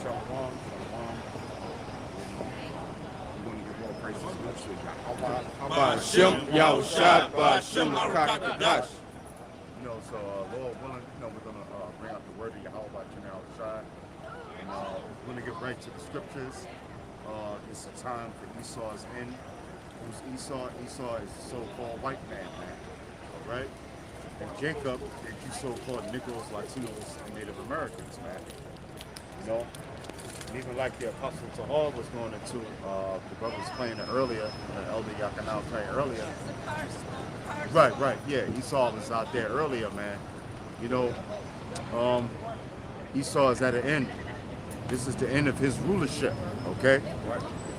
Shalom, shalom. We're going to give all praises to Ba'ashem, Yahushua, Ba'ashem, Lakakadash. So Lord willing, we're going to bring out the word of Yahweh by Yahushua. And we're going to get right to the scriptures. It's a time for Esau's end. Who's Esau? Esau is the so-called white man. All right? And Jacob is you so-called Negroes, Latinos, and Native Americans, man. And even like the Apostle Tahar was going into, the brother was playing it earlier, the Elder Yakanal playing earlier. Right, yeah, Esau was out there earlier, man. Esau is at an end. This is the end of his rulership, okay?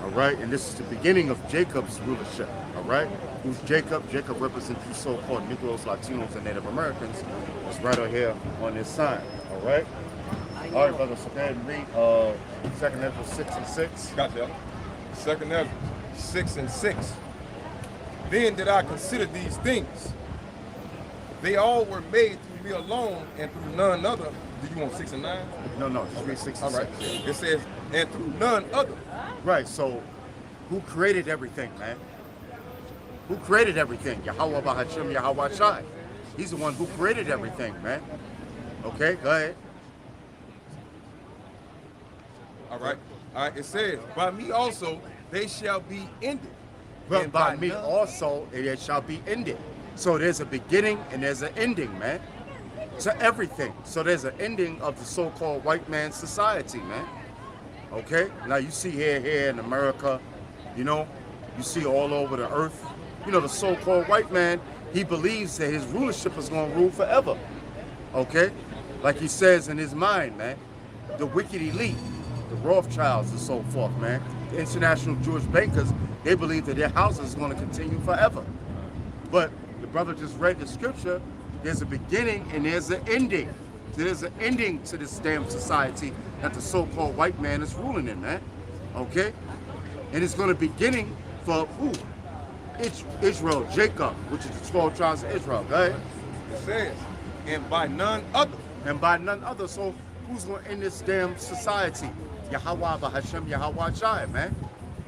All right, and this is the beginning of Jacob's rulership, all right? Who's Jacob? Jacob represents you so-called Negroes, Latinos, and Native Americans. It's right over here on this side, all right? All right, brother, so go ahead and read 2nd Ezra 6 and 6. Gotcha. 2nd Ezra 6 and 6. Then did I consider these things. They all were made through me alone and through none other. Do you want 6 and 9? No, just read 6 and 6. All right. It says, and through none other. Right, so who created everything, man? Who created everything? Yahweh Bahashim, Yahweh Shai. He's the one who created everything, man. Okay, go ahead. All right. It says, by me also they shall be ended. But by me also it shall be ended. So there's a beginning and there's an ending, man. To everything. So there's an ending of the so-called white man society, man. Okay? Now you see here in America, you see all over the earth, the so-called white man, he believes that his rulership is going to rule forever. Okay? Like he says in his mind, man. The wicked elite, the Rothschilds and so forth, man. The international Jewish bankers, they believe that their houses is going to continue forever. But the brother just read the scripture, there's a beginning and there's an ending. There's an ending to this damn society that the so-called white man is ruling in, man. Okay? And it's going to beginning for who? Israel, Jacob, which is the 12 tribes of Israel, right? It says, and by none other. And by none other. So who's going to end this damn society? Yahweh Bahashim, Yahweh Shai, man.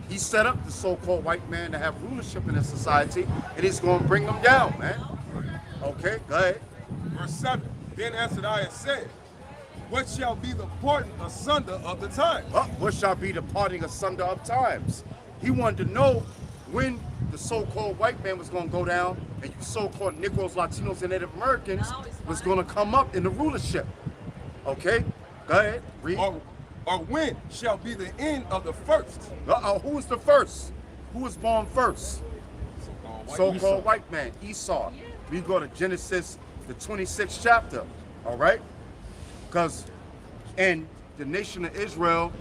He set up the so-called white man to have rulership in this society, and he's going to bring them down, man. Okay, go ahead. Verse 7. Then answered I and said, what shall be the parting asunder of the times? What shall be the parting asunder of times? He wanted to know when the so-called white man was going to go down and you so-called Negroes, Latinos, and Native Americans was going to come up in the rulership. Okay, go ahead, read. Or when shall be the end of the first? Who was the first? Who was born first? So-called white man, Esau. We go to Genesis, the 26th chapter, all right? Because in the nation of Israel,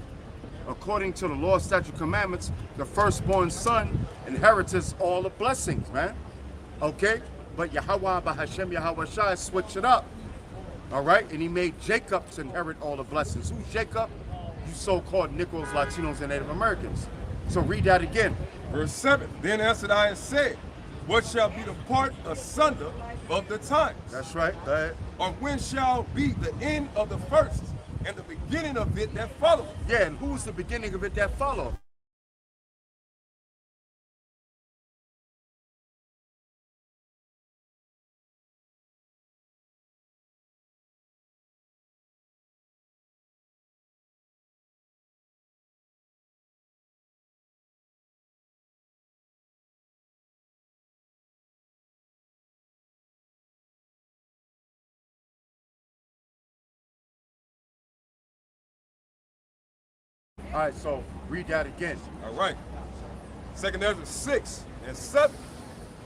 according to the law, statute, commandments, the firstborn son inherits all the blessings, man. Okay? But Yahweh Bahashim, Yahweh Shai switched it up. All right? And he made Jacob to inherit all the blessings. Who's Jacob? You so-called Negroes, Latinos, and Native Americans. So read that again. Verse 7. Then answered I and said, what shall be the part asunder of the times? That's right. Go ahead. Or when shall be the end of the first and the beginning of it that followeth? Yeah, and who's the beginning of it that followed? All right, so read that again. All right. 2nd Ezra 6 and 7.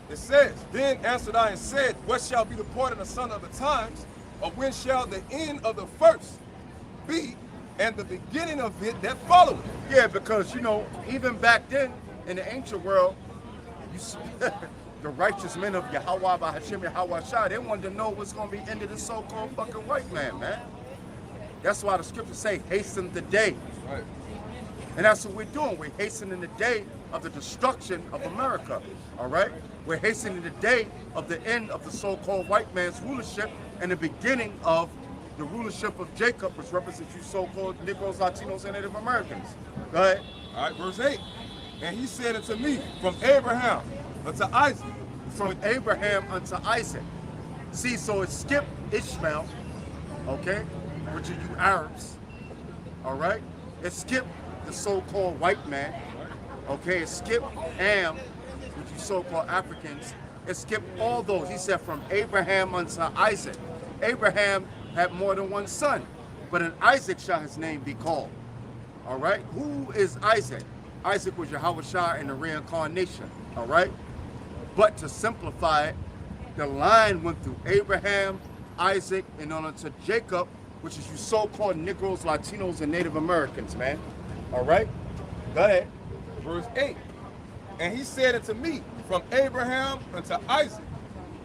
It says, then answered I and said, what shall be the part asunder of the times, or when shall the end of the first be, and the beginning of it that followeth? Yeah, because, even back then, in the ancient world, you see, the righteous men of Yahweh, Bahashim, Yahweh Shai, they wanted to know what's going to be end of the so-called fucking white man, man. That's why the scriptures say, hasten the day. Right. And that's what we're doing. We're hastening the day of the destruction of America, all right? We're hastening the day of the end of the so-called white man's rulership and the beginning of the rulership of Jacob, which represents you so-called Negroes, Latinos, and Native Americans. Go ahead. All right, verse 8. And he said unto me, from Abraham unto Isaac. From Abraham unto Isaac. See, so it skipped Ishmael, okay, which are you Arabs, all right? It skipped the so-called white man, okay? It skipped Ham, which you so-called Africans. It skipped all those. He said from Abraham unto Isaac. Abraham had more than one son, but in Isaac shall his name be called, all right? Who is Isaac? Isaac was Yahweh in the reincarnation, all right? But to simplify it, the line went through Abraham, Isaac, and on to Jacob, which is you so-called Negroes, Latinos, and Native Americans, man. All right? Go ahead. Verse 8. And he said unto me, from Abraham unto Isaac,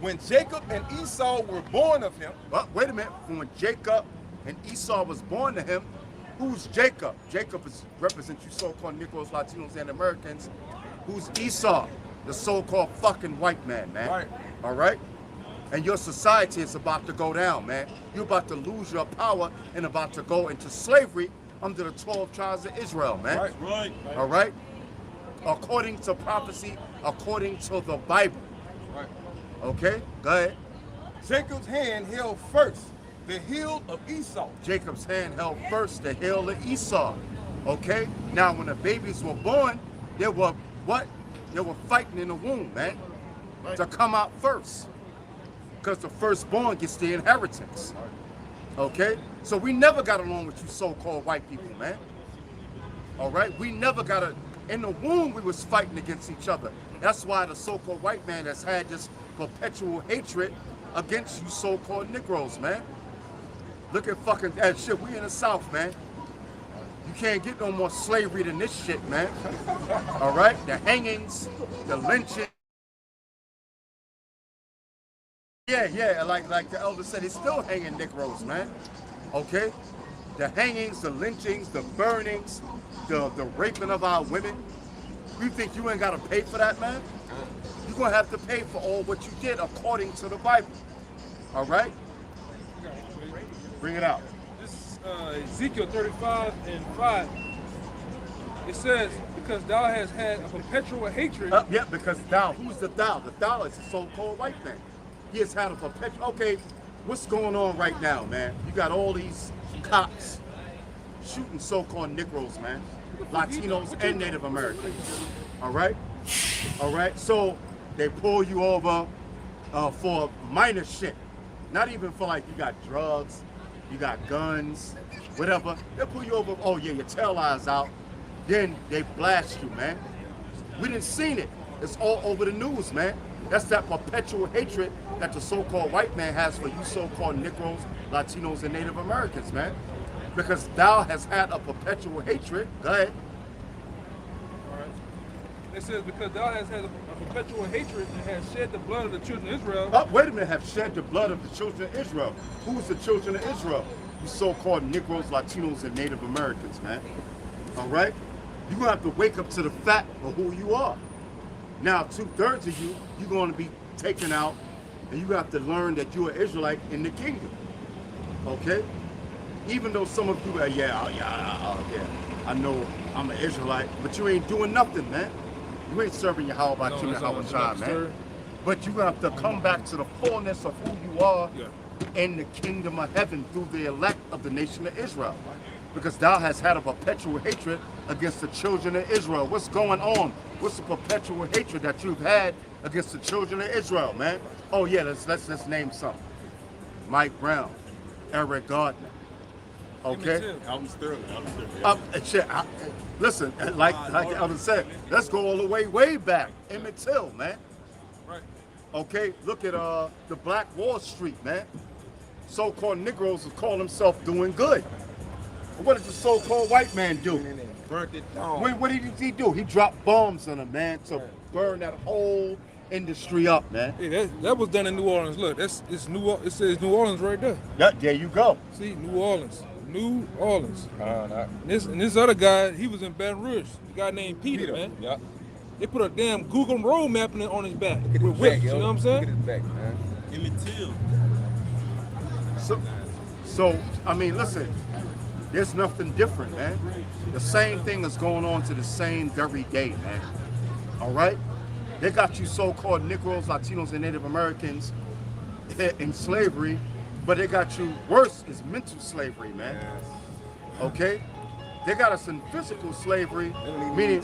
when Jacob and Esau were born of him. But wait a minute. From when Jacob and Esau was born to him, who's Jacob? Jacob represents you so-called Negroes, Latinos, and Americans. Who's Esau? The so-called fucking white man, man. Right. All right? And your society is about to go down, man. You're about to lose your power and about to go into slavery under the 12 tribes of Israel, man. Right. All right? According to prophecy, according to the Bible. Right. Okay? Go ahead. Jacob's hand held first the heel of Esau. Jacob's hand held first the heel of Esau. Okay? Now, when the babies were born, they were what? They were fighting in the womb, man, to come out first. Because the firstborn gets the inheritance. Okay? So we never got along with you so-called white people, man. All right? We never got a... In the womb, we was fighting against each other. That's why the so-called white man has had this perpetual hatred against you so-called Negroes, man. Look at fucking that shit. We in the South, man. You can't get no more slavery than this shit, man. All right? The hangings, the lynching. Yeah, like the elder said, he's still hanging Negroes, man. Okay? The hangings, the lynchings, the burnings, the raping of our women. You think you ain't got to pay for that, man? You're going to have to pay for all what you did according to the Bible. All right? Bring it out. This Ezekiel 35:5. It says, because thou hast had a perpetual hatred. Yeah, because thou. Who's the thou? The thou is the so-called white man. He has had a perpetual. Okay, what's going on right now, man? You got all these cops shooting so-called Negroes, man. Latinos and Native Americans. All right? All right? So they pull you over for minor shit. Not even for like you got drugs, you got guns, whatever. They pull you over, oh yeah, your tail lights out. Then they blast you, man. We didn't seen it. It's all over the news, man. That's that perpetual hatred that the so-called white man has for you so-called Negroes, Latinos, and Native Americans, man. Because thou has had a perpetual hatred. Go ahead. All right. It says, because thou hast had a perpetual hatred and hast shed the blood of the children of Israel. Oh, wait a minute, have shed the blood of the children of Israel. Who's the children of Israel? You so-called Negroes, Latinos, and Native Americans, man. All right? You're going to have to wake up to the fact of who you are. Now, 2/3 of you, you're going to be taken out, and you have to learn that you're an Israelite in the kingdom. Okay? Even though some of you are, I know I'm an Israelite, but you ain't doing nothing, man. You ain't serving Yahweh man. But you have to come back to the fullness of who you are in the kingdom of heaven through the elect of the nation of Israel. Because thou hast had a perpetual hatred against the children of Israel. What's going on? What's the perpetual hatred that you've had against the children of Israel, man? Oh yeah, let's name some. Mike Brown, Eric Gardner. Okay. I'm still. Listen, like the elder said, let's go all the way back. Emmett Till, man. Right. Okay, look at the Black Wall Street, man. So-called Negroes will call themselves doing good. What did the so-called white man do? Burnt it down. What did he do? He dropped bombs on them, man, to burn that whole industry up, man. Hey, that was done in New Orleans. Look, it's it says New Orleans right there. Yeah, there you go. See, New Orleans. New Orleans. And this other guy, he was in Baton Rouge. The guy named Peter, man. Yeah. They put a damn Google road map on his back with whips, you know what I'm saying? Look at his back, man. So So, I mean, listen, there's nothing different, man. The same thing is going on to the same very day, man. All right? They got you so-called Negroes, Latinos, and Native Americans in slavery, but they got you worse is mental slavery, man. Okay? They got us in physical slavery, meaning,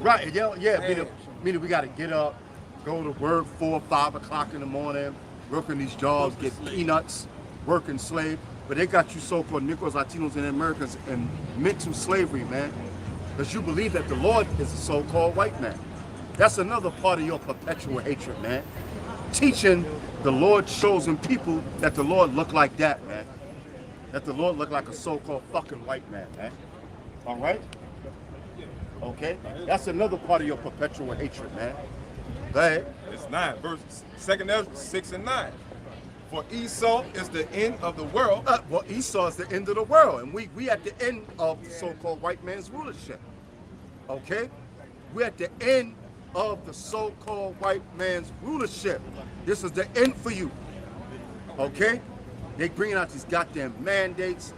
right, meaning we got to get up, go to work 4 or 5 o'clock in the morning, working these jobs, get peanuts, working slave. But they got you so-called Negroes, Latinos, and Americans in mental slavery, man. Because you believe that the Lord is a so-called white man. That's another part of your perpetual hatred, man. Teaching the Lord's chosen people that the Lord looked like that, man. That the Lord looked like a so-called fucking white man, man. All right? Okay? That's another part of your perpetual hatred, man. Go ahead. It's 9, verse 2nd Ezra 6 and 9. For Esau is the end of the world. Well, Esau is the end of the world, and we at the end of the so-called white man's rulership. Okay? We're at the end of the so-called white man's rulership. This is the end for you. Okay? They bringing out these goddamn mandates.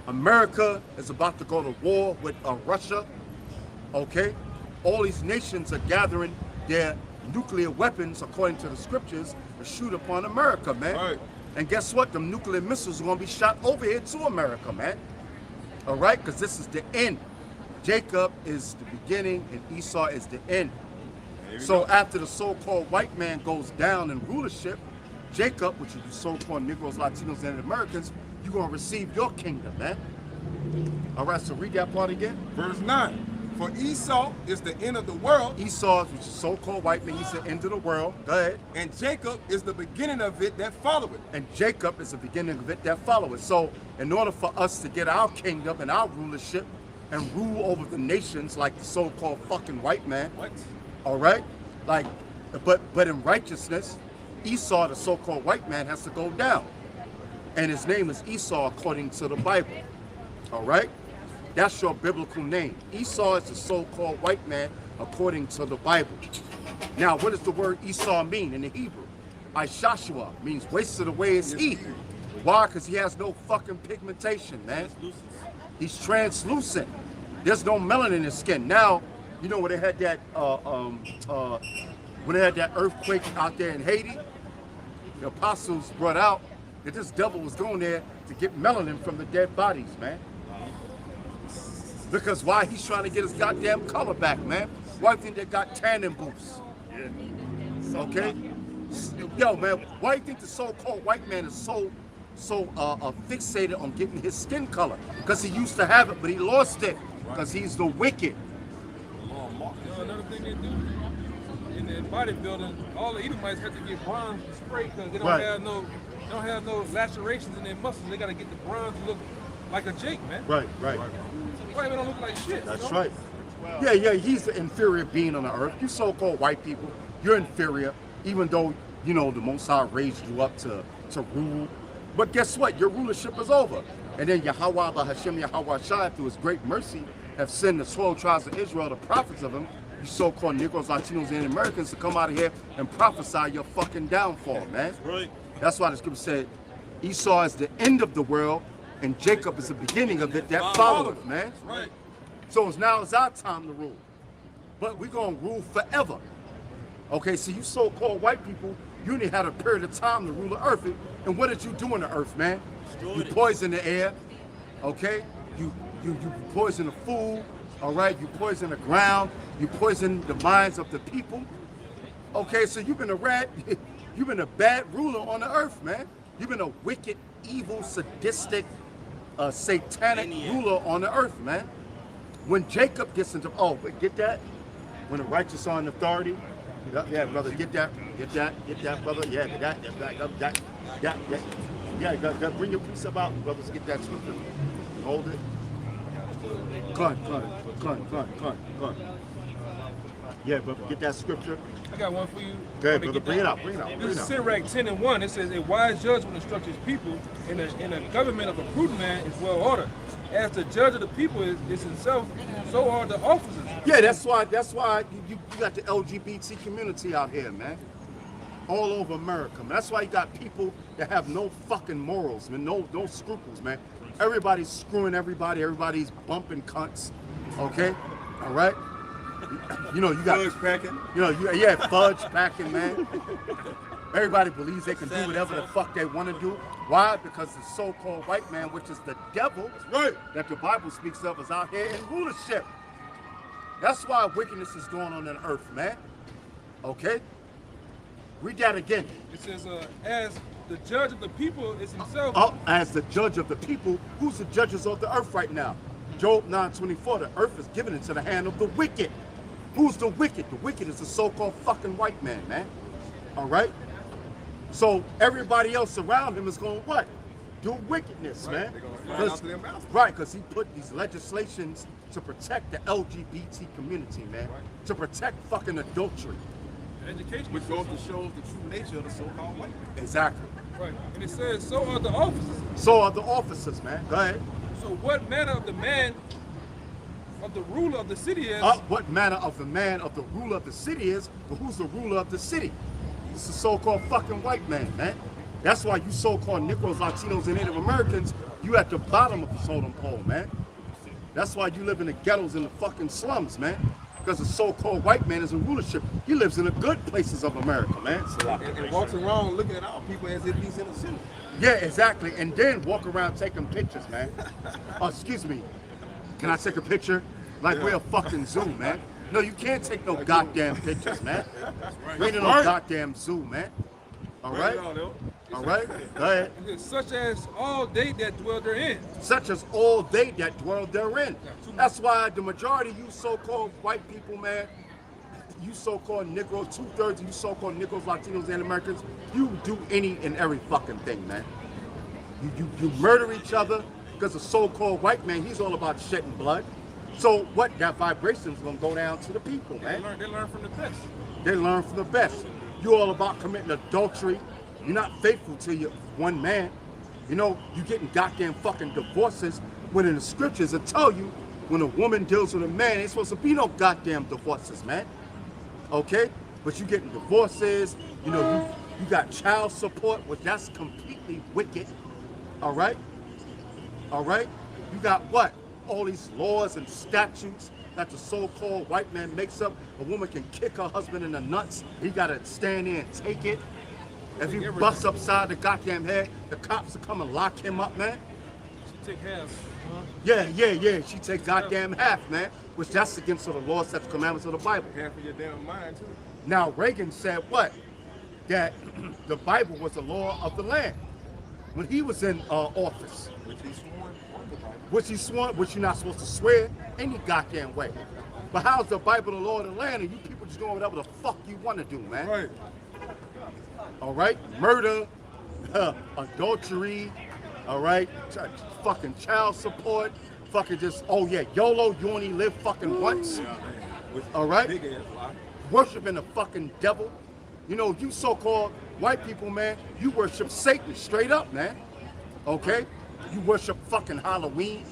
America is about to go to war with Russia. Okay? All these nations are gathering their nuclear weapons, according to the scriptures, to shoot upon America, man. Right. And guess what? Them nuclear missiles are going to be shot over here to America, man. All right? Because this is the end. Jacob is the beginning and Esau is the end. So after the so-called white man goes down in rulership, Jacob, which is the so-called Negroes, Latinos, and Americans, you're going to receive your kingdom, man. All right, so read that part again. Verse 9. For Esau is the end of the world. Esau, which is so-called white man, he's the end of the world. Go ahead. And Jacob is the beginning of it that followeth. And Jacob is the beginning of it that followeth. So in order for us to get our kingdom and our rulership and rule over the nations like the so-called fucking white man. What? All right? Like, but in righteousness, Esau, the so-called white man, has to go down. And his name is Esau according to the Bible. All right? That's your biblical name. Esau is the so-called white man according to the Bible. Now, what does the word Esau mean in the Hebrew? Ishashua means wasted away is he. Why? Because he has no fucking pigmentation, man. He's translucent. There's no melanin in his skin. Now, you know when they had that earthquake out there in Haiti, the apostles brought out that this devil was going there to get melanin from the dead bodies, man. Because why? He's trying to get his goddamn color back, man. Why do you think they got tanning booths? Okay? Yo, man, why do you think the so-called white man is so fixated on getting his skin color? Because he used to have it, but he lost it. Because he's the wicked. You know, another thing they do in the bodybuilding, all the Edomites have to get bronze spray because they don't have no lacerations in their muscles. They got to get the bronze to look like a Jake, man. Right. White men don't look like shit. That's you know? right. Yeah, he's the inferior being on the earth. You so-called white people, you're inferior, even though, you know, the Most High raised you up to rule. But guess what? Your rulership is over. And then Yahweh, Hashem, Yahweh Shai, through his great mercy, have sent the 12 tribes of Israel, the prophets of him, you so-called Negroes, Latinos, and Americans, to come out of here and prophesy your fucking downfall, man. Right. That's why the scripture said, Esau is the end of the world, and Jacob is the beginning of it that followeth, man. Right. So now it's our time to rule. But we're going to rule forever. Okay, so you so-called white people, you only had a period of time to rule the earth. And what did you do on the earth, man? You poison the air, okay? You poison the food, all right? You poison the ground. You poison the minds of the people. Okay, so you've been a bad ruler on the earth, man. You've been a wicked, evil, sadistic, satanic ruler on the earth, man. When Jacob gets into, but get that? When the righteous are in authority, yeah, brother, get that, brother, yeah, bring your piece about, brothers, get that scripture. Hold it. Come on. Yeah, brother, get that scripture. I got one for you. Okay, brother, bring it out. This is Sirach 10:1. It says, a wise judge will instruct his people, and the government of a prudent man is well ordered. As the judge of the people is himself, so are the officers. Yeah, that's why you got the LGBT community out here, man. all over America, man. That's why you got people that have no fucking morals, man, no scruples, man. Everybody's screwing everybody. Everybody's bumping cunts. Okay, all right. You know, you got Fudge packing. You know, yeah, fudge packing, man. Everybody believes they can do whatever the fuck they want to do. Why? Because the so-called white man, which is the devil, that the Bible speaks of, is out here in rulership. That's why wickedness is going on the earth, man. Okay? Read that again. It says, as the judge of the people is himself. As the judge of the people, who's the judges of the earth right now? Job 9:24, the earth is given into the hand of the wicked. Who's the wicked? The wicked is the so-called fucking white man. All right? So everybody else around him is going what? Do wickedness, man. Right, because he put these legislations to protect the LGBT community, man. To protect fucking adultery. Education. Which goes to show the true nature of the so-called white man. Exactly. Right. And it says, so are the officers. So are the officers, man. Go ahead. So what manner of the man of the ruler of the city is? What manner of the man of the ruler of the city is, but who's the ruler of the city? It's the so-called fucking white man, man. That's why you so-called Negroes, Latinos, and Native Americans, you at the bottom of the totem pole, man. That's why you live in the ghettos and the fucking slums, man. Because the so-called white man is in rulership. He lives in the good places of America, man. And walks around looking at our people as if he's in a suit. Yeah, exactly. And then walk around taking pictures, man. Oh, excuse me. Can I take a picture? Like we're a fucking zoo, man. No, you can't take no goddamn pictures, man. We ain't in no goddamn zoo, man. All right? All right? Go ahead. Such as all they that dwell therein. Such as all they that dwell therein. That's why the majority of you so-called white people, man, you so-called Negroes, 2/3 of you so-called Negroes, Latinos, and Americans, you do any and every fucking thing, man. You murder each other because the so-called white man, he's all about shedding blood. So what? That vibration is going to go down to the people, man. They learn from the best. They learn from the best. You all about committing adultery. You're not faithful to your one man. You know, you getting goddamn fucking divorces when in the scriptures it tell you when a woman deals with a man, ain't supposed to be no goddamn divorces, man. Okay? But you getting divorces, you know, you got child support, which that's completely wicked. All right? All right? You got what? All these laws and statutes that the so-called white man makes up. A woman can kick her husband in the nuts. He got to stand there and take it. If he busts upside the goddamn head, the cops will come and lock him up, man. She take half. Yeah. She take goddamn half, man. Which that's against the laws, that's the commandments of the Bible. Half of your damn mind, too. Now, Reagan said what? That the Bible was the law of the land. When he was in office. Which he sworn on the Bible. Which he swore, which you're not supposed to swear any goddamn way. But how's the Bible the law of the land and you people just doing whatever the fuck you want to do, man? Right. All right? Murder, adultery, all right? Fucking child support, fucking just, oh yeah, YOLO, you only live fucking once. All right? Big ass lie. Worshiping the fucking devil. You know, you so-called white people, man, you worship Satan straight up, man. Okay? You worship fucking Halloween,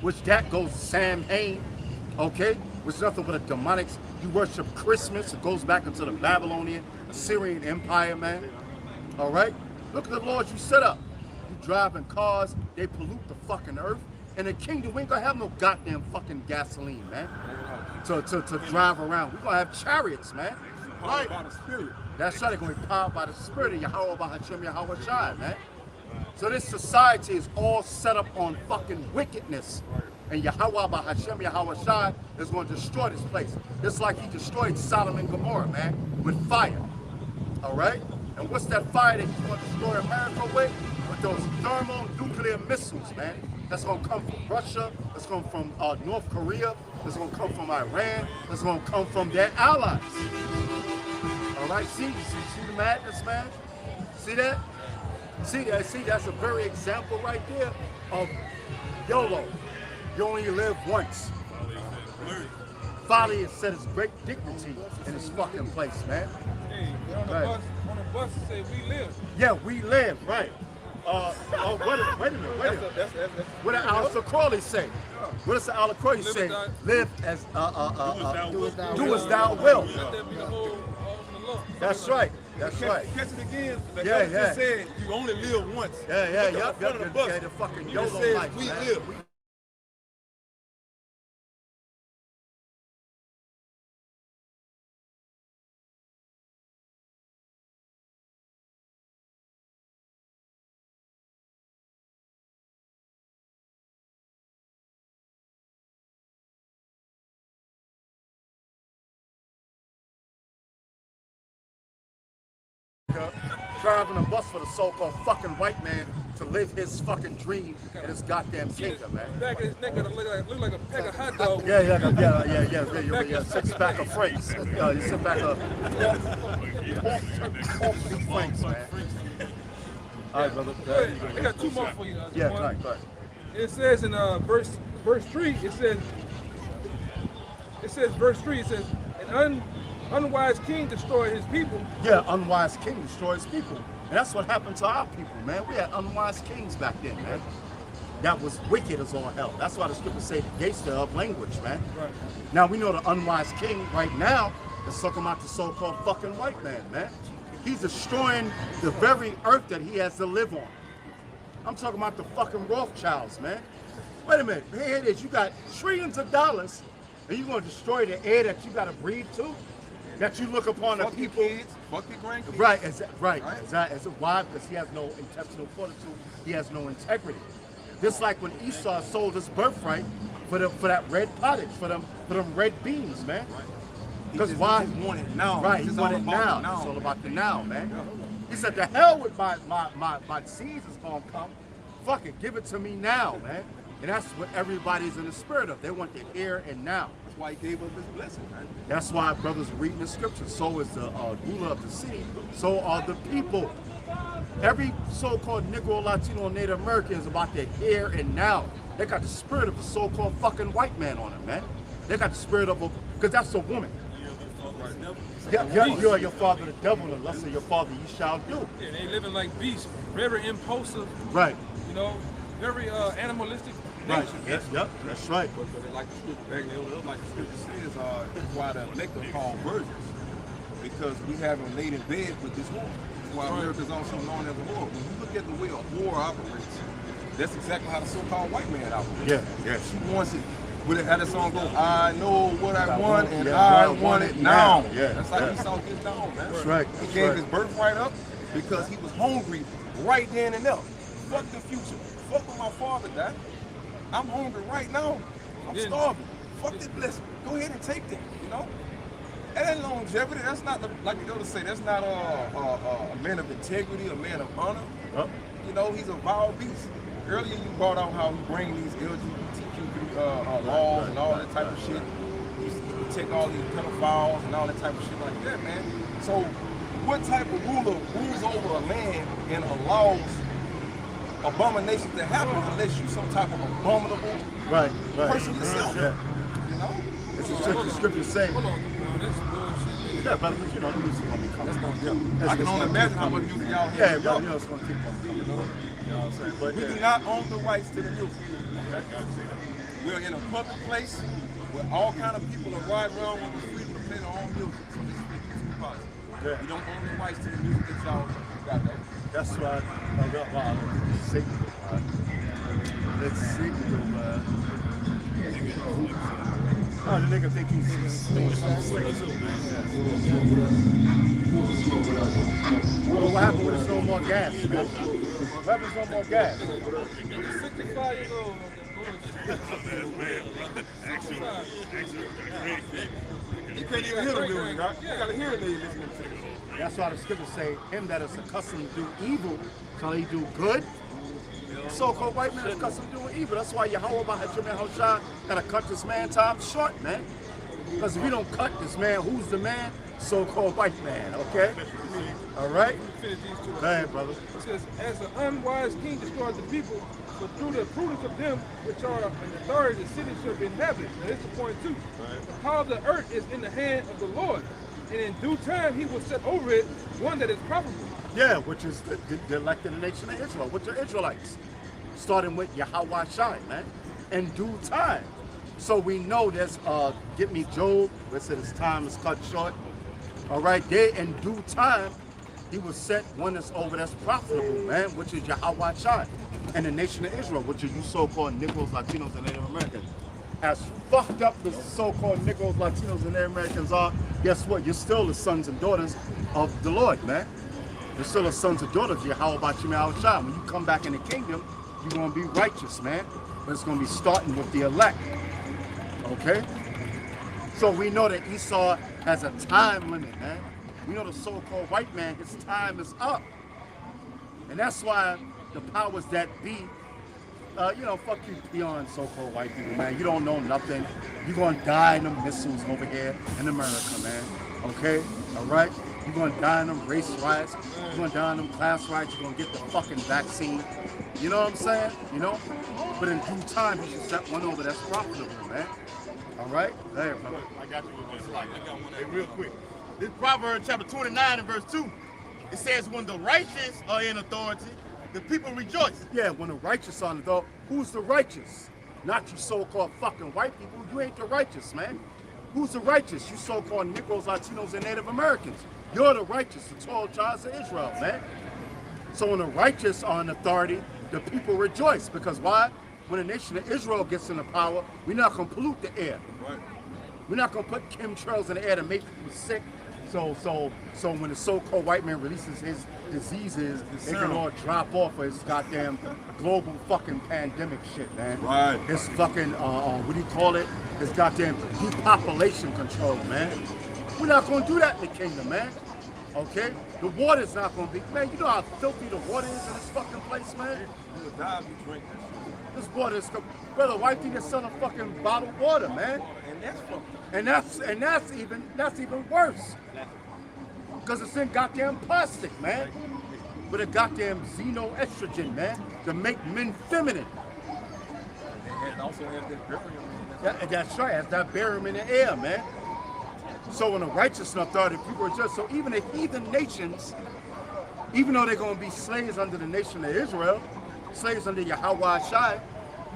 which that goes to Sam Hain, okay? Which is nothing but a demonics. You worship Christmas, it goes back into the Babylonian, Assyrian Empire, man. All right? Look at the laws you set up. You driving cars, they pollute the fucking earth. And the kingdom, we ain't gonna have no goddamn fucking gasoline, man. To drive around. We're gonna have chariots, man. Right. By the Spirit. That's right, they're gonna be powered by the Spirit of Yahweh, Bahashem, Yahweh Shai, man. So this society is all set up on fucking wickedness. And Yahweh Bahashem Yahweh Shai is going to destroy this place. Just like he destroyed Sodom and Gomorrah, man, with fire. All right? And what's that fire that he's going to destroy America with? With those thermonuclear missiles, man. That's going to come from Russia. That's going to come from North Korea. That's going to come from Iran. That's going to come from their allies. All right? See the madness, man? See that? See, that's a very example right there of YOLO. You only live once. Folly is set as great dignity in this fucking place, man. Hey, on the bus it say we live. Yeah, we live, right. Wait a minute. What did Alistair Crawley say? What does Alistair Crawley say? Live as do as thou wilt. Let that be the whole of the law. That's right. That's right. Catch it again. The Yeah, elder yeah. just said you only live once. Yeah, Look at yep, the front of the bus. yeah, the fucking It YOLO says life, we man. live. Driving a bus for the so-called fucking white man to live his fucking dream in his goddamn kingdom, man. Back of his neck gotta look like a pack of hot dogs. Yeah. Six pack of franks. You sit back of pork franks, man. All right, brother. I got two more for you. Yeah, One. right. It says in verse 3, it says verse 3, it says, an unwise king destroyed his people. Yeah, unwise king destroys people. And that's what happened to our people, man. We had unwise kings back then, man. That was wicked as all hell. That's why the scriptures say the gates of language, man. Right. Now we know the unwise king right now is talking about the so-called fucking white man, man. He's destroying the very earth that he has to live on. I'm talking about the fucking Rothschilds, man. Wait a minute, here it is. You got trillions of dollars, and you're gonna destroy the air that you gotta breathe to? That you look upon the Fuck your people. kids, fuck your grandkids. Right. Why? Because he has no intentional fortitude. He has no integrity. Just like when Esau sold his birthright for that red pottage, for them red beans, man. Because why? He want it now. Right, he It's want all it about now. the It's all about the now, man. He said, "The hell with my seeds is gonna come. Fuck it, give it to me now, man." And that's what everybody's in the spirit of. They want the here and now. That's why he gave up his blessing, man. That's why brothers reading the scriptures. So is the ruler of the city. So are the people. Every so-called Negro, Latino, Native American is about their here and now. They got the spirit of the so-called fucking white man on them, man. They got the spirit of because that's a woman. Yeah, you are your father the devil, and the lust of your father you shall do. Yeah, they living like beasts, very impulsive. Right. You know, very animalistic. Right. Nature. Yep. That's right. But like the scripture, like the scripture says, that's why the elect are called virgins, because we haven't laid in bed with this whore. That's why America is also known as a whore. When you look at the way a whore operates, that's exactly how the so-called white man operates. Yeah. She wants it. Would it have that song go? I know what I want, and yeah, I want it now. Yeah. That's how Esau gets down, man. That's right. He gave his birthright up because he was hungry right then and there. Fuck the future. Fuck what my father died. I'm hungry right now. I'm starving. Fuck this blessing. Go ahead and take that, you know? And that longevity, that's not, like you go to say, that's not a man of integrity, a man of honor. You know, he's a vile beast. Earlier you brought out how he bring these LGBTQ laws and all that type of shit. He protect all these pedophiles and all that type of shit like that, man. So what type of ruler rules over a land and allows abominations to happen unless you some type of abominable person yourself? Yeah. You know? It's the scripture saying. Hold on, that's bullshit. Yeah, but you know, the music gonna be coming. I can only imagine how much music y'all hear. Yeah, but you know it's gonna keep on. You know what I'm saying? But We do not own the rights to the music. We're in a public place where all kind of people are riding around with the freedom to play their own music. So this is the music policy. Yeah. We don't own the rights to the music that y'all got though. That's why let's see, oh, the nigga think he's doing something slick. Well, what happened when there's no more gas? What happens when there's no more gas? 65 years old. You can't even hear the music, right? You gotta hear it listening to it. That's why the scriptures say, him that is accustomed to do evil, shall he do good? So-called white man is accustomed to doing evil. That's why Yahweh Bahashim gotta cut this man time short, man. Because if we don't cut this man, who's the man? So-called white man, okay? All right? Finish these two. Go ahead, brother. It says, as an unwise king destroys the people, but through the prudence of them which are in authority, the city shall be inhabited. Now this is point 2. The power of the earth is in the hand of the Lord, and in due time he will set over it one that is profitable. Yeah, which is the elected nation of Israel, which are Israelites. Starting with Yahweh Shai, man, in due time. So we know there's, get me Job, where it says time is cut short. All right, they in due time he will set one that's over that's profitable, man, which is Yahweh Shai. And the nation of Israel, which are you so-called Negroes, Latinos, and Native Americans. As fucked up as the so-called Negroes, Latinos, and Native Americans are, guess what? You're still the sons and daughters of the Lord, man. You're still the sons and daughters of Yahweh Shai. When you come back in the kingdom, you're going to be righteous, man. But it's going to be starting with the elect. Okay? So we know that Esau has a time limit, man. We know the so-called white man, his time is up. And that's why the powers that be, fuck you beyond so-called white people, man. You don't know nothing. You're going to die in them missiles over here in America, man. Okay? All right? You're going to die in them race riots. You're going to die in them class riots. You're going to get the fucking vaccine. You know what I'm saying? You know? But in due time, you should set one over that's profitable, man. All right? There, brother. I got you with one slide. Hey, real quick. This Proverbs chapter 29 and verse 2. It says, when the righteous are in authority, the people rejoice. Yeah, when the righteous are in authority, who's the righteous? Not you so-called fucking white people. You ain't the righteous, man. Who's the righteous? You so-called Negroes, Latinos, and Native Americans. You're the righteous, the 12 tribes of Israel, man. So when the righteous are in authority, the people rejoice. Because why? When the nation of Israel gets into power, we're not going to pollute the air. Right. We're not going to put chemtrails in the air to make people sick. So when the so-called white man releases his diseases, they can all drop off of his goddamn global fucking pandemic shit, man. Right. His fucking, what do you call it? His goddamn depopulation control, man. We're not going to do that in the kingdom, man. Okay? The water's not going to be, man, you know how filthy the water is in this fucking place, man? You would die if you drink that shit. This water is, brother, white people selling fucking bottled water, man. And that's fucked up. And that's even worse. Because it's in goddamn plastic, man. With a goddamn xenoestrogen, man, to make men feminine. And also has that barium. That's right, has that barium in the air, man. So when the righteous and authority people are just, so even the heathen nations, even though they're going to be slaves under the nation of Israel, slaves under Yahweh Shai,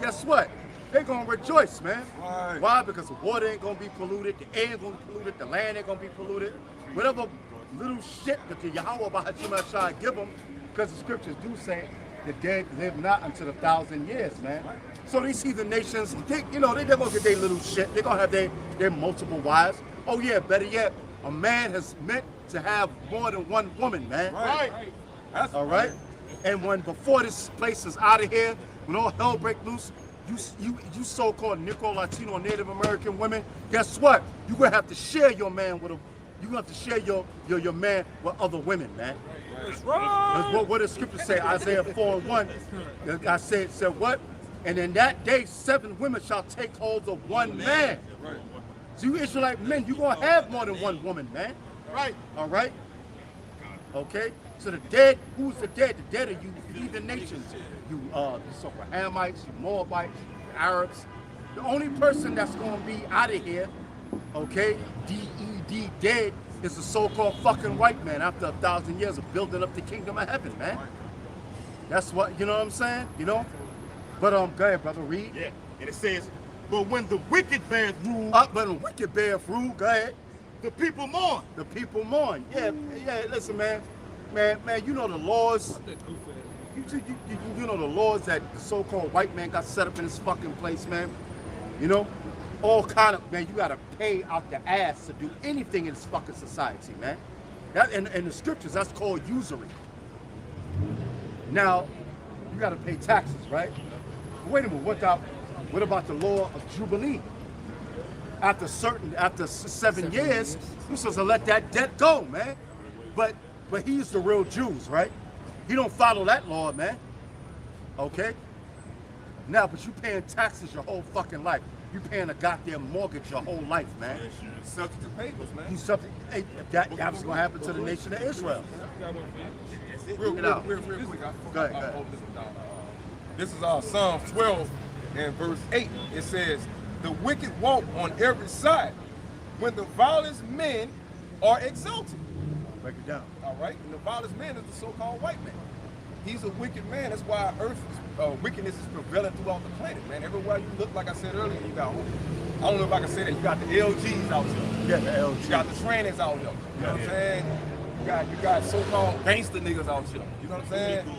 guess what? They're going to rejoice, man. Right. Why? Because the water ain't going to be polluted, the air ain't going to be polluted, the land ain't going to be polluted. Whatever little shit that the Yahweh Shai give them, because the scriptures do say the dead live not until 1,000 years, man. So these heathen nations, they're going to get their little shit. They're going to have their multiple wives. Oh yeah, better yet, a man has meant to have more than one woman, man. Right. That's All right? And before this place is out of here, when all hell break loose, you so-called Negro, Latino, Native American women, guess what? You're going to have to share your man with you're going to have to share your man with other women, man. That's right. What does scripture say? Isaiah 4:1. I said what? And in that day, 7 women shall take hold of one man. right. So you Israelite men, you're going to have more than one woman, man. Right. All right? Okay? So the dead, who's the dead? The dead are you heathen nations. You so-called Hamites, you Moabites, you Arabs. The only person that's going to be out of here, okay, D-E-D, dead, is the so-called fucking white man after 1,000 years of building up the kingdom of heaven, man. That's what, you know what I'm saying? You know? But go ahead, brother, read. Yeah. And it says, but when the wicked bears rule, But when the wicked bear rule, go ahead. the people mourn. The people mourn. Yeah, listen, man. Man, you know the laws. You know the laws that the so-called white man got set up in this fucking place, man. You know? All kind of, man, you gotta pay out the ass to do anything in this fucking society, man. That in the scriptures, that's called usury. Now, you gotta pay taxes, right? But wait a minute, what about the law of Jubilee? After 7 years, you're supposed to let that debt go, man. But he's the real Jews, right? He don't follow that law, man. Okay? Now, but you paying taxes your whole fucking life. You paying a goddamn mortgage your whole life, man. Subject to papers, man. You subject. Hey, that was gonna happen to the nation of Israel. Real quick. Go ahead. This is Psalms 12 and verse 8. It says, the wicked walk on every side when the vilest men are exalted. Break it down. All right? And the vilest man is the so-called white man. He's a wicked man. That's why wickedness is prevalent throughout the planet, man. Everywhere you look, like I said earlier, you got, I don't know if I can say that, you got the LGs out there. Yeah, the LG. You got the trannies out there. You know what I'm saying? You got so-called gangster niggas out here. You know what I'm saying?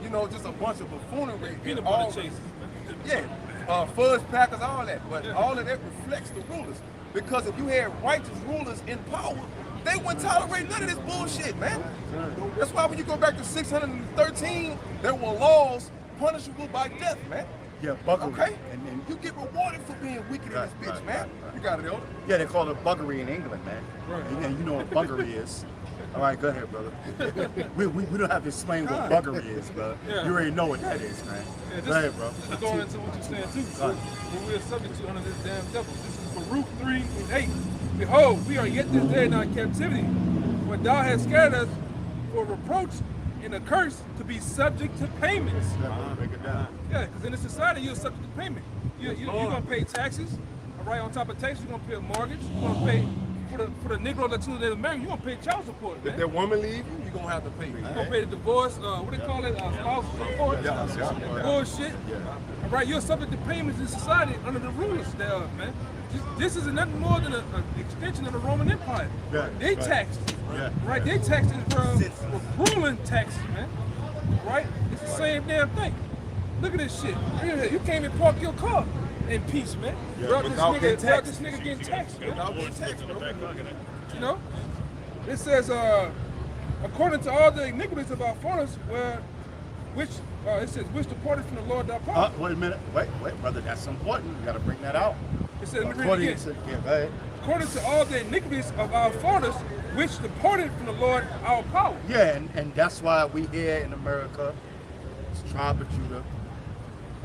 You know, just a bunch of buffoonery. Peanut butter chasers. Yeah, fudge packers, all that. But all of that reflects the rulers. Because if you had righteous rulers in power, they wouldn't tolerate none of this bullshit, man. That's why when you go back to 613, there were laws punishable by death, man. Yeah, buggery. Okay? And You get rewarded for being wicked in this bitch, man. You got it, Elder. yeah, they call it buggery in England, man. And you know what buggery is. All right, go ahead, brother. we don't have to explain what buggery is, but you already know what that is, man. Yeah, Go ahead, bro. Just going into what you're saying too. So, when we are subject to under this damn devil. This is Baruch 3:8. Behold, we are yet this day in our captivity, for thou hast scattered us for reproach and a curse to be subject to payments. Break it down. Yeah, because in this society you're subject to payment. You're gonna pay taxes, all right. On top of taxes, you're gonna pay a mortgage. You're gonna pay for the Negro Latino Native American. You're gonna pay child support, man. If that woman leave you, you're gonna have to pay. You're gonna pay the divorce. What do they call it? Spousal support. Bullshit. All right, you're subject to payments in society under the rulers thereof, man. This is nothing more than an extension of the Roman Empire. Yeah, They right. taxed, Yeah. right? They taxed it for ruling taxes, man. Right? It's the same damn thing. Look at this shit. You can't even park your car in peace, man. Without this nigga getting taxed, man. Without getting taxed, bro. You know? It says, according to all the iniquities of our fathers, which departed from the Lord thy power. Wait a minute. Wait, brother. That's important. You got to bring that out. It says, let me read it According again. to, yeah, go ahead. According to all the iniquities of our fathers, which departed from the Lord our power. Yeah, and that's why we here in America, it's tribe of Judah,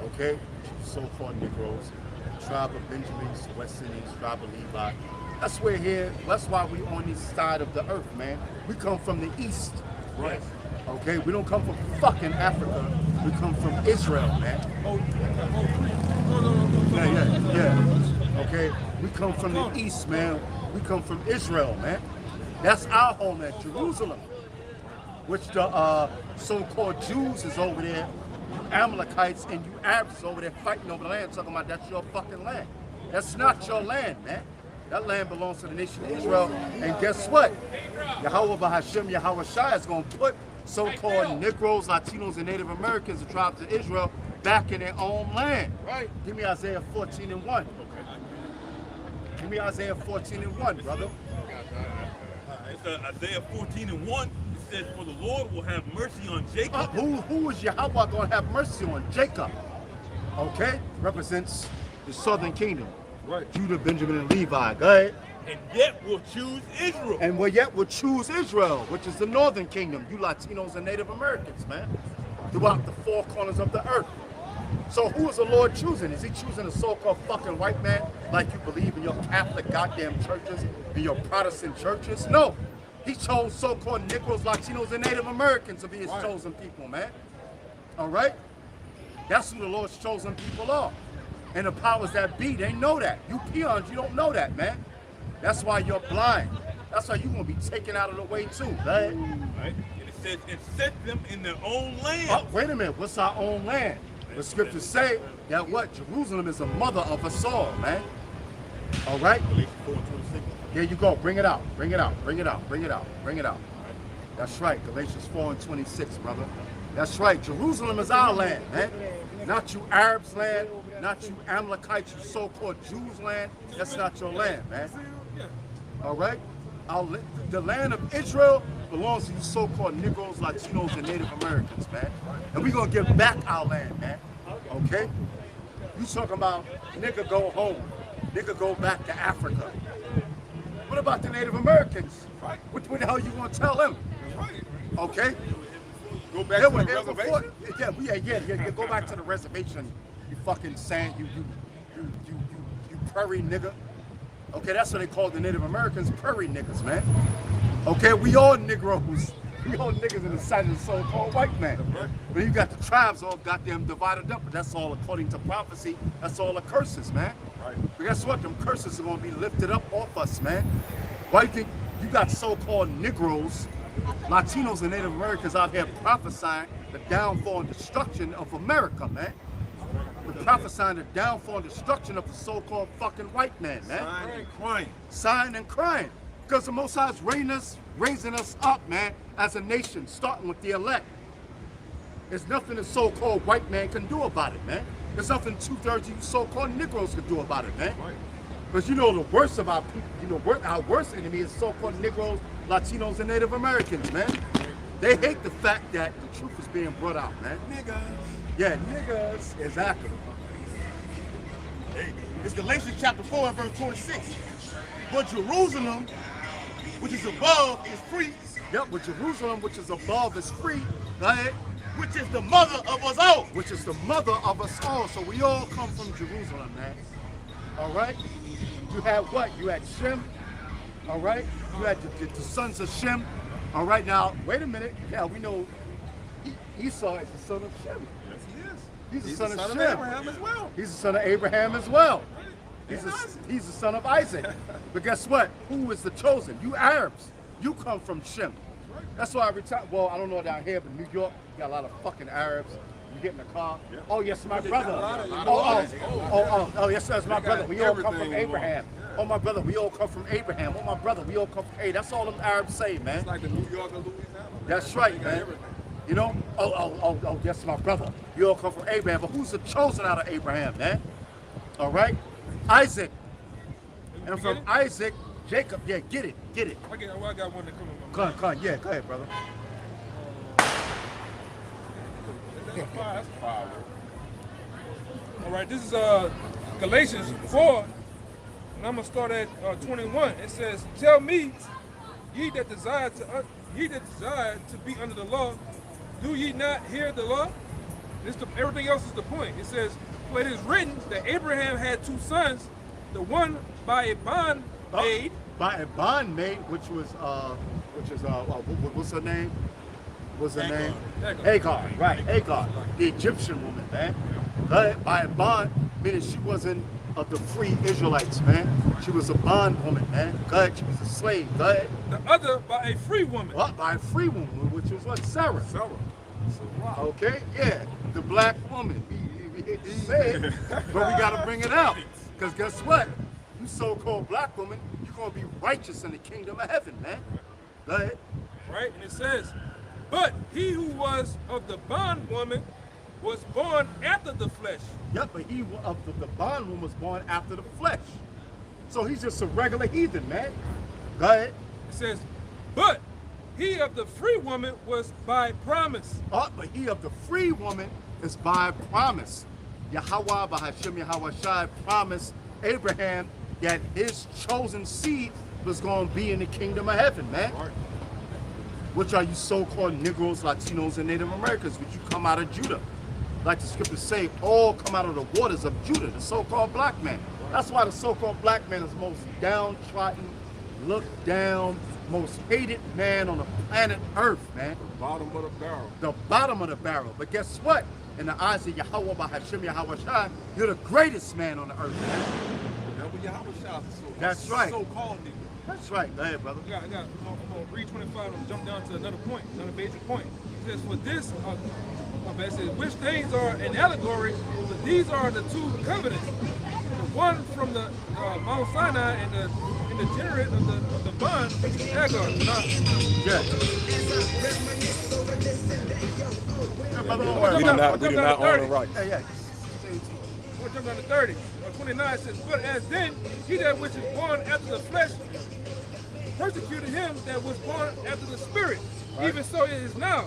okay, so-called Negroes, tribe of Benjamins, West Indians, tribe of Levi. That's why we're here. That's why we on this side of the earth, man. We come from the east, Right. okay? We don't come from fucking Africa. We come from Israel, man. Yeah. Okay, we come from the east, man. We come from Israel, man. That's our homeland, Jerusalem, which the so-called Jews is over there, you Amalekites and you Arabs over there fighting over the land, talking about that's your fucking land. That's not your land, man. That land belongs to the nation of Israel. And guess what? Yahweh Bahashim, Yahweh Shai is going to put so-called Negroes, Latinos, and Native Americans, the tribes of Israel, back in their own land. Right? Give me Isaiah 14:1. Give me Isaiah 14:1, brother. It's Isaiah 14:1. It says, "For the Lord will have mercy on Jacob." Who is Yahweh going to have mercy on? Jacob. Okay? Represents the southern kingdom. Right. Judah, Benjamin, and Levi. Go ahead. And yet will choose Israel. And we yet will choose Israel, which is the northern kingdom. You Latinos and Native Americans, man. Throughout the four corners of the earth. So who is the Lord choosing? Is he choosing a so-called fucking white man like you believe in your Catholic goddamn churches and your Protestant churches? No. He chose so-called Negroes, Latinos, and Native Americans to be his chosen people, man. All right? That's who the Lord's chosen people are. And the powers that be, they know that. You peons, you don't know that, man. That's why you're blind. That's why you're going to be taken out of the way too, right? Right? And it says, "And set them in their own land." Oh, wait a minute. What's our own land? The scriptures say that what? Jerusalem is the mother of us all, man. All right? There you go. Bring it out. Bring it out. Bring it out. Bring it out. Bring it out. That's right. Galatians 4:26, brother. That's right. Jerusalem is our land, man. Not you Arabs' land. Not you Amalekites, you so-called Jews' land. That's not your land, man. All right? The land of Israel belongs to you so-called Negroes, Latinos, and Native Americans, man. And we're going to give back our land, man. Okay? You talking about nigga go home. Nigga go back to Africa. What about the Native Americans? What the hell you going to tell them? Okay? Go back to the reservation. Yeah. Go back to the reservation. You fucking sand, you prairie nigga. Okay, that's what they call the Native Americans, prairie niggas, man. Okay, we all Negroes. We all niggas in the sight of the so-called white man. But you got the tribes all goddamn divided up, but that's all according to prophecy. That's all the curses, man. Right. But guess what? Them curses are gonna be lifted up off us, man. Why you think you got so-called Negroes, Latinos, and Native Americans out here prophesying the downfall and destruction of America, man? We're prophesying the downfall and destruction of the so-called fucking white man, man. Sighing and crying. Sighing and crying. Because the Most High is raising us up, man, as a nation, starting with the elect. There's nothing the so-called white man can do about it, man. There's nothing 2/3 of you so-called Negroes can do about it, man. Because you know the worst of our people, you know, our worst enemy is so-called Negroes, Latinos, and Native Americans, man. They hate the fact that the truth is being brought out, man. Niggas. Yeah, niggas, exactly. Hey, it's Galatians chapter 4 and verse 26. But Jerusalem, which is above, is free. Yep, but Jerusalem, which is above, is free. Go ahead. Which is the mother of us all. Which is the mother of us all. So we all come from Jerusalem, man. All right? You had what? You had Shem. All right? You had the sons of Shem. All right, now, wait a minute. Yeah, we know Esau is the son of Shem. Yes, he is. He's the son of Shem. Abraham as well. He's the son of Abraham as well. And Isaac. He's the son of Isaac. But guess what? Who is the chosen? You Arabs. You come from Shem. That's why every time, well, I don't know down here, but New York, you got a lot of fucking Arabs. You get in the car. Yeah. Oh, yes, my brother. Yes, that's my brother. We all come from Abraham. Oh, my brother, we all come from Abraham. Oh, my brother, we all come from, hey, that's all them Arabs say, man. It's like the New York and Louisiana. That's right, man. You know? Oh, yes, my brother. You all come from Abraham. But who's the chosen out of Abraham, man? All right? Isaac. And from Isaac, Jacob. Yeah, get it. I got one that come on. Come on. Yeah, go ahead, brother. That's five. All right, this is Galatians 4, and I'm gonna start at 21. It says, "Tell me, ye that desire to be under the law, do ye not hear the law?" Everything else is the point. It says, "For it is written that Abraham had two sons, the one by a bondmaid." By a bondmaid, which was what's her name? What's her name? Hagar, right? Hagar, the Egyptian woman, man. By a bond, meaning she wasn't of the free Israelites, man. She was a bond woman, man. Go ahead, she was a slave. Go ahead. The other by a free woman. By a free woman, which was what? Sarah. Okay, yeah, the black woman. We hate to say it, but we gotta bring it out. Because guess what? You so-called black woman, you're gonna be righteous in the kingdom of heaven, man. Go ahead. Right, and it says, "But he who was of the bondwoman was born after the flesh." Yep, but he of the bondwoman was born after the flesh. So he's just a regular heathen, man. Go ahead. It says, "But he of the free woman was by promise." But he of the free woman is by promise. Yahweh, by Hashem Yahweh Shai, promised Abraham that his chosen seed was going to be in the kingdom of heaven, man. Right. Which are you so-called Negroes, Latinos, and Native Americans, which you come out of Judah. Like the scriptures say, all come out of the waters of Judah, the so-called black man. That's why the so-called black man is the most downtrodden, looked down, most hated man on the planet Earth, man. Bottom of the barrel. The bottom of the barrel. But guess what? In the eyes of Yahweh, by Hashem Yahweh Shai, you're the greatest man on the earth, man. That's right. So-called nigga. That's right. Go ahead, brother. I'm gonna read 25 and jump down to another point, another basic point. It says, "For this, it says, which things are an allegory, but these are the two covenants. The one from the Mount Sinai and the generate of the bond, which is Hagar." Yeah. We do not own the right. Yeah. We'll jump down to 30. 29 says, "But as then, he that which is born after the flesh persecuted him that was born after the spirit. Right. Even so it is now.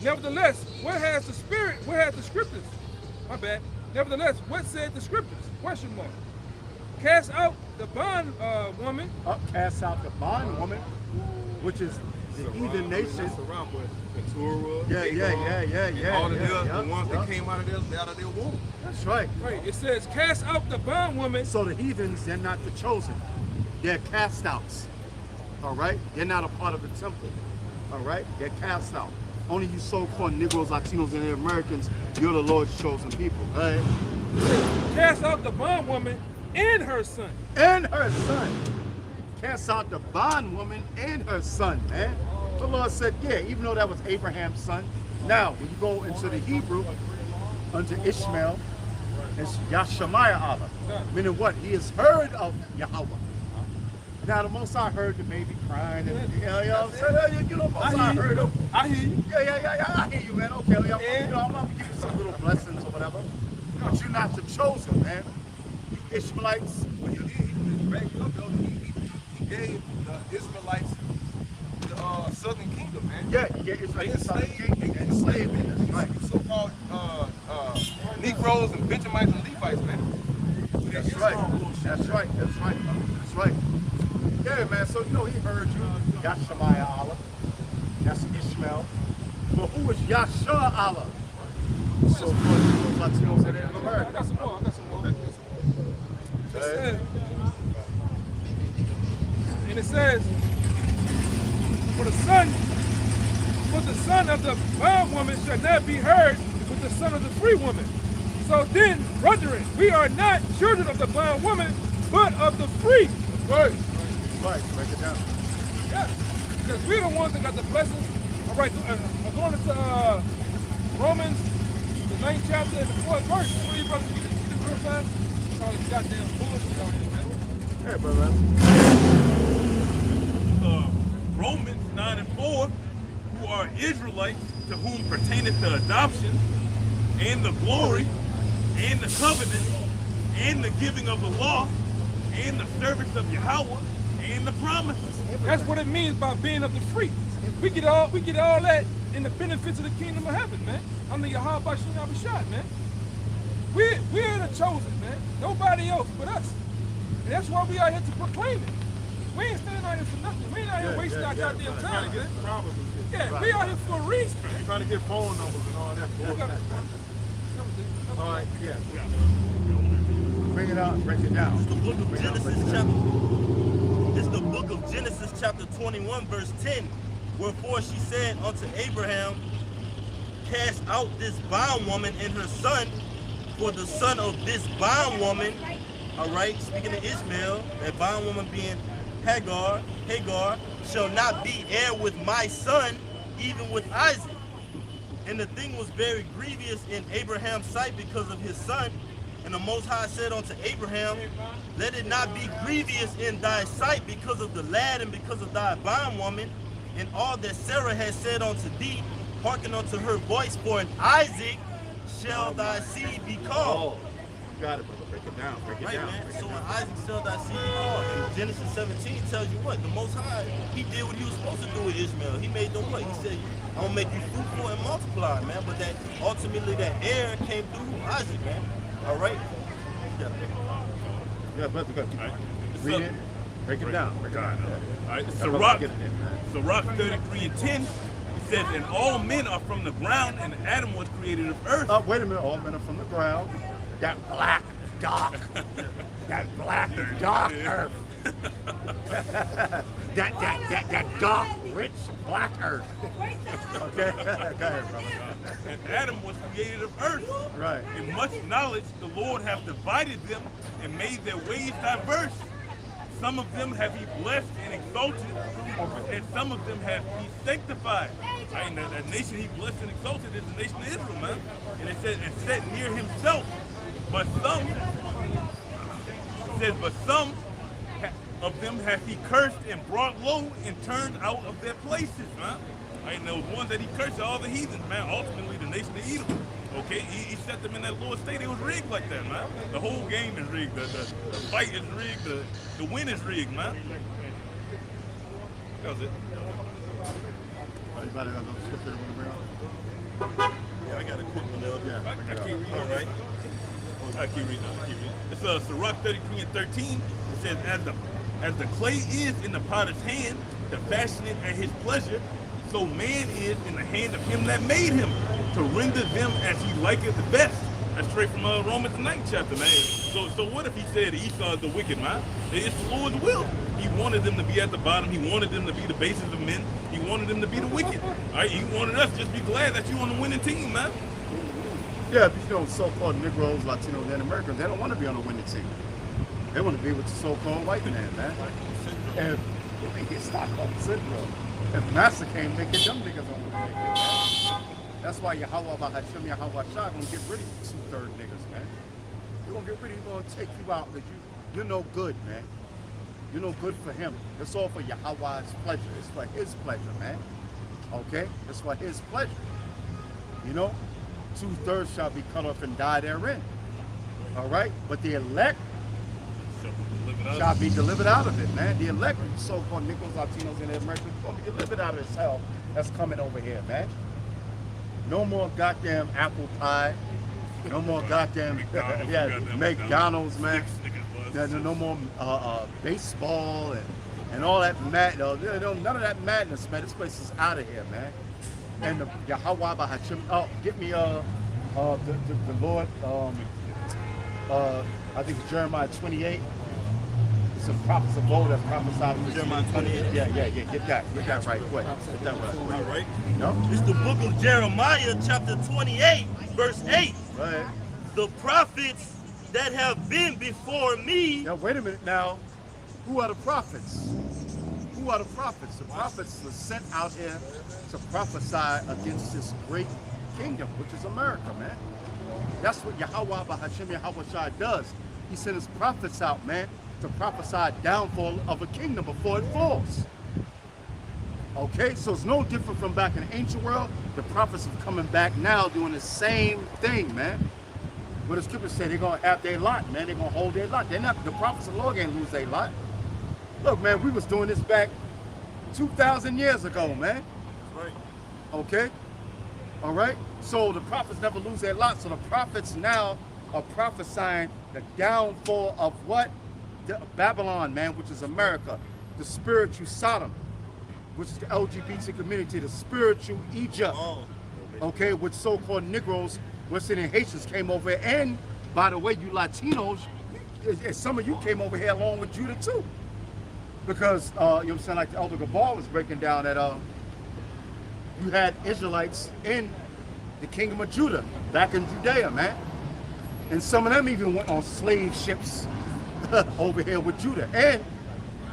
Nevertheless, where has the spirit, where has the scriptures?" My bad. "Nevertheless, what said the scriptures?" Question mark. "Cast out the bond woman." Cast out the bond woman, which is the heathen nation. Yeah. All the ones that came out of their womb. That's right. Right. It says, "Cast out the bond woman." So the heathens, they're not the chosen. They're cast outs. All right? They're not a part of the temple. All right? They're cast out. Only you so-called Negroes, Latinos, and Native Americans, you're the Lord's chosen people. Right? "Cast out the bond woman and her son." And her son. Cast out the bond woman and her son, man. The Lord said, yeah, even though that was Abraham's son. Now, when you go into the Hebrew, unto Ishmael, it's Yashamiah Allah. Meaning what? He has heard of Yahweh. Now the most I heard the baby crying, and you know what I'm saying? You know, most I heard him. I hear you. Yeah, I hear you, man. Okay, you know, I'm gonna give you some little blessings or whatever. But you're not the chosen, man. You Ishmaelites. When you back up, though, he gave the Israelites the southern kingdom, man. Yeah, he gave Israelites the king and enslaved them. Right. So-called Negroes and Benjamites and Levites, man. That's right. That's right. That's right. That's right. Yeah, man. So, you know, he heard you. Yashemaiah Allah. That's Ishmael. But who is Yashua Allah? So, Latinos in America. I got some more. And it says, for the son of the bondwoman shall not be heard with the son of the free woman. So then, brethren, we are not children of the bondwoman, but of the free. Right. Right. Break it down. Yeah, because we're the ones that got the blessings. All right, according to Romans, the 9th chapter and the 4th verse. What are you brothers get this real fast? All this goddamn bullshit out here, man. Hey, brother. Romans 9 and 4, who are Israelites, to whom pertaineth the adoption, and the glory, and the covenant, and the giving of the law, and the service of Yahweh, and the promises. That's what it means by being of the free. We get all that in the benefits of the kingdom of heaven, man. Under Yahweh Bashim Abishad, man. We're the chosen, man. Nobody else but us. And that's why we are here to proclaim it. We ain't standing out here for nothing. We ain't out here wasting our goddamn time, man. Yeah, we out here for a reason. You're trying to get phone numbers and all that. All right, yeah. Bring it out, break it down. It's the book of Genesis chapter. It's the book of Genesis chapter 21, verse 10. Wherefore she said unto Abraham, cast out this bondwoman and her son, for the son of this bondwoman, all right, speaking of Ishmael, that bondwoman being Hagar, shall not be heir with my son, even with Isaac. And the thing was very grievous in Abraham's sight because of his son. And the Most High said unto Abraham, let it not be grievous in thy sight because of the lad and because of thy bondwoman, and all that Sarah has said unto thee, hearken unto her voice, for in Isaac shall thy seed be called. You got it, brother. Break it down. Break it Right, down. man. So in Isaac shall thy seed be called. And Genesis 17 tells you what? The Most High, he did what he was supposed to do with Ishmael. He made them what? He said, I'm going to make you fruitful and multiply, man. But that ultimately that heir came through Isaac, man. All right? Yeah, brother, go. All right. Read it. Break it down. Break it down. All right. Sirach Sirach 33 and 10. It says, and all men are from the ground, and Adam was created of earth. Oh, wait a minute. All men are from the ground. That black, dark, that black, dark earth. that dark, rich, black earth. Okay? Go ahead, brother. And Adam was created of earth. Right. In much knowledge, the Lord hath divided them and made their ways diverse. Some of them have he blessed and exalted, and some of them have he sanctified. Right? That nation he blessed and exalted is the nation of Israel, man. And it says, and set near himself. But some, it says, but some of them hath he cursed and brought low and turned out of their places, man. Right? And those ones that he cursed are all the heathens, man. Ultimately, the nation of Edom. Okay, he set them in that lower state. It was rigged like that, man. The whole game is rigged. The fight is rigged. The win is rigged, man. That was it. Anybody got those scriptures Yeah, I got a quick one there. Yeah. I keep reading. All right. I keep reading. It's Sirach 33 and 13. It says, as the clay is in the potter's hand, to fashion it at his pleasure, so man is in the hand of him that made him, to render them as he liketh the best. That's straight from Romans 9th chapter, man. So what if he said Esau is the wicked, man? It's the Lord's will. He wanted them to be at the bottom. He wanted them to be the basis of men. He wanted them to be the wicked. All right, he wanted us just be glad that you're on the winning team, man. Yeah, but you know, so-called Negroes, Latinos, and Americans, they don't want to be on a winning team. They want to be with the so-called white man. And if we get Stockholm Syndrome, if Massa can't make it, them niggas don't want to make it, man. That's why Yahweh Bahashim, Yahweh Shah gonna get rid of you 2/3 niggas, man. You're gonna get rid of you, gonna take you out because you're no good, man. you know, good for him. It's all for Yahweh's pleasure. It's for his pleasure, man. Okay? It's for his pleasure. You know? 2/3 shall be cut off and die therein. All right? But the elect shall be delivered out of it, man. The elect, so-called Negroes, Latinos, and Americans, will be delivered out of this hell that's coming over here, man. No more goddamn apple pie. No more goddamn McDonald's, man. No more baseball and all that mad. None of that madness, man. This place is out of here, man. And the Yahweh Bahashim. Oh, get me the Lord. I think it's Jeremiah 28. It's a prophets of old that prophesied. Jeremiah 28. Yeah. Get that right quick. Get that right quick. All right. No? It's the book of Jeremiah, chapter 28, verse 8. Right. The prophets that have been before me. Now wait a minute. Now, who are the prophets? Who are the prophets? The prophets were sent out here to prophesy against this great kingdom, which is America, man. That's what Yahweh Bahashim Yahweh Shai does. He sent his prophets out, man, to prophesy downfall of a kingdom before it falls. Okay, so it's no different from back in the ancient world. The prophets are coming back now doing the same thing, man. What the scriptures say, they're gonna have their lot, man. They're gonna hold their lot. They're not, the prophets of the Lord ain't lose their lot. Look, man, we was doing this back 2,000 years ago, man. Right. Okay? All right? So the prophets never lose their lot. So the prophets now are prophesying the downfall of what? Babylon, man, which is America. The spiritual Sodom, which is the LGBT community, the spiritual Egypt. Oh. Okay, with so-called Negroes, West Indian Haitians came over here. And by the way, you Latinos, some of you came over here along with Judah too. Because, you know what I'm saying, like the Elder Gabal was breaking down that you had Israelites in the kingdom of Judah, back in Judea, man. And some of them even went on slave ships over here with Judah. And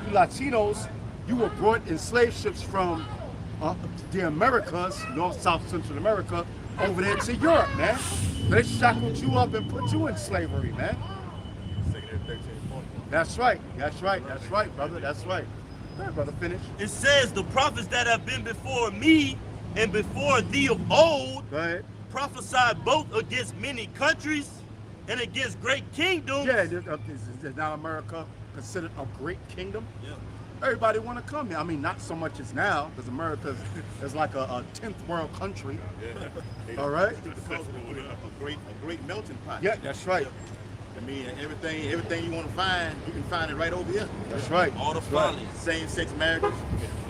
you Latinos, you were brought in slave ships from the Americas, North, South, Central America, over there to Europe, man. They shackled you up and put you in slavery, man. That's right, brother, that's right. All right, brother, finish. It says the prophets that have been before me and before thee of old prophesied both against many countries and against great kingdoms. Yeah, is now America considered a great kingdom? Yeah. Everybody want to come here. I mean, not so much as now, because America is like a 10th world country. Yeah. All right? A great melting pot. Yeah, that's right. I mean, everything you want to find, you can find it right over here. That's right. All the folly. Same-sex marriages.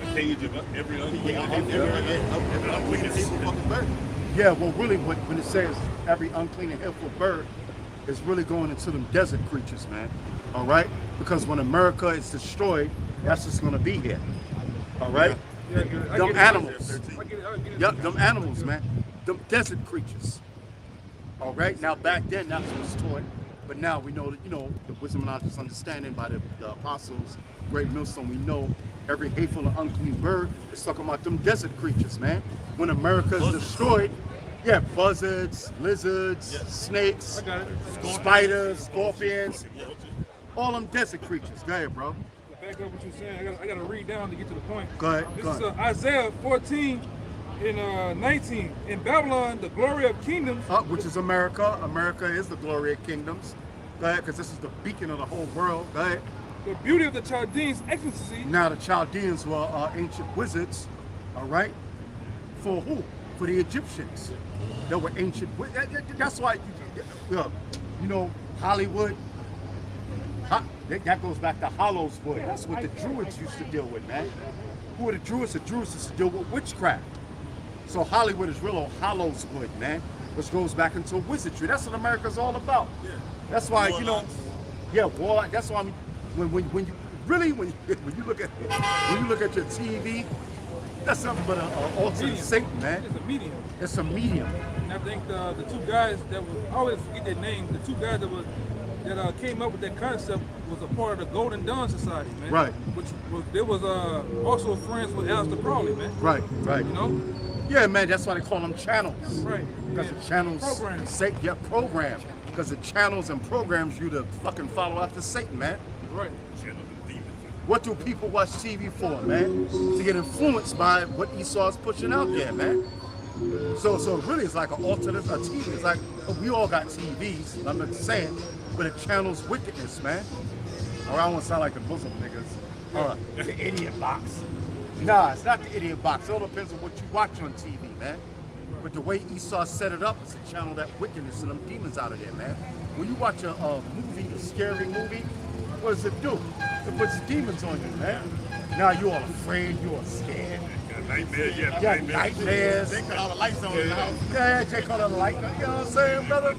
The page of every unclean and hateful fucking bird. Yeah, well, really, when it says every unclean and hateful bird, it's really going into them desert creatures, man. All right? Because when America is destroyed, that's what's going to be here. All right? Yeah, them animals. I get it. Yep, them animals, man. Them desert creatures. All right? Now, back then, that's what was taught. But now we know that, you know, the wisdom and knowledge understanding by the apostles, great millstone, we know every hateful and unclean bird is talking about them desert creatures, man. When America is destroyed, yeah, buzzards, lizards, snakes, spiders, scorpions, all them desert creatures. Go ahead, bro. Back up what you're saying. I gotta read down to get to the point. Go ahead. This is Isaiah 14 and 19. In Babylon, the glory of kingdoms. Which is America. America is the glory of kingdoms. Go ahead, because this is the beacon of the whole world. Go ahead. The beauty of the Chaldeans' excellency. Now the Chaldeans were ancient wizards. All right. For who? For the Egyptians. They were ancient. That's why, you know, Hollywood. That goes back to Hollowswood. That's what the Druids used to deal with, man. Who are the Druids? The Druids used to deal with witchcraft. So Hollywood is real old Hollowswood, man, which goes back into wizardry. That's what America's all about. Yeah. That's why, you know, warlock. That's why when you really when you look at your TV, that's nothing but an alternate Satan, man. It's a medium. It's a medium. And I think the two guys that was, I always forget their names. The two guys that came up with that concept was a part of the Golden Dawn Society, man. Right. Which was also friends with Aleister Crowley, man. Right. You know. Yeah, man. That's why they call them channels. Right. Because the channels program. Because the channels and programs you to fucking follow after Satan, man. Right. What do people watch TV for, man? To get influenced by what Esau's pushing out there, man. So really it's like an alternate TV. It's like we all got TVs, I'm not saying, but it channels wickedness, man. Or I don't want to sound like the Muslim niggas. Or the idiot box. Nah, it's not the idiot box. It all depends on what you watch on TV, man. But the way Esau set it up is to channel that wickedness and them demons out of there, man. When you watch a movie, a scary movie, what does it do? It puts demons on you, man. Now you're all afraid, you're scared. Nightmares, nightmares. They cut all the lights on in the house. Yeah, they cut all the lights. You know what I'm saying, brother?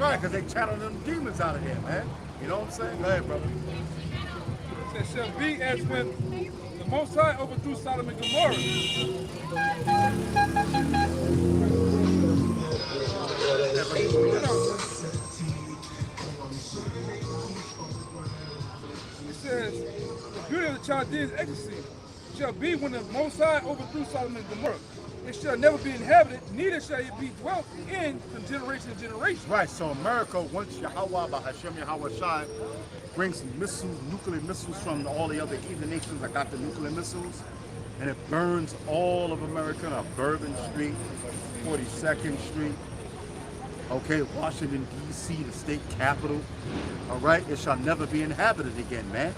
Right, because they channel them demons out of there, man. You know what I'm saying? Go ahead, brother. It shall be as when the Most High overthrew Sodom and Gomorrah. It says, the beauty of the Chaldeans' ecstasy shall be when the Most High overthrew Sodom and Gomorrah. It shall never be inhabited, neither shall it be dwelt in from generation to generation. Right, so America, once Yahweh, Bahashem Yahweh Shai, brings missiles, nuclear missiles from all the other heathen nations that got the nuclear missiles, and it burns all of America on Bourbon Street, 42nd Street, okay, Washington, D.C., the state capital, all right? It shall never be inhabited again, man.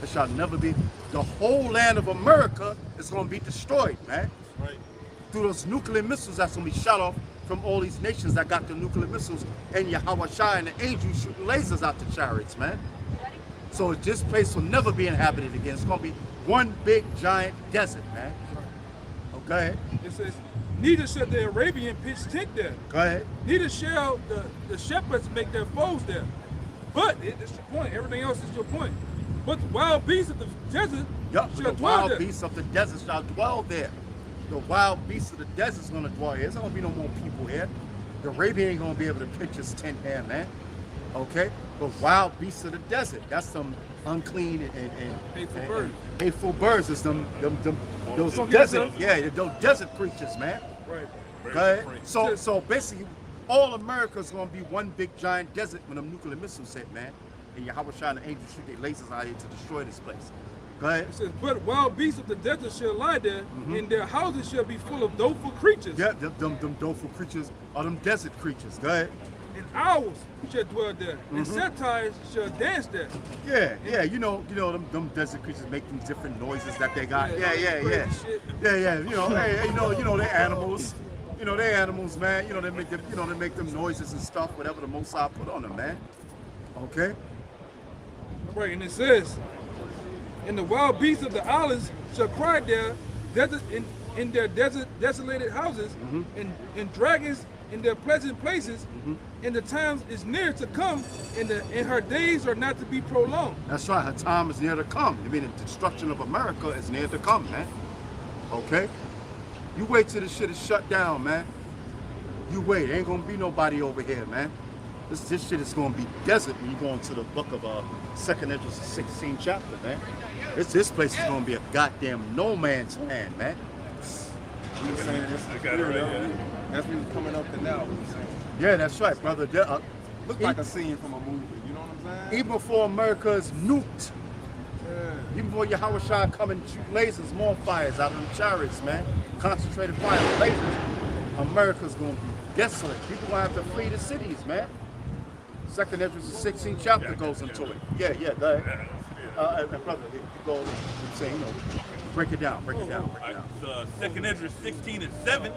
It shall never be. The whole land of America is going to be destroyed, man. Right. Through those nuclear missiles that's going to be shot off from all these nations that got the nuclear missiles, and Yahweh Shai and the angels shooting lasers out the chariots, man. So this place will never be inhabited again. It's going to be one big giant desert, man. Okay. It says, neither shall the Arabian pitch tent there. Go ahead. Neither shall the shepherds make their foes there. But, it's your point, everything else is your point. But the wild beasts of the desert Yup, shall the dwell wild there. beasts of the desert shall dwell there. The wild beasts of the desert is going to dwell here. There's not going to be no more people here. The Arabian ain't going to be able to pitch his tent here, man. Okay? The wild beasts of the desert, that's some unclean and Hateful birds. Hateful birds is those Don't desert, get yeah, those desert creatures, man. Right. Okay? So basically, all America is going to be one big giant desert when them nuclear missiles hit, man. And Yahweh Shai and the angels shoot their lasers out here to destroy this place. Go ahead. It says, but wild beasts of the desert shall lie there, and their houses shall be full of doleful creatures. Yeah, them doleful creatures are them desert creatures. Go ahead. And owls shall dwell there, and satires shall dance there. Yeah, you know them desert creatures make them different noises that they got. Yeah. Shit. Yeah. You know, hey, you know they're animals. You know they're animals, man. You know they make them noises and stuff, whatever the Most High put on them, man. Okay. Right, and it says, and the wild beasts of the islands shall cry there, desert in their desolated houses, and dragons in their pleasant places, and the time is near to come, and her days are not to be prolonged. That's right. Her time is near to come. I mean, the destruction of America is near to come, man. Okay. You wait till this shit is shut down, man. You wait. Ain't gonna be nobody over here, man. This shit is gonna be desert when you go into the book of 2nd Ezra 16th chapter, man. This place is gonna be a goddamn no man's land, man. You know saying? That's what's coming up to now. What you saying? Yeah, that's right, brother. Look like a scene from a movie. You know what I'm saying? Even before America is nuked, even before Yahweh Shai come and shoot lasers, more fires out of the chariots, man. Concentrated fire, lasers. America's gonna be desolate. People gonna have to flee the cities, man. 2nd Ezra 16th chapter goes into it. Yeah, go ahead. And brother, you go and say, break it down. 2nd Ezra 16:7.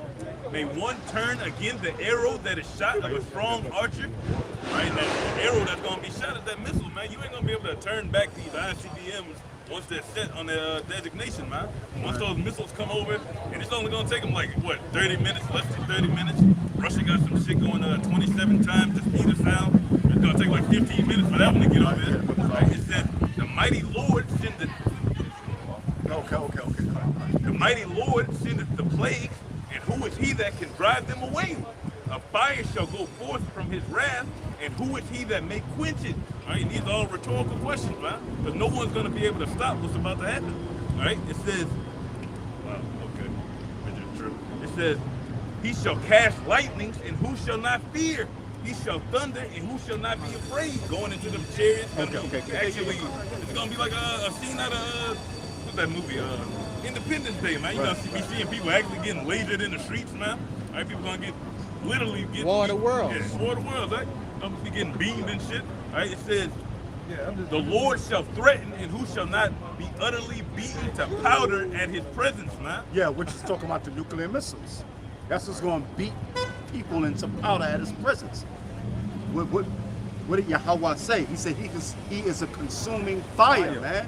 May one turn again the arrow that is shot like a strong archer. Right now, the arrow that's gonna be shot at that missile, man. You ain't gonna be able to turn back these ICBMs once they're set on their designation, man. Once those missiles come over, and it's only gonna take them like what, 30 minutes, less than 30 minutes. Russia got some shit going 27 times the speed of sound. It's gonna take like 15 minutes for that one to get over there. Right? It said the mighty Lord sendeth. Okay. The mighty Lord sendeth the plagues, and who is he that can drive them away? A fire shall go forth from his wrath, and who is he that may quench it? Right? And these are all rhetorical questions, man. Because no one's going to be able to stop what's about to happen. Right? It says, wow, okay. It's just true. It says, he shall cast lightnings, and who shall not fear? he shall thunder, and who shall not be afraid? Going into them chariots. Okay. Actually, it's gonna be like a scene out of what's that movie? Independence Day, man. You gonna be seeing people actually getting lasered in the streets, man. Right? People gonna get literally get War of the Worlds. Yeah, War of the Worlds, right? Gonna be getting beamed and shit. Right? It says, the Lord shall threaten, and who shall not be utterly beaten to powder at his presence, man. Yeah, which is talking about the nuclear missiles. That's what's going to beat people into powder at his presence. What did Yahweh say? He said he is a consuming fire, man.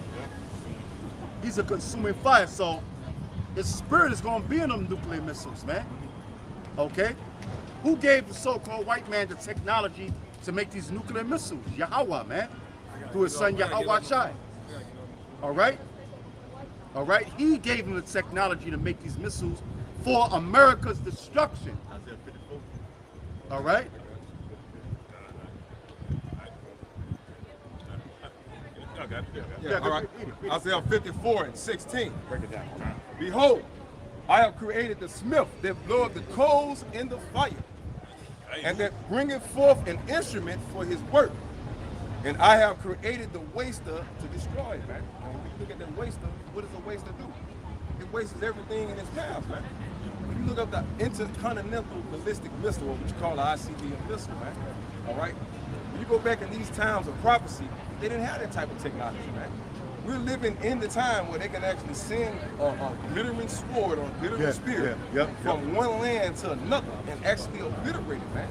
He's a consuming fire. So his spirit is going to be in them nuclear missiles, man. Okay? Who gave the so-called white man the technology to make these nuclear missiles? Yahweh, man. Through his son Yahweh Shai. All right? All right? He gave him the technology to make these missiles for America's destruction. All right? Yeah, all right. Isaiah 54:16. Break it down. Behold, I have created the smith that bloweth the coals in the fire, and that bringeth forth an instrument for his work. And I have created the waster to destroy it, man. And when you look at that waster, what does the waster do? It wastes everything in its path, man. When you look up the intercontinental ballistic missile, or what you call the ICBM missile, man, all right? When you go back in these times of prophecy, they didn't have that type of technology, man. We're living in the time where they can actually send a glittering sword or a glittering spear from one land to another and actually obliterate it, man.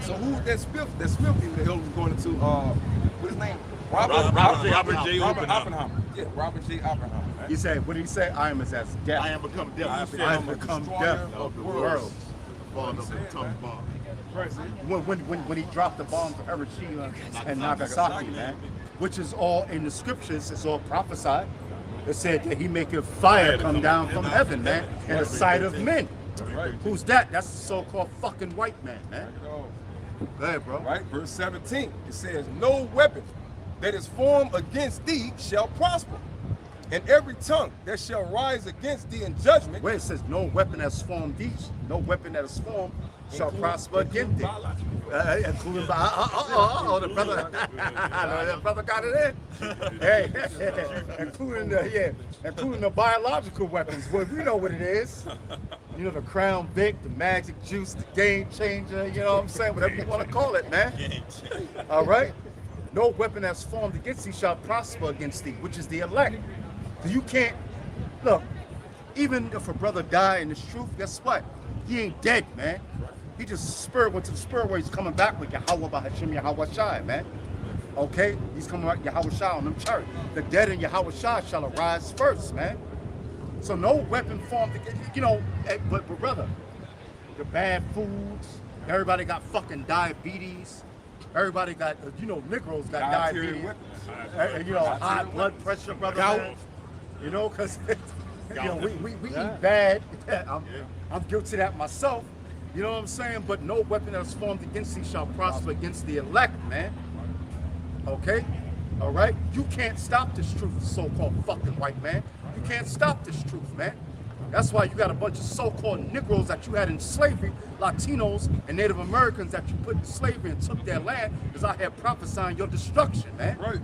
So who was that Smith? That Smith even the hell was going into what's his name? Robert J. Oppenheimer. Yeah, Robert J. Oppenheimer. Man. He said, what did he say? I am as death. I am become death. I am become death of the world. Father of the atomic bomb. When he dropped the bombs of Hiroshima and Nagasaki, man, which is all in the scriptures, it's all prophesied. It said that he maketh fire come down from heaven, man, in the sight of men. Who's that? That's the so-called fucking white man, man. Go ahead, bro. Right, verse 17, it says, no weapon that is formed against thee shall prosper, and every tongue that shall rise against thee in judgment. Where it says no weapon that's formed thee, no weapon that is formed shall prosper against thee. Including the brother, the brother got it in. Hey, including the biological weapons. Well, we know what it is. You know, the Crown Vic, the Magic Juice, the Game Changer. You know what I'm saying? Whatever you want to call it, man. All right. No weapon that's formed against thee shall prosper against thee, which is the elect. So you can't look. Even if a brother die in this truth, guess what? He ain't dead, man. He just went to the spirit where he's coming back with Yahweh Bahashim Yahweh Shai, man. Okay? He's coming back Yahweh Shai on them church. The dead in Yahweh Shai shall arise first, man. So no weapon formed against, you know, but brother, the bad foods, everybody got fucking diabetes. Everybody got, you know, Negroes got diabetes. You know, high blood pressure, brother. Man. You know, because, you know, we eat bad. I'm guilty of that myself. You know what I'm saying? But no weapon that is formed against thee shall prosper against the elect, man. Okay? All right? You can't stop this truth, so-called fucking white man. You can't stop this truth, man. That's why you got a bunch of so-called Negroes that you had in slavery, Latinos and Native Americans that you put in slavery and took their land, because I had prophesying your destruction, man. Right.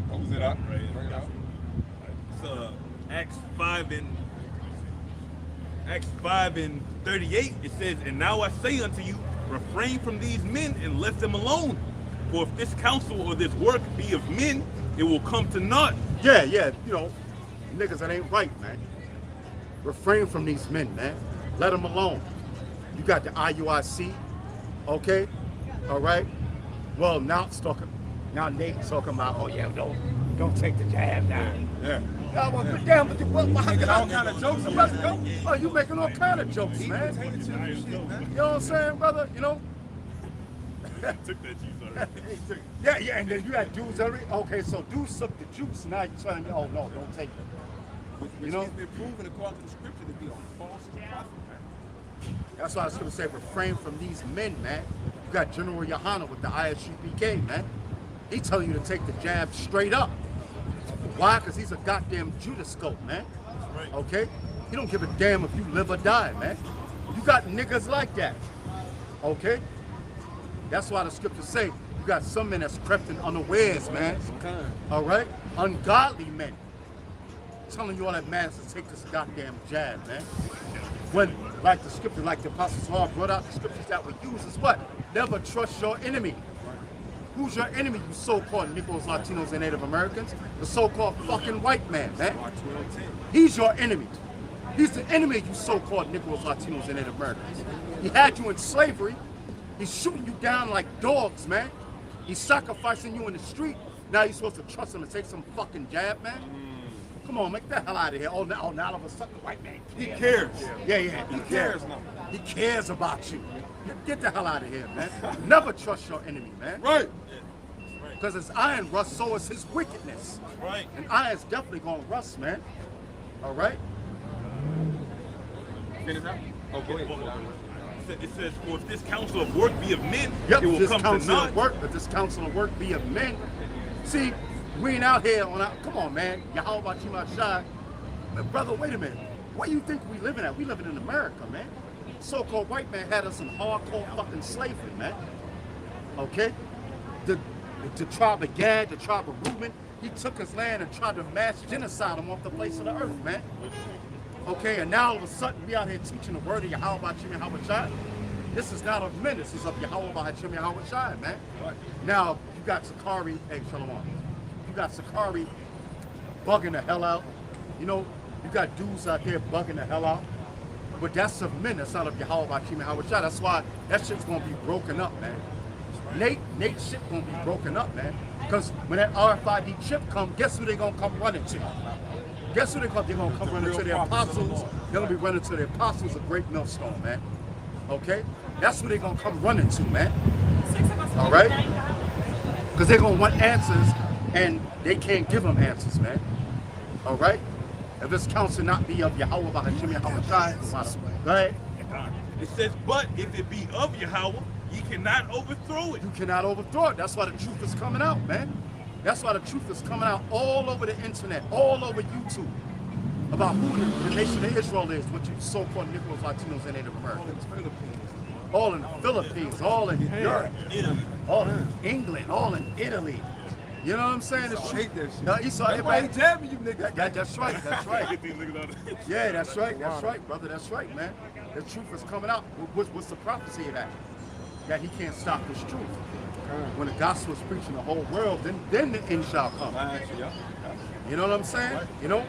Close it out. Right. It's Acts 5:38, it says, and now I say unto you, refrain from these men and let them alone. For if this counsel or this work be of men, it will come to naught. Yeah, you know, niggas, that ain't right, man. Refrain from these men, man. Let them alone. You got the IUIC, okay? All right? Well, now Nate's talking about, oh yeah, don't take the jab now. Yeah. Well, damn, but making all kind of jokes. Oh, you making all kind of jokes, man. You know what I'm saying, brother? You know? Took that juice already. Yeah, and then you got dudes already. Okay, so dudes took the juice. Now you're telling me, oh no, don't take it. Which has been proven according to the scripture to be a false prophet, man. That's why I was going to say, refrain from these men, man. You got General Yohana with the ISUPK, man. He telling you to take the jab straight up. Why? Because he's a goddamn Judascope, man. Okay? He don't give a damn if you live or die, man. You got niggas like that. Okay? That's why the scriptures say you got some men that's crept in unawares, man. All right? Ungodly men. Telling you all that man to take this goddamn jab, man. When, like the scripture, like the Apostle Paul brought out, the scriptures that we use is what? Never trust your enemy. Who's your enemy, you so-called Negroes, Latinos, and Native Americans? The so-called fucking white man, man. He's your enemy. He's the enemy of you so-called Negroes, Latinos, and Native Americans. He had you in slavery. He's shooting you down like dogs, man. He's sacrificing you in the street. Now you're supposed to trust him and take some fucking jab, man? Come on, make the hell out of here. Oh, now all of a sudden, the white man cares. He cares. Yeah. He cares now. He cares about you. Get the hell out of here, man. Never trust your enemy, man. Right. Because as iron rusts, so is his wickedness. Right. And iron's definitely going to rust, man. All right? Finish out? Oh, go ahead. It says, for if this counsel of work be of men, Yep, it will this come to counsel naught. of work, but this counsel of work be of men. See, we ain't out here on our, come on, man. How about you, my shy? But brother, wait a minute. What do you think we living at? We living in America, man. So-called white man had us in hardcore fucking slavery, man. Okay? The tribe of Gad, the tribe of Reuben, he took his land and tried to mass genocide him off the face of the earth, man. Okay, and now all of a sudden we out here teaching the word of Yahweh Bashim Yahweh Shai. This is not of men, this is of Yahweh Bashim Yahweh Shai, man. Now, you got Sakari, hey, Shalom. You got Sakari bugging the hell out. You know, you got dudes out there bugging the hell out. But that's of men, that's not of Yahweh Bashim Yahweh Shai. That's why that shit's gonna be broken up, man. Nate shit gonna be broken up, man. Because when that RFID chip come, guess who they gonna come running to? Guess who they're gonna come running to? The apostles. They're gonna be running to the apostles of Great Millstone, man. Okay? That's who they're gonna come running to, man. All right? Because they're gonna want answers, and they can't give them answers, man. All right? If this counsel not be of Yahweh Bashim Yahweh Shai, go ahead. It says, but if it be of Yahweh, ye cannot overthrow it. You cannot overthrow it. That's why the truth is coming out, man. That's why the truth is coming out all over the internet, all over YouTube, about who the nation of Israel is, what you so-called Negroes, Latinos, and Native Americans. All in the Philippines, all in Europe, all in England, all in Italy. You know what I'm saying? I hate that shit. No, you saw That's why he everybody. jabbing you, nigga. That's right. That's right. Yeah, that's right, brother. That's right, man. The truth is coming out. What's the prophecy of that? That he can't stop this truth. When the gospel is preached in the whole world, then the end shall come. You know what I'm saying? You know?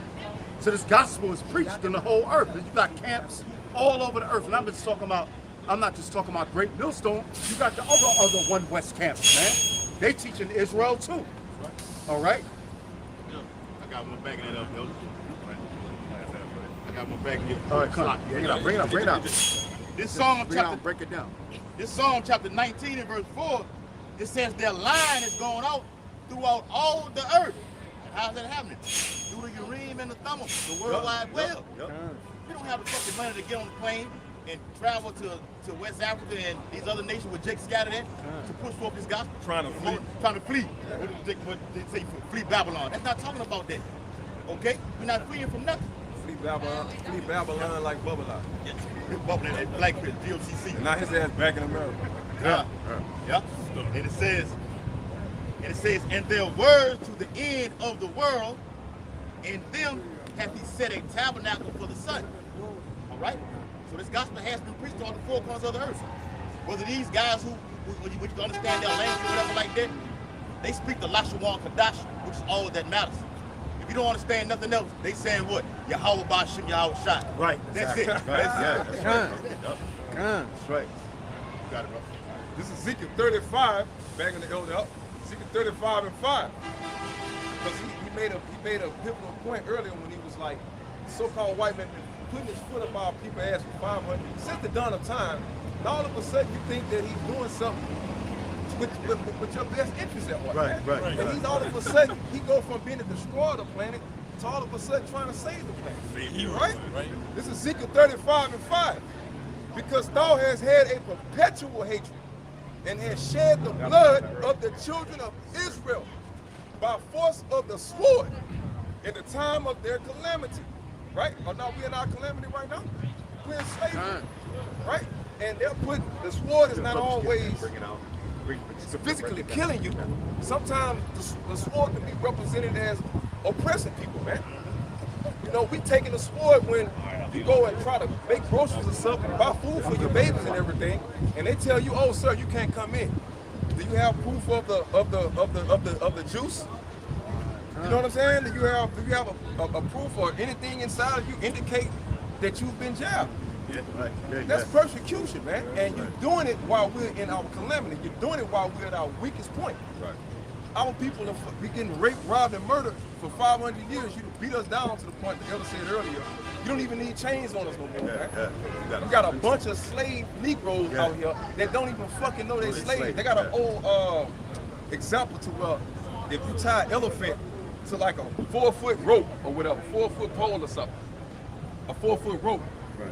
So this gospel is preached in the whole earth. You got camps all over the earth. And I'm not just talking about Great Millstone. You got the other One West camps, man. They teach in Israel too. All right? I got one backing it up, yo. I got one backing it up. All right, come on. Bring it up. This Psalm chapter, Break it down. this Psalm chapter 19 and verse 4, it says their line is going out throughout all the earth. How's that happening? Through the Urim and the Thummim, the World Wide Web. We don't have the fucking money to get on the plane and travel to West Africa and these other nations where Jake scattered in to push forth his gospel. Trying to flee. Trying to flee. What they say, flee Babylon. That's not talking about that. Okay? We're not fleeing from nothing. Flee Babylon like Babylon. Bubbling that black fish, GOCC. Now his ass back in America. Yeah. And it says, and their words to the end of the world, and them hath he set a tabernacle for the sun. All right? So this gospel has been preached to all the four corners of the earth. Whether these guys who you understand their language or whatever like that, they speak the Lashawan Kadash, which is all that matters. If you don't understand nothing else, they saying what? Yahweh Bashim Yahweh Shai. Right. That's it. Right. That's it. That's right. You got it, bro. This is Ezekiel 35, back in the elder up. Ezekiel 35 and 5. Because he made a pivotal point earlier when he was like, so-called white man putting his foot up our people ass for 500. Since the dawn of time, and all of a sudden you think that he's doing something with your best interest at heart. Right. And he's all of a sudden, he go from being a destroyer of the planet to all of a sudden trying to save the planet. Right? This is Ezekiel 35 and 5. Because thou hast had a perpetual hatred and has shed the blood of the children of Israel by force of the sword in the time of their calamity. Right? Or now we in our calamity right now? We're in slavery. Right? And they're putting, the sword is not always physically killing you, sometimes the sword can be represented as oppressing people, man. You know, we taking the sword when you go and try to make groceries or something, buy food for your babies and everything, and they tell you, "Oh, sir, you can't come in." Do you have proof of the juice? You know what I'm saying? Do you have a proof or anything inside of you indicate that you've been jabbed? Yeah, right. Yeah, That's persecution, man. And you're doing it while we're in our calamity. You're doing it while we're at our weakest point. Right. Our people have been getting raped, robbed, and murdered for 500 years. You beat us down to the point the elder said earlier. You don't even need chains on us no more, man. Yeah. You got a bunch of slave Negroes out here that don't even fucking know they're slaves. They got an old example to where if you tie an elephant to like a 4-foot rope or whatever, 4-foot pole or something, a 4-foot rope, Right.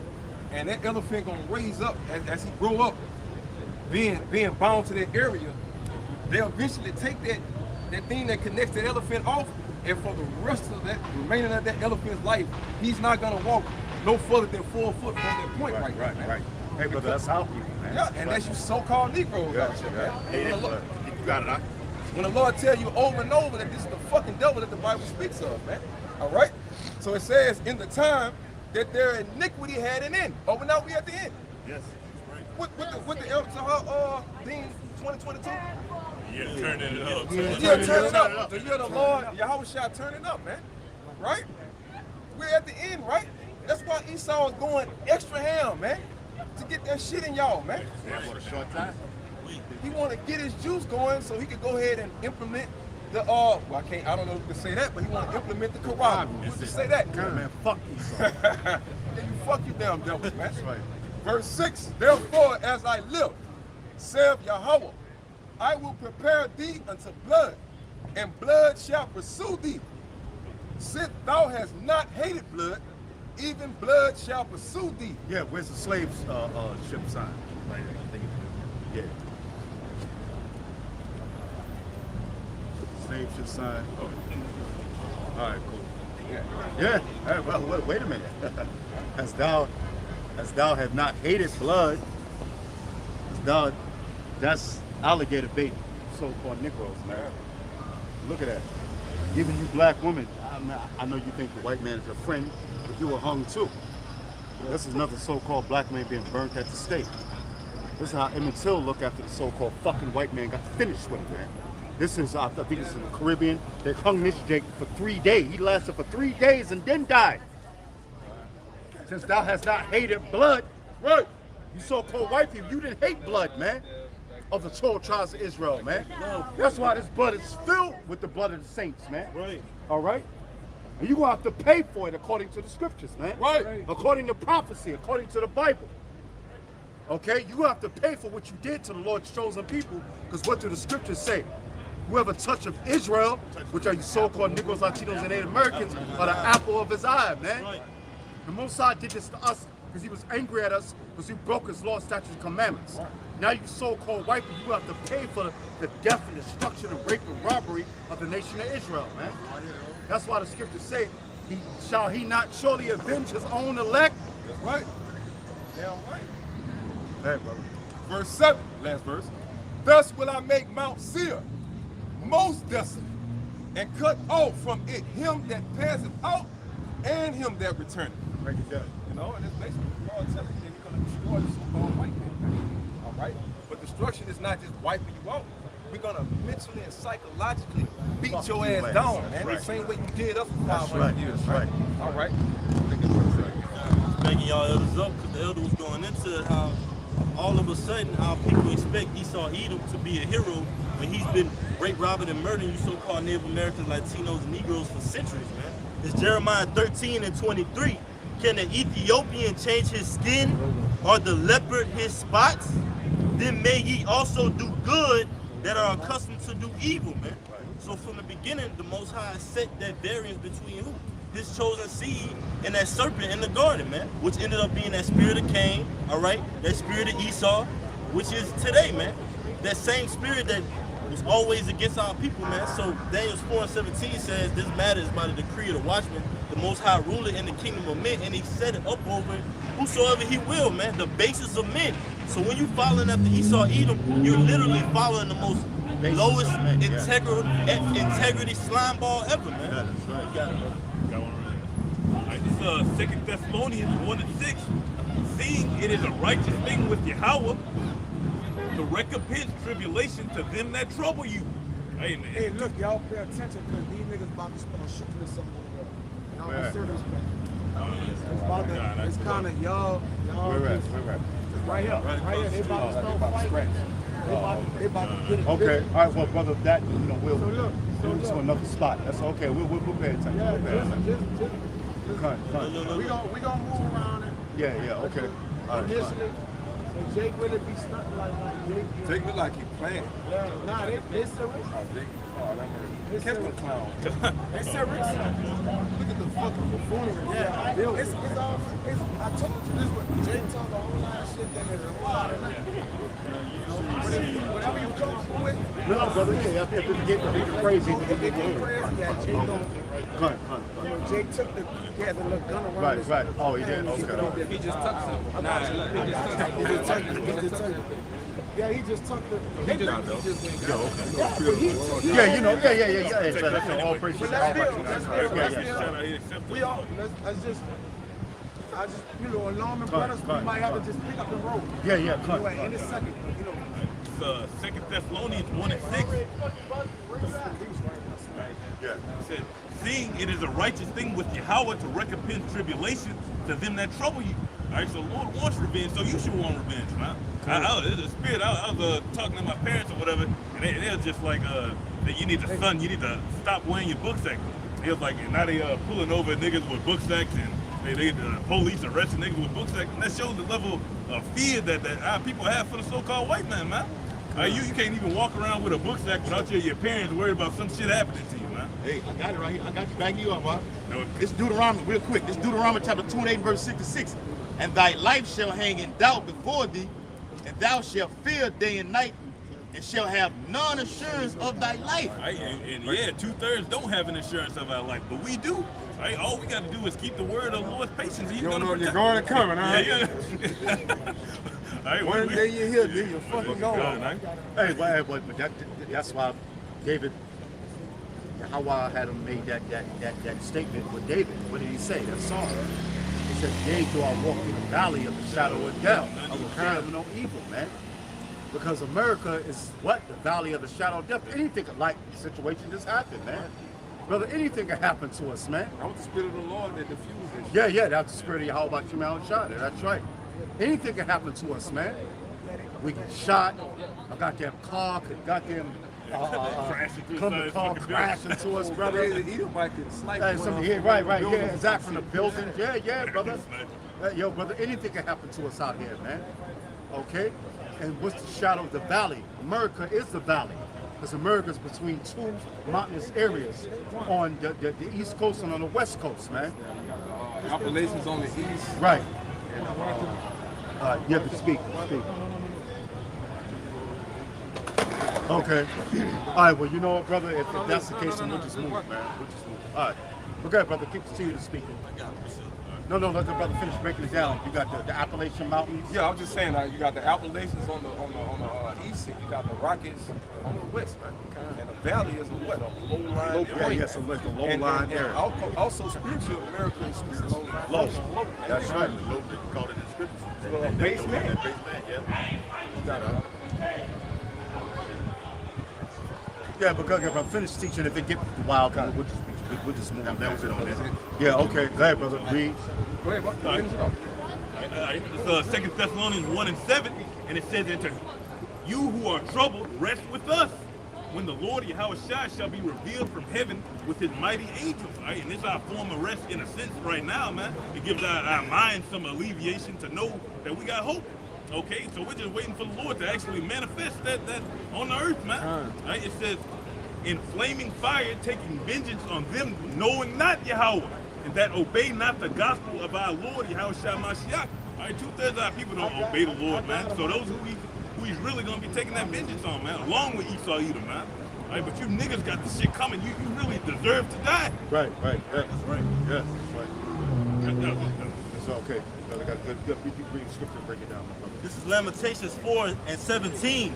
and that elephant gonna raise up as he grow up, being bound to that area, they'll eventually take that thing that connects the elephant off, and for the rest of that remaining of that elephant's life, he's not gonna walk no further than 4 foot from that point right now, man. Hey, brother, that's how people, man. Yeah, and that's you so-called Negroes out here, man. Hey, When the Lord- you got it, huh? when the Lord tell you over and over that this is the fucking devil that the Bible speaks of, man. All right? So it says in the time that their iniquity had an end. Oh, but now we at the end. Yes. With the elder to her thing 2022. Yeah, turning it up. Yeah, turn it up. The year of the Lord, Yahweh shall turn it up, man. Right? We're at the end, right? That's why Esau is going extra ham, man. To get that shit in y'all, man. Yeah, for a short time. He want to get his juice going so he could go ahead and implement the well, I don't know if to say that, but he want to implement the Quran. Who's to say that? Man, fuck Esau. Then you fuck you damn devils, man. That's right. Verse 6, therefore as I live, saith Yahweh, I will prepare thee unto blood, and blood shall pursue thee. Since thou hast not hated blood, even blood shall pursue thee. Yeah, where's the slave ship sign? Right. I think Yeah. Slave ship sign. Oh. All right, cool. Yeah. All right, well, wait a minute. As thou have not hated blood, that's alligator bait, so-called Negroes, man. Look at that. Even you black women, I know you think the white man is your friend, but you were hung too. This is another so-called black man being burnt at the stake. This is how Emmett Till looked after the so-called fucking white man got finished with him, man. This is, I think it's in the Caribbean. They hung this Jake for 3 days. He lasted for 3 days and then died. Since thou hast not hated blood, right? You so-called white people, you didn't hate blood, man. Of the 12 tribes of Israel, man. That's why this blood is filled with the blood of the saints, man. Right. All right? And you're going to have to pay for it according to the scriptures, man. Right. According to prophecy, according to the Bible. Okay? You have to pay for what you did to the Lord's chosen people, because what do the scriptures say? Whoever touch of Israel, which are you so-called Negroes, Latinos, and Native Americans, are the apple of his eye, man. Right. The Most High did this to us because he was angry at us because we broke his law, statutes, and commandments. Now you so-called white people, you have to pay for the death and destruction and rape and robbery of the nation of Israel, man. That's why the scriptures say, shall he not surely avenge his own elect? That's right. Damn right. Hey, brother. Verse 7, last verse. Thus will I make Mount Seir most desolate, and cut off from it him that passeth out and him that returneth. Break it down. You know, and it's basically the Lord telling you we're going to destroy the so-called white man. All right? But destruction is not just wiping you out. We're going to mentally and psychologically beat your ass down, man. Right. The same way you did us for 500 right. years. That's right. All right? Bringing y'all elders up because the elder was going into how all of a sudden our people expect Esau Edom to be a hero when he's been rape, robbing, and murdering you so-called Native Americans, Latinos, and Negroes for centuries, man. It's Jeremiah 13:23. Can the Ethiopian change his skin or the leopard his spots? Then may ye also do good that are accustomed to do evil, man. So from the beginning, the Most High set that variance between who? His chosen seed and that serpent in the garden, man, which ended up being that spirit of Cain, all right? That spirit of Esau, which is today, man. That same spirit that was always against our people, man. So Daniel 4:17 says this matter is by the decree of the watchman, the Most High ruler in the kingdom of men, and he set it up over whosoever he will, man. The basis of men So when you following after Esau Edom, you're literally following the most lowest integrity slime ball ever, man. Yeah, that's right. You got it, bro. Got one right there. All right, this 2 Thessalonians 1:6. Seeing it is a righteous thing with Yahweh to recompense tribulation to them that trouble you. Hey, man. Hey, look, y'all pay attention because these niggas about to start shooting this something over there. Y'all Where? consider this, man. It's kind of y'all. Where at? Right here. They about to start fighting. They about to get it. Okay, all right, well, brother, that, you know, we'll So look, move to another spot. That's okay, we'll pay attention. Yeah, We'll pay attention. just Come on. we gonna move around it. Yeah, okay. All right, Initially, so Jake really be stuck like Jake. Jake look like he playing. Yeah, nah, they serious. They serious. They serious. Look at the fucking buffoonery. Yeah, it's all. I told you this one. Jake talk a whole lot of shit that is a lot of nothing. Whatever you comfortable with. No, brother, yeah, if it get crazy, If they get crazy, yeah, Jake don't. Come on. You know, Jake took the, he had the little gun around Right, his right. Oh, he did? hand. Okay. He just tucked something. Nah, he just tucked He just took it. Yeah, he just took the. He just went Yeah, but he Yeah, you know, yeah. All praise to But let's God. build. We all, let's just, I just, you know, alarming brothers, we might have to just pick up the road. Yeah, You know, come at any second, you know. 2 Thessalonians 1:6. Yeah. It said, seeing it is a righteous thing with Yahweh to recompense tribulation to them that trouble you. All right, so the Lord wants revenge, so you should want revenge, man. I was talking to my parents or whatever, and they were just like, you need to stop wearing your book sack. They was like, and now they pulling over niggas with book sacks, and the police arresting niggas with book sacks, and that shows the level of fear that our people have for the so-called white man, man. You can't even walk around with a book sack without your parents worried about some shit happening to you, man. Hey, I got it right here. I got you. Back you up, huh? No, It's Deuteronomy, real quick. It's Deuteronomy chapter 28, verse 6-6. And thy life shall hang in doubt before thee, and thou shalt fear day and night, and shall have none assurance of thy life. Right? And yeah, 2/3 don't have an insurance of our life, but we do. Right? All we got to do is keep the word of the Lord's patience. He's You don't gonna know if you're protect going or coming, huh? Yeah. All right, One day you're here, then you're fucking gone. right? Hey, but that's why David, Yahweh had him made that statement with David. What did he say? That song. He said, yea, do I walk in the valley of the shadow of death, I will fear no evil, man. Because America is what? The valley of the shadow of death. Anything like situation just happened, man. Brother, anything can happen to us, man. I want the spirit of the Lord that diffuses this. Yeah, that's the spirit of Yahweh Shemel Shah. That's right. Anything can happen to us, man. We get shot. A goddamn car could goddamn come the car crash into us, brother. Edomite can snipe Hey, one something off here, from right, the yeah, building. exactly, from the building. Yeah, brother. Yo, brother, anything can happen to us out here, man. Okay? And what's the shadow of the valley? America is the valley. Because America is between two mountainous areas on the East Coast and on the West Coast, man. Appalachians on the east. Right. You have to speak. Okay. All right, well, you know what, brother? If that's the case, then we'll just move, man. We'll just move. All right. Okay, brother, continue to speak. No, let the brother finish breaking it down. You got the Appalachian Mountains. Yeah, I was just saying, you got the Appalachians on the east, and you got the Rockies on the west, man. And the valley is what? A low-lying area. Yeah, so like the And low-lying area. also spiritual America is Low. That's right. Low, they call it in scripture. Well, basement. Basement, yeah. Yeah, because if I finish teaching, if it get wild, we'll just move. That was it on this. Yeah, okay. Go ahead, brother. Read. Go ahead, bro. Finish it off. It's 2 Thessalonians 1:7, and it says, "Enter you who are troubled, rest with us, when the Lord Yahweh shall be revealed from heaven with his mighty angels." Right? And it's our form of rest in a sense right now, man. It gives our mind some alleviation to know that we got hope. Okay, so we're just waiting for the Lord to actually manifest that on the earth, man. Right? It says, "In flaming fire, taking vengeance on them, knowing not Yahweh, and that obey not the gospel of our Lord Yahweh Shah Mashiach." All right, 2/3 of our people don't obey the Lord, man. So those who he's really gonna be taking that vengeance on, man, along with Esau Edom, man. All right, but you niggas got this shit coming. You really deserve to die. Right. Yeah, that's right. That's So, okay. I got good read scripture and break it down. This is Lamentations 4:17.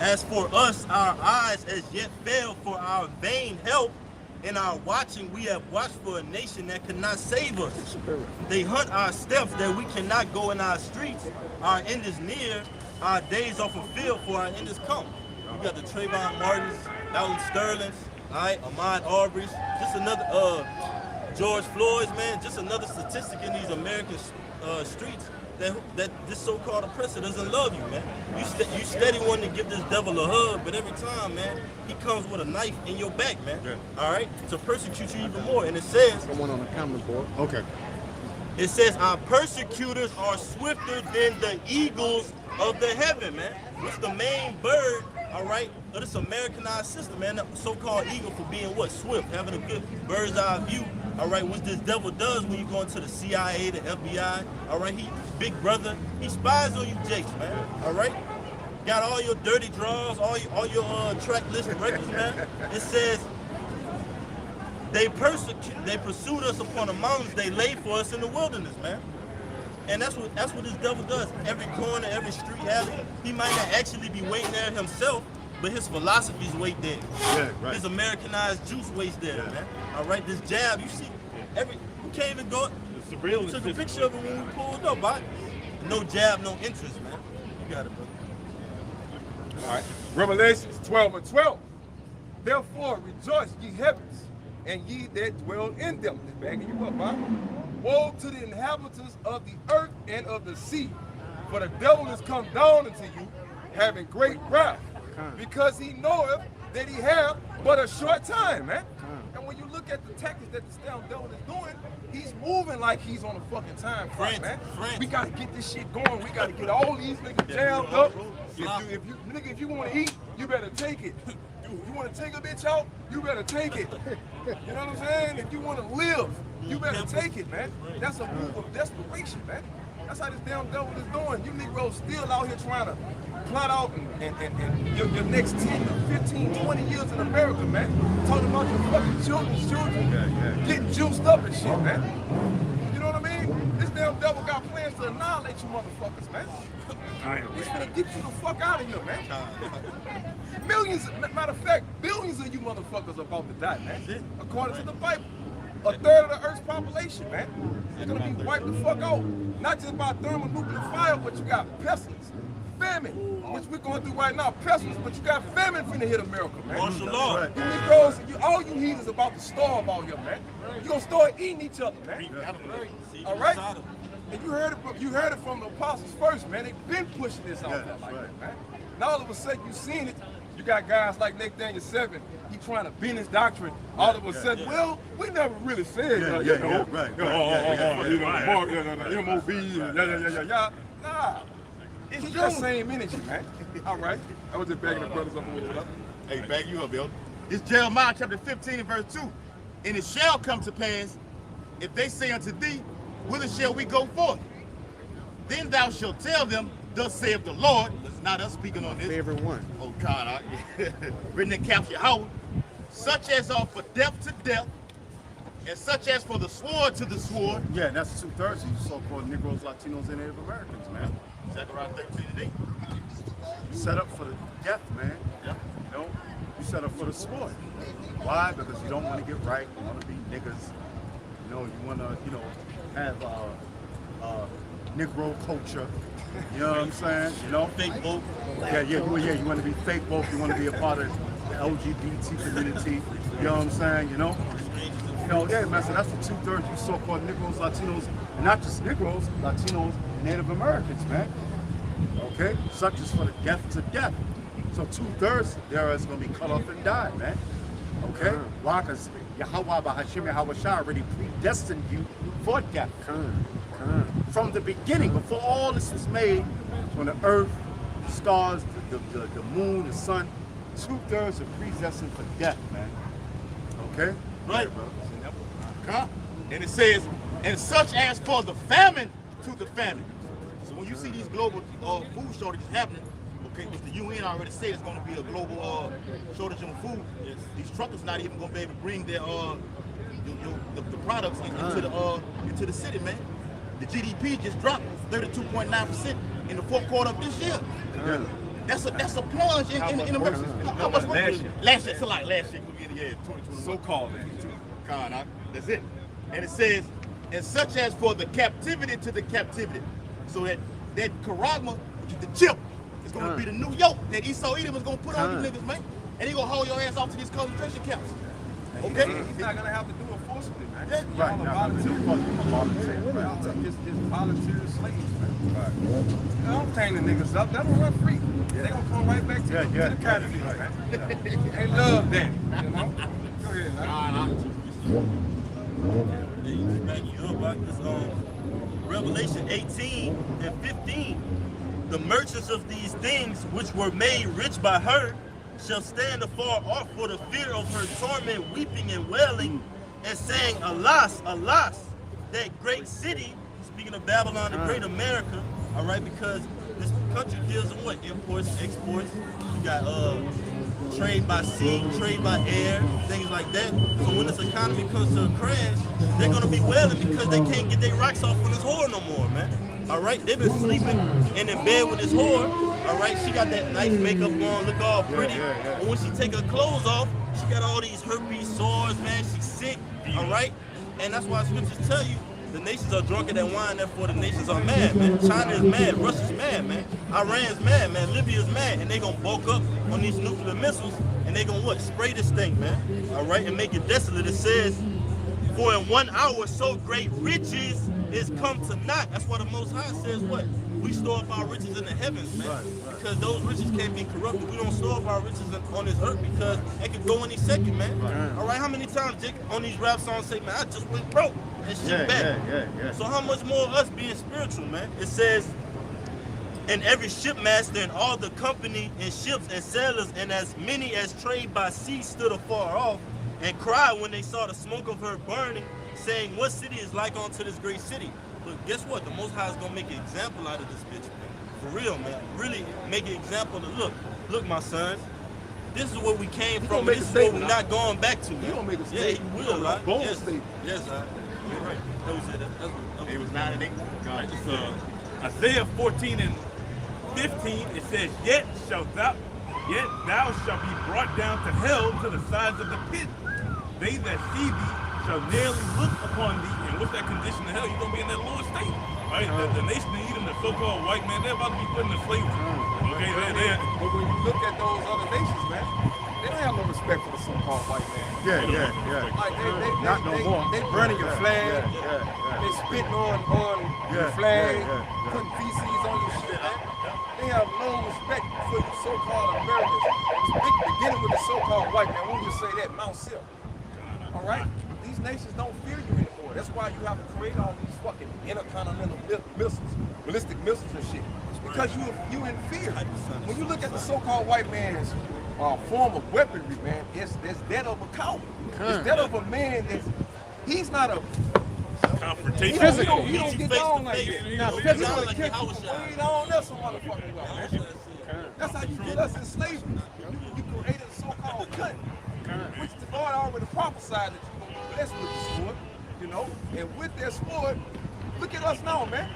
As for us, our eyes as yet fail for our vain help. In our watching, we have watched for a nation that cannot save us. They hunt our steps that we cannot go in our streets. Our end is near. Our days are fulfilled, for our end is come. You got the Trayvon Martins, Allen Sterlings, all right, Ahmaud Arbery's, just another George Floyd's, man, just another statistic in these American streets that this so-called oppressor doesn't love you, man. You steady wanting to give this devil a hug, but every time, man, he comes with a knife in your back, man. Yeah. All right, to persecute you even more. And it says, someone on the comment board. Okay. It says our persecutors are swifter than the eagles of the heaven, man. What's the main bird, all right, of this Americanized system, man? The so-called eagle for being what? Swift, having a good bird's eye view. All right, what this devil does when you go into the CIA, the FBI, all right, he big brother, he spies on you jakes, man, all right? Got all your dirty draws, all your track list records, man. It says, they pursued us upon the mountains, they laid for us in the wilderness, man. And that's what this devil does. Every corner, every street alley, he might not actually be waiting there himself, but his philosophies wait there. Yeah, right. His Americanized juice waits there, man. All right, this jab, you see, we can't even go. We took a picture of it when we pulled up, right? No jab, no interest, man. You got it, brother. All right. Revelations 12:12. Therefore rejoice, ye heavens, and ye that dwell in them. Just backing you up, huh? Woe to the inhabitants of the earth and of the sea, for the devil is come down unto you, having great wrath, because he knoweth that he have but a short time, man. And when you look at the tactics that the damn devil is doing, he's moving like he's on a fucking time frame, man. We gotta get this shit going. We gotta get all these niggas jammed up. If you want to eat, you better take it. You want to take a bitch out, you better take it. You know what I'm saying? If you want to live, you better take it, man. That's a move of desperation, man. That's how this damn devil is doing. You Negroes still out here trying to plot out and your next 10 to 15, 20 years in America, man. Talking about your fucking children getting juiced up and shit, man. You know what I mean? This damn devil got plans to annihilate you motherfuckers, man. He's gonna get you the fuck out of here, man. Millions, matter of fact, billions of you motherfuckers are about to die, man. According to the Bible. A third of the Earth's population, man, is gonna be wiped the fuck out. Not just by thermonuclear fire, but you got pestilence, famine, which we're going through right now, pestilence, but you got famine finna hit America, man. Martial law. You Negroes, all you heathens about to starve out here, man. You gonna start eating each other, man. All right? And you heard it from the apostles first, man. They've been pushing this out there like that, man. And all of a sudden you seen it. You got guys like Nathaniel 7, he trying to bend his doctrine. All of a sudden, well, we never really said, MOB, Nah, it's that same energy, man. All right, I was just begging the brothers up with it. Hey, back you up, Bill. It's Jeremiah chapter 15, verse 2. And it shall come to pass, if they say unto thee, whither shall we go forth? Then thou shalt tell them, thus saith the Lord. It's not us speaking on this. Favorite one. Oh God, written in caps Yahweh. Such as are for death to death, and such as for the sword to the sword. Yeah, and that's 2/3 of you so-called Negroes, Latinos, and Native Americans, man. Zechariah 13:8. You set up for the death, man. Yep. You know, you set up for the sword. Why? Because you don't want to get right. You want to be niggas. You know, you want to, have Negro culture. You know what I'm saying? You know, Fake vote. you want to be fake woke. You want to be a part of the LGBT community. You know what I'm saying? Yeah, man. So that's the 2/3 you so-called Negroes, Latinos, and not just Negroes, Latinos, and Native Americans, man. Okay, such as for the death to death. So 2/3 there is going to be cut off and die, man. Okay, why? Because Yahweh Bahashim Yahweh Shah already predestined you for death. From the beginning, before all this was made, when the earth, the stars, the moon, the sun, 2/3 are predestined for death, man. Okay? Right. And it says, and such as for the famine to the famine. So when you see these global food shortages happening, okay, which the UN already said it's going to be a global shortage on food. These truckers not even going to be able to bring their the products into the city, man. The GDP just dropped 32.9% in the fourth quarter of this year. That's a plunge in America. How much last year? So like last year, yeah, 2021. So-called. That's it. And it says, and such as for the captivity to the captivity. So that Karagma, which is the chip, is going to be the new yoke that Esau Edom is going to put on these niggas, man. And he going to haul your ass off to these concentration camps. Okay? He's not going to have to do it forcibly, man. Yeah. Right, now, It's volunteer slaves, man. Right. Don't chain the niggas up. Let them run free. They going to come right back to the academy, man. They love that, you know? Go ahead, man. Back you up about this Revelation 18 and 15. The merchants of these things which were made rich by her shall stand afar off for the fear of her torment, weeping and wailing, and saying, Alas, alas, that great city, speaking of Babylon, the great America, all right, because this country deals in what? Imports, exports. You got trade by sea, trade by air, things like that. So when this economy comes to a crash, they're gonna be wailing because they can't get their rocks off with this whore no more, man. All right, they've been sleeping and in bed with this whore. All right, she got that nice makeup on, look all pretty. But when she take her clothes off, she got all these herpes sores, man. She's sick. All right, and that's why scriptures tell you the nations are drunker than wine, therefore the nations are mad, man. China is mad, Russia's mad, man. Iran's mad, man. Libya's mad, and they gonna bulk up on these nuclear missiles, and they gonna what? Spray this thing, man. All right, and make it desolate. It says, for in 1 hour so great riches is come to naught. That's why the Most High says what? We store up our riches in the heavens, man. Because those riches can't be corrupted. We don't store up our riches on this earth because it could go any second, man. All right, how many times Jake on these rap songs say, man, I just went broke and shit back. So how much more us being spiritual, man? It says, and every shipmaster and all the company and ships and sailors and as many as trade by sea stood afar off and cried when they saw the smoke of her burning, saying, what city is like unto this great city? But guess what? The Most High is going to make an example out of this bitch, man. For real, man. Really make an example of, look, my sons, this is where we came from, and this is where we're not going back to. You gonna make a statement. statement. Yeah, he will, right? Bold Yes, statement. yes, right. You're right. That was it. It was 9 and 8. Right, it's, Isaiah 14 and 15, it says, Yet thou shalt be brought down to hell to the sides of the pit. They that see thee shall nearly look upon thee. And what's that condition of hell? You're going to be in that lower state. Right? The nation of Edom, the so-called white man, they're about to be put into slavery. Okay, but when you look at those other nations, man, they don't have no respect for the so-called white man. Like Not no more. They burning your flag. They spitting on your flag, putting feces on your shit, man. They have no respect for you so-called Americans. Beginning with the so-called white man, when you say that, Mount Silk. All right? These nations don't fear you anymore. That's why you have to create all these fucking intercontinental missiles, ballistic missiles and shit. Because you in fear. When you look at the so-called white man's form of weaponry, man, it's that of a coward. It's that of a man he's not a confrontation. He don't get down like that. He's gonna catch you way down there some motherfucking way, man. That's how you get us in slavery. You created a so-called cut, which the Lord already prophesied that you're gonna be blessed with the sword, you know. And with that sword, look at us now, man.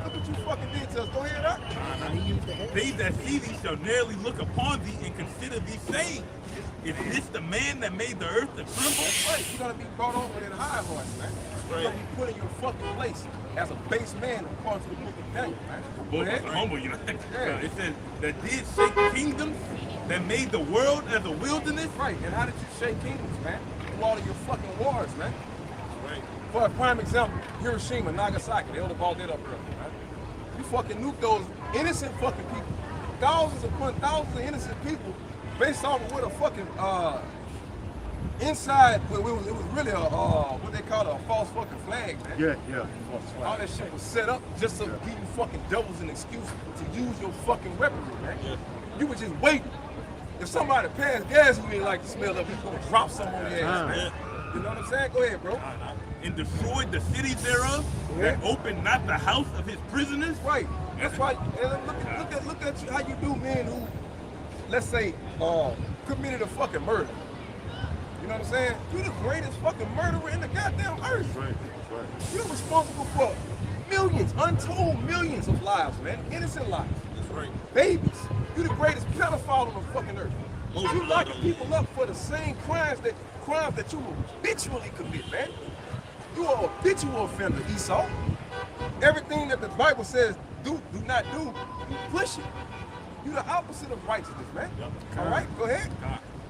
Look what you fucking did to us. Go ahead, up. They that see thee shall nearly look upon thee and consider thee saying, is this the man that made the earth to tremble? Right, you're gonna be brought over in high horse, man. You're gonna be put in your fucking place as a base man according to the book of Daniel, man. Both humble, you know. It says that did shake kingdoms, that made the world as a wilderness. Right, and how did you shake kingdoms, man? Through all of your fucking wars, man. Right. For a prime example, Hiroshima, Nagasaki, they only brought that up earlier, man. You fucking nuked those innocent fucking people. Thousands upon thousands of innocent people based off of what a fucking inside, it was really a what they call a false fucking flag, man. False flag. All that shit was set up just to give you fucking devils an excuse to use your fucking weaponry, man. You were just waiting. If somebody passed gas you didn't like the smell of it, you gonna drop some on your ass, man. You know what I'm saying? Go ahead, bro. And destroyed the cities thereof, and opened not the house of his prisoners. Right. That's why. Look at you, how you do men who, let's say, committed a fucking murder. You know what I'm saying? You the greatest fucking murderer in the goddamn earth. Right. You're responsible for millions, untold millions of lives, man. Innocent lives. That's right. Babies. You're the greatest pedophile on the fucking earth. You locking people up for the same crimes that you habitually commit, man. You are a habitual offender, Esau. Everything that the Bible says do not do, you push it. You the opposite of righteousness, man. All right, go ahead.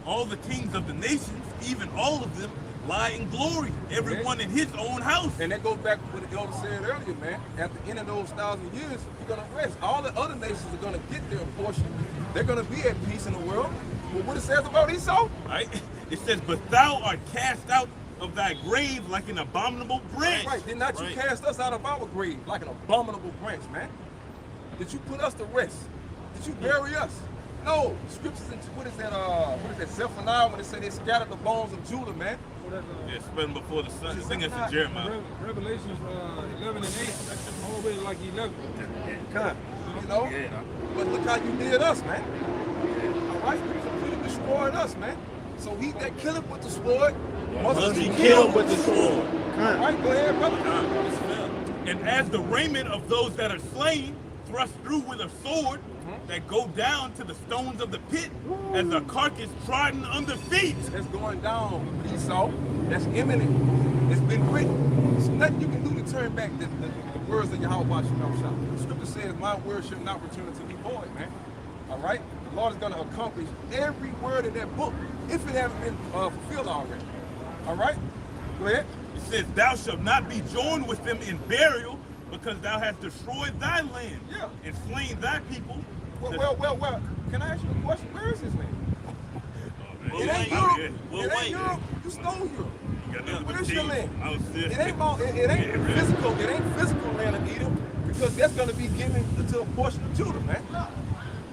All the kings of the nations, even all of them, lie in glory, everyone in his own house. And that goes back to what the elder said earlier, man. At the end of those 1,000 years, you're going to rest. All the other nations are going to get their portion. They're going to be at peace in the world. But what it says about Esau? Right? It says, but thou art cast out of thy grave like an abominable branch. Right. Did not you cast us out of our grave like an abominable branch, man? Did you put us to rest? Did you bury us? No. The scriptures in what is that Zephaniah when it said they scattered the bones of Judah, man? Yeah, spread before the sun. I think it's in Jeremiah. Revelations 11 and 8, already like 11. You know? But look how you did us, man. All right? You completely destroyed us, man. So he that killeth with the sword must be killed with the sword. All right, go ahead, brother. And as the raiment of those that are slain, thrust through with a sword, that go down to the stones of the pit, as a carcass trodden under feet. That's going down, Esau. That's imminent. It's been written. There's nothing you can do to turn back the words of Yahweh Shem. The scripture says, my word shall not return to me void, man. All right? The Lord is going to accomplish every word in that book, if it hasn't been fulfilled already. All right? Go ahead. It says, thou shalt not be joined with them in burial, because thou hast destroyed thy land and slain thy people. Well, can I ask you a question? Where is his land? It ain't Europe. It ain't Europe. You stole Europe. Where's your land? It ain't physical. It ain't physical land of Edom, because that's going to be given to a portion of Judah, man.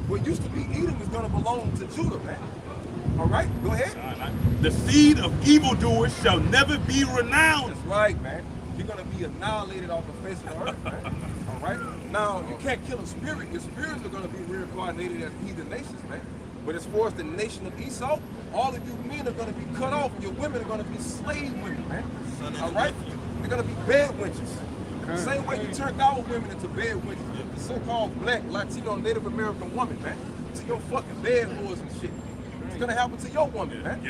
What used to be Edom is going to belong to Judah, man. All right, go ahead. The seed of evildoers shall never be renowned. That's right, man. You're going to be annihilated off the face of the earth, man. All right? Now, you can't kill a spirit. Your spirits are going to be reincarnated as heathen nations, man. But as far as the nation of Esau, all of you men are going to be cut off. Your women are going to be slave women, man. All right? They're going to be bed wenches. The same way you turned our women into bed wenches. The so-called black, Latino, Native American woman, man. To your fucking bed whores and shit. It's going to happen to your woman, man.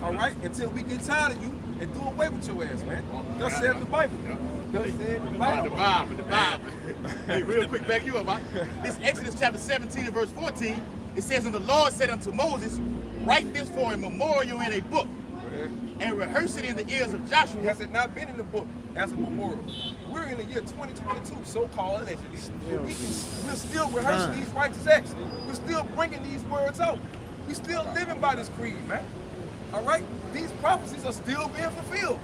All right? Until we get tired of you and do away with your ass, man. Thus said the Bible. Thus said the Bible. The Bible. Hey, real quick, back you up, huh? This Exodus chapter 17 and verse 14, it says, and the Lord said unto Moses, write this for a memorial in a book, and rehearse it in the ears of Joshua. Has it not been in the book as a memorial? We're in the year 2022, so-called allegedly. We're still rehearsing these righteous acts. We're still bringing these words out. We're still living by this creed, man. All right? These prophecies are still being fulfilled.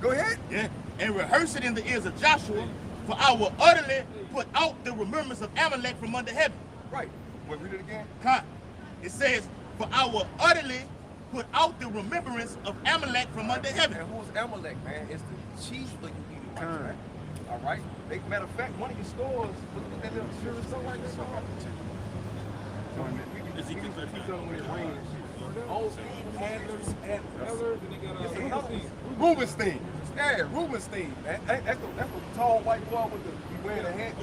Go ahead. Yeah. And rehearse it in the ears of Joshua, for I will utterly put out the remembrance of Amalek from under heaven. Right. Wait, read it again. It says, for I will utterly put out the remembrance of Amalek from under heaven. And who's Amalek, man? It's the chief of you eating rights, man. All right? Matter of fact, one of your stores, look at that little sure something like this. Rubenstein. Yeah, Rubenstein, man. That's the tall white boy with the wearing a hat,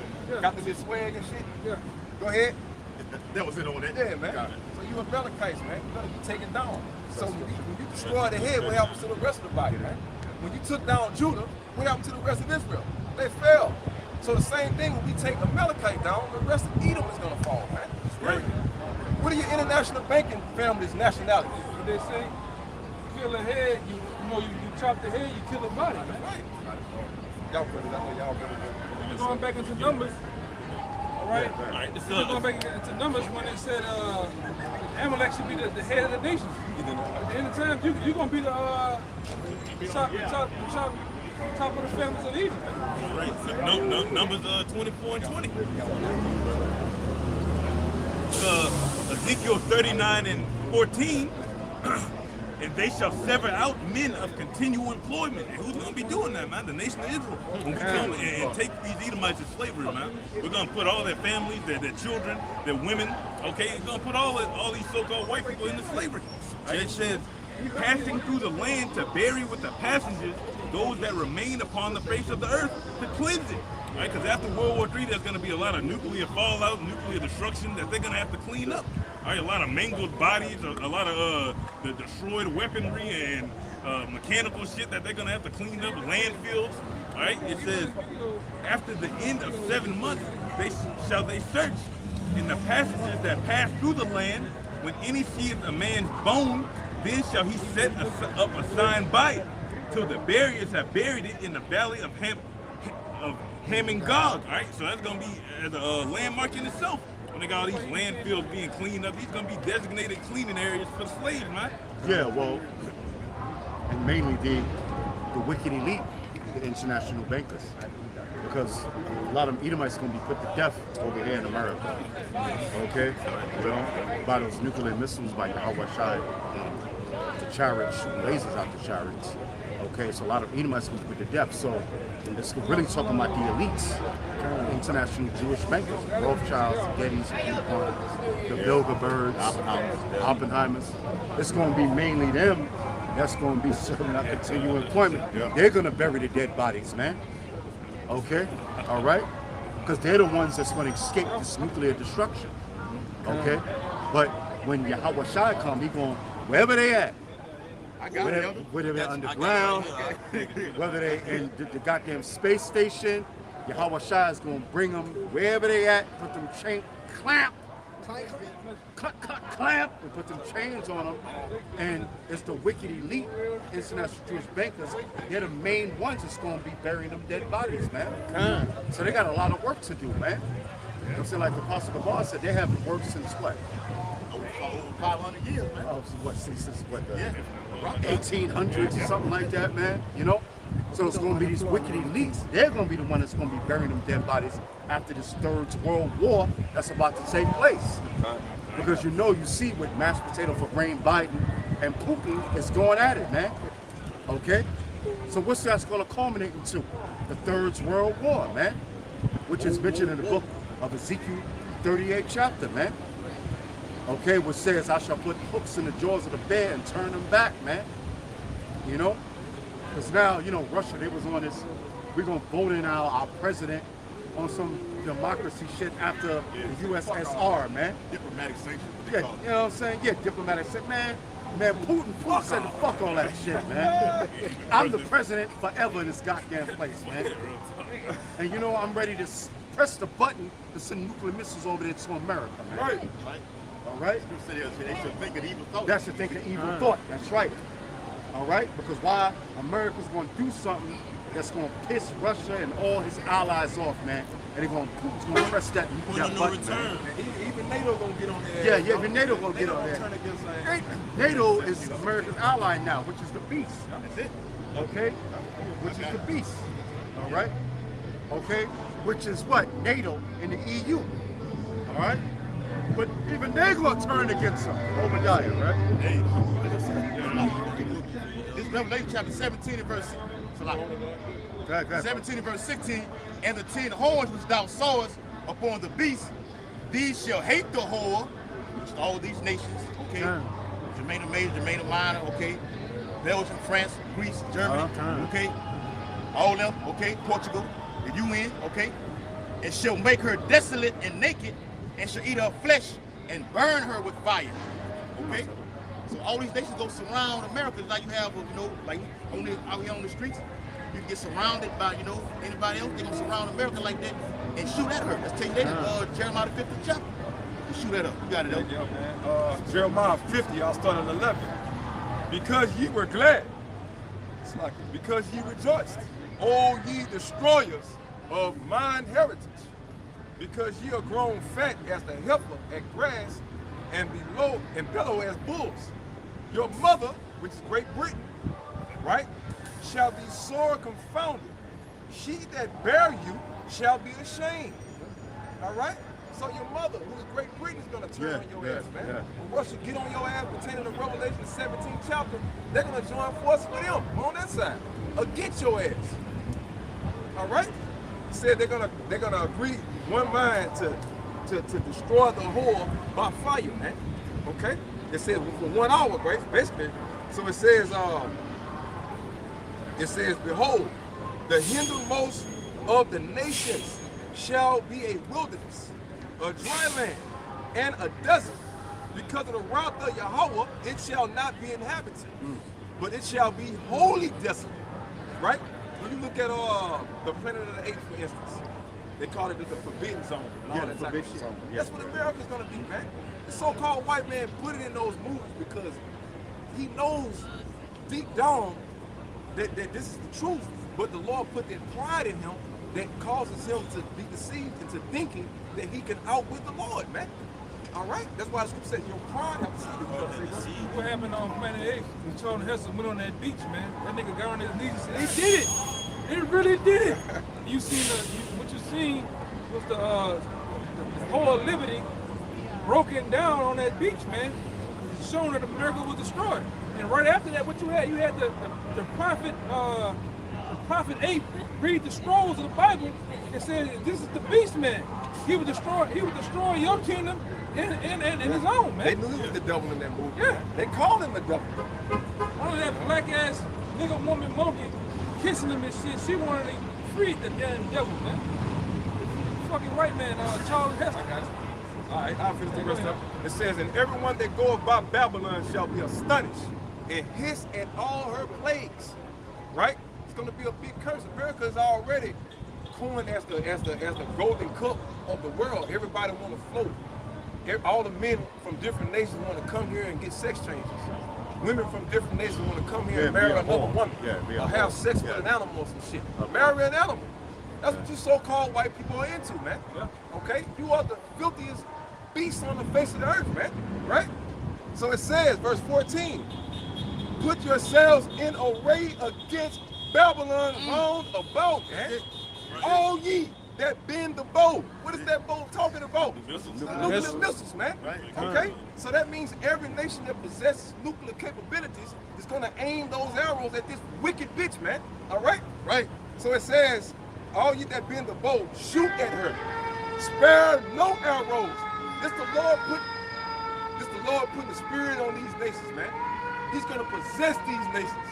got the big swag and shit. Yeah. Go ahead. That was it on that. Yeah, man. So you a Amalekites, man. You're gonna be taken down. So when you destroy the head, what happens to the rest of the body, man? When you took down Judah, what happened to the rest of Israel? They fell. So the same thing when we take Amalekite down, the rest of Edom is gonna fall, man. Right. What are your international banking families' nationalities? What they say, you kill a head, you chop the head, you kill the body. Right. Y'all brothers, I know y'all brothers. We're going back into numbers. All right. We're going back into numbers when they said Amalek should be the head of the nation. At the end of time, you're going to be the top of the families of Egypt. Right. Numbers 24 and 20. Ezekiel 39 and 14. And they shall sever out men of continual employment. And who's going to be doing that, man? The nation of Israel. When we come and take these Edomites to slavery, man, we're going to put all their families, their children, their women, okay? We're going to put all these so-called white people into slavery. Right? It says, passing through the land to bury with the passengers those that remain upon the face of the earth to cleanse it. Right? Because after World War III, there's going to be a lot of nuclear fallout, nuclear destruction that they're going to have to clean up. Right? A lot of mangled bodies, a lot of the destroyed weaponry and mechanical shit that they're going to have to clean up, landfills. Right? It says, after the end of 7 months, shall they search in the passages that pass through the land. When any seeth a man's bone, then shall he set up a sign by it, till the buriers have buried it in the valley of Ham and Gog. All right, so that's gonna be as a landmark in itself. When they got all these landfills being cleaned up, these gonna be designated cleaning areas for slaves, man. Yeah, well, and mainly the wicked elite, the international bankers, because a lot of Edomites going to be put to death over here in America. Okay, you know, by those nuclear missiles by Yahweh Shai, the chariots shooting lasers out the chariots. Okay, so a lot of Edomites going to be put to death. So it's really talking about the elites, international Jewish bankers, Rothschilds, Gettys, the Bilderbergs, Oppenheimers. It's going to be mainly them that's going to be serving out continual employment. Yeah. They're going to bury the dead bodies, man. Okay, all right? Because they're the ones that's going to escape this nuclear destruction. Okay? But when Yahweh Shai come, he going, wherever they at, whether they're underground, whether they in the goddamn space station, Yahweh Shai is going to bring them wherever they at, put them clamp, and put them chains on them. And it's the wicked elite, international Jewish bankers, they're the main ones that's going to be burying them dead bodies, man. So they got a lot of work to do, man. You know what I'm saying? Like the Apostle Gabar said, they haven't worked since what? Over 500 years, man. Oh, since what, the 1800s or something like that, man, you know? So it's going to be these wicked elites. They're going to be the one that's going to be burying them dead bodies after this Third World War that's about to take place. Because you see with mashed potato for brain Biden and Putin is going at it, man. Okay? So what's that's going to culminate into? The Third World War, man. Which is mentioned in the book of Ezekiel 38 chapter, man. Okay, which says, I shall put hooks in the jaws of the bear and turn them back, man. You know? Because now, Russia, they was on this, we're going to vote in our president on some democracy shit after the USSR, man. Diplomatic sanctions. Yeah, you know what I'm saying? Yeah, diplomatic sanctions. Man, Putin said to fuck all that shit, man. I'm the president forever in this goddamn place, man. And I'm ready to press the button to send nuclear missiles over there to America, man. Right. All right? They should think of evil thought. That should think of evil thought. That's right. All right? Because why? America's going to do something that's going to piss Russia and all his allies off, man. And Putin's going to press that button, man. Even NATO going to get on there. Yeah, even NATO going to get on there. NATO is America's ally now, which is the beast. That's it. Okay? Which is the beast. All right? Okay? Which is what? NATO and the EU. All right? But even they're going to turn against him. Obadiah, right? Hey, this Revelation chapter 17 and verse 17 and verse 16, and the 10 horns which thou sawest upon the beast, these shall hate the whore, which is all these nations, okay? Germania Major, Germania Minor, okay? Belgium, France, Greece, Germany, okay? All of them, okay? Portugal, the UN, okay? And shall make her desolate and naked, and shall eat her flesh and burn her with fire, okay? So all these nations go surround America like you have, like out here on the streets. You get surrounded by, anybody else. They're going to surround America like that and shoot at her. Let's tell you that, Jeremiah 50 chapter. You shoot at her. You got it, though. Yeah, man. Jeremiah 50, I'll start at 11. Because ye were glad, it's like it. Because ye rejoiced, O ye destroyers of mine heritage. Because ye are grown fat as the heifer at grass, and bellow as bulls. Your mother, which is Great Britain, right, shall be sore confounded. She that bare you shall be ashamed. All right? So your mother, who is Great Britain, is going to turn on your ass, man. When Russia get on your ass pertaining to Revelation 17 chapter, they're going to join forces with them on that side against your ass. All right? He said they're gonna agree one mind to destroy the whore by fire, man. Okay? It says for 1 hour, basically. So it says It says, behold, the hindermost of the nations shall be a wilderness, a dry land, and a desert. Because of the wrath of Yahweh, it shall not be inhabited, but it shall be wholly desolate. Right? When you look at the planet of the apes, for instance, they call it the forbidden zone. And all that type of shit. That's what America's gonna be, man. The so-called white man put it in those movies because he knows deep down that this is the truth, but the Lord put that pride in him that causes him to be deceived into thinking that he can outwit the Lord, man. All right? That's why the scripture says your pride have deceived you. What happened on Planet 8 when Charlton Heston went on that beach, man? That nigga got on his knees and said, they did it! They really did it! You seen what you seen was the whole of liberty broken down on that beach, man. Showing that America was destroyed. And right after that, what you had the prophet 8 read the scrolls of the Bible and said, this is the beast, man. He would destroy your kingdom and his own, man. They knew he was the devil in that movie. Yeah. They called him the devil. All of that black ass nigga woman monkey kissing him and shit, she wanted to free the damn devil, man. Fucking white man, Charles Heston. All right, I'll finish the rest of it. It says, and everyone that goeth by Babylon shall be astonished and hiss at all her plagues. Right? It's going to be a big curse. America is already coined as the golden cup of the world. Everybody want to float. All the men from different nations want to come here and get sex changes. Women from different nations want to come here and marry another woman. Or have sex with an animal or some shit. Marry an animal. That's what you so-called white people are into, man. Okay? You are the filthiest beasts on the face of the earth, man. Right? So it says, verse 14, put yourselves in array against Babylon round about, man. All ye that bend the bow. What is that bow talking about? Nuclear missiles, man. Okay? So that means every nation that possesses nuclear capabilities is going to aim those arrows at this wicked bitch, man. All right? Right. So it says, all ye that bend the bow, shoot at her. Spare no arrows. This the Lord putting the spirit on these nations, man. He's going to possess these nations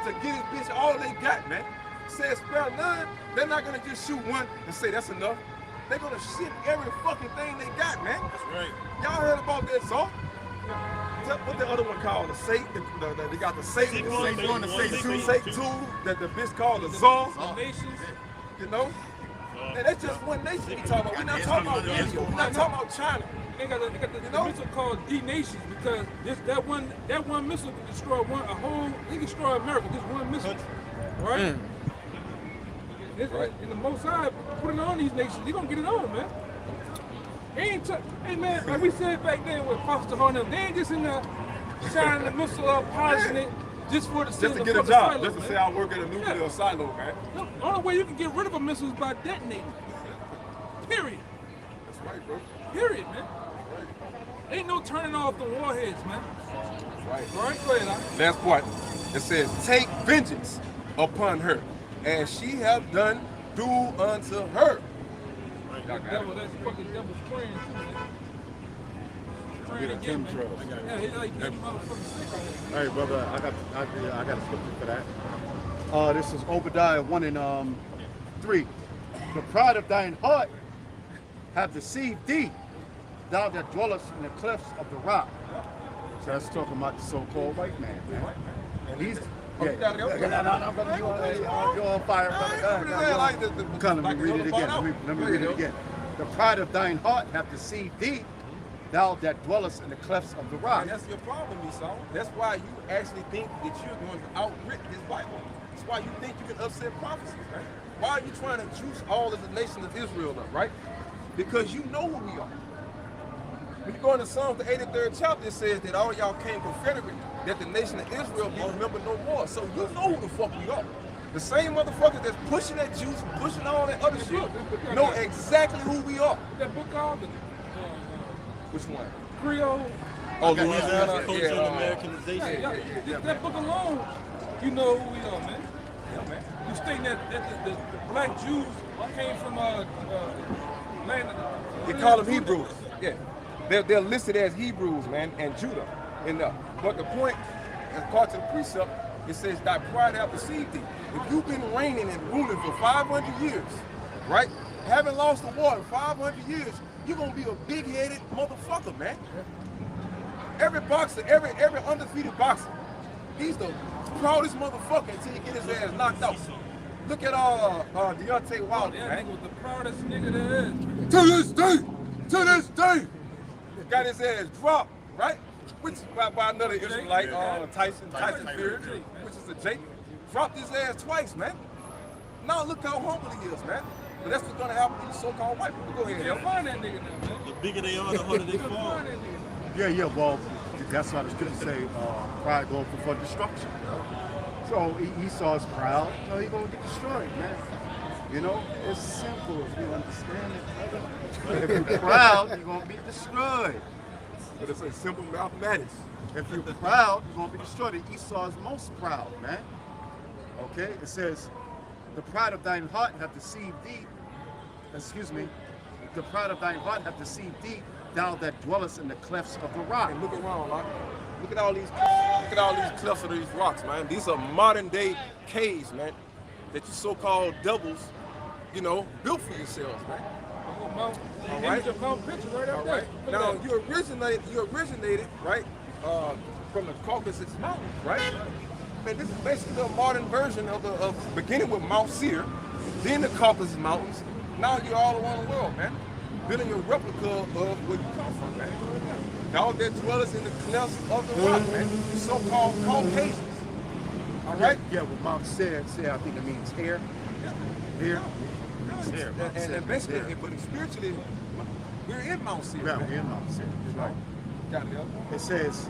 to get his bitch all they got, man. Says spare none, they're not gonna just shoot one and say that's enough. They're gonna shoot every fucking thing they got, man. That's right. Y'all heard about that song? What the other one called? The Satan. They got the Satan. The Satan 1, the Satan 2, Satan 2. That the bitch called the Zon. Nations. You know? And that's just one nation we talking about. We're not talking about India. We're not talking about China. They got the missile called D-Nations because that one missile can destroy he can destroy America. Just one missile, right? And the Most High putting on these nations, he gonna get it on, man. Hey man, like we said back then with Foster Horn, they ain't just in there shining the missile up, polishing it just for the just to get a job, silo, just to say I work at a nuclear silo, man. The only way you can get rid of a missile is by detonating. Period. That's right, bro. Period, man. Ain't no turning off the warheads, man. That's right. All right, go ahead. Last part. It says, take vengeance upon her, as she have done, do unto her. That's fucking devil's praying too, man. Praying again, man. Yeah, he's like that motherfucking sick. Hey, brother, I got a scripture for that. This is Obadiah 1 and 3. The pride of thine heart have deceived thee, thou that dwellest in the clefts of the rock. So that's talking about the so-called white man, man. And he's you're on fire, brother. Come, let me read it again. Let me read it again. The pride of thine heart hath deceived thee, thou that dwellest in the clefts of the rock. And that's your problem, Esau. That's why you actually think that you're going to outwit this Bible. That's why you think you can upset prophecies, right? Why are you trying to juice all of the nation of Israel up, right? Because you know who we are. When you go into Psalms, the 83rd chapter, it says that all y'all came confederate, that the nation of Israel be remembered no more. So you know who the fuck we are. The same motherfuckers that's pushing that juice, pushing all that other shit, know exactly who we are. That book called? Which one? Creole. Oh, Louisiana Culture and Americanization. Yeah. That book alone, you know who we are, man. Yeah, man. You stating that the black Jews came from land of they call them Hebrews. Yeah. They're listed as Hebrews, man, and Judah. But the point, according to the precept, It says, thy pride hath deceived thee. If you've been reigning and ruling for 500 years, right? Haven't lost the war in 500 years, you're gonna be a big-headed motherfucker, man. Every boxer, every undefeated boxer, he's the proudest motherfucker until he get his ass knocked out. Look at Deontay Wilder, That man. nigga was the proudest nigga there is. To this day, got his ass dropped, right? Which by another Israelite, Tyson Fury, which is a Jake, dropped his ass twice, man. Now look how humble he is, man. But that's what's gonna happen to these so-called white people. Go ahead, Can't yo. find that nigga now, man. The bigger they are, the harder they Can't fall. find that nigga. Yeah, well, that's what I was going to say. Pride goes before destruction. So Esau's proud, so he's going to get destroyed, man. You know, it's simple if you understand it, brother. If you're proud, you're going to be destroyed. But it's a simple mathematics. If you're proud, you're going to be destroyed. And Esau is most proud, man. Okay? It says, the pride of thine heart hath deceived thee. Excuse me. The pride of thine heart hath deceived thee, thou that dwellest in the clefts of the rock. And look around, like, look at all these clefts of these rocks, man. These are modern day caves, man, that you so-called devils, you know, built for yourselves, man. All All right. right. Mount picture right up there. Look Now at you originated, right, from the Caucasus Mountains, right? Man, this is basically a modern version of beginning with Mount Seir, then the Caucasus Mountains. Now you're all around the world, man. Building a replica of where you come from, man. Now that dwellers in the clefts of the rock, man. You so-called Caucasians. All right? Yeah, well, Mount Seir, I think it means here. Here. Here. And basically, but spiritually, we're in Mount Seir. Yeah, man. we're in Mount Seir. Right. Got it, yo. It says,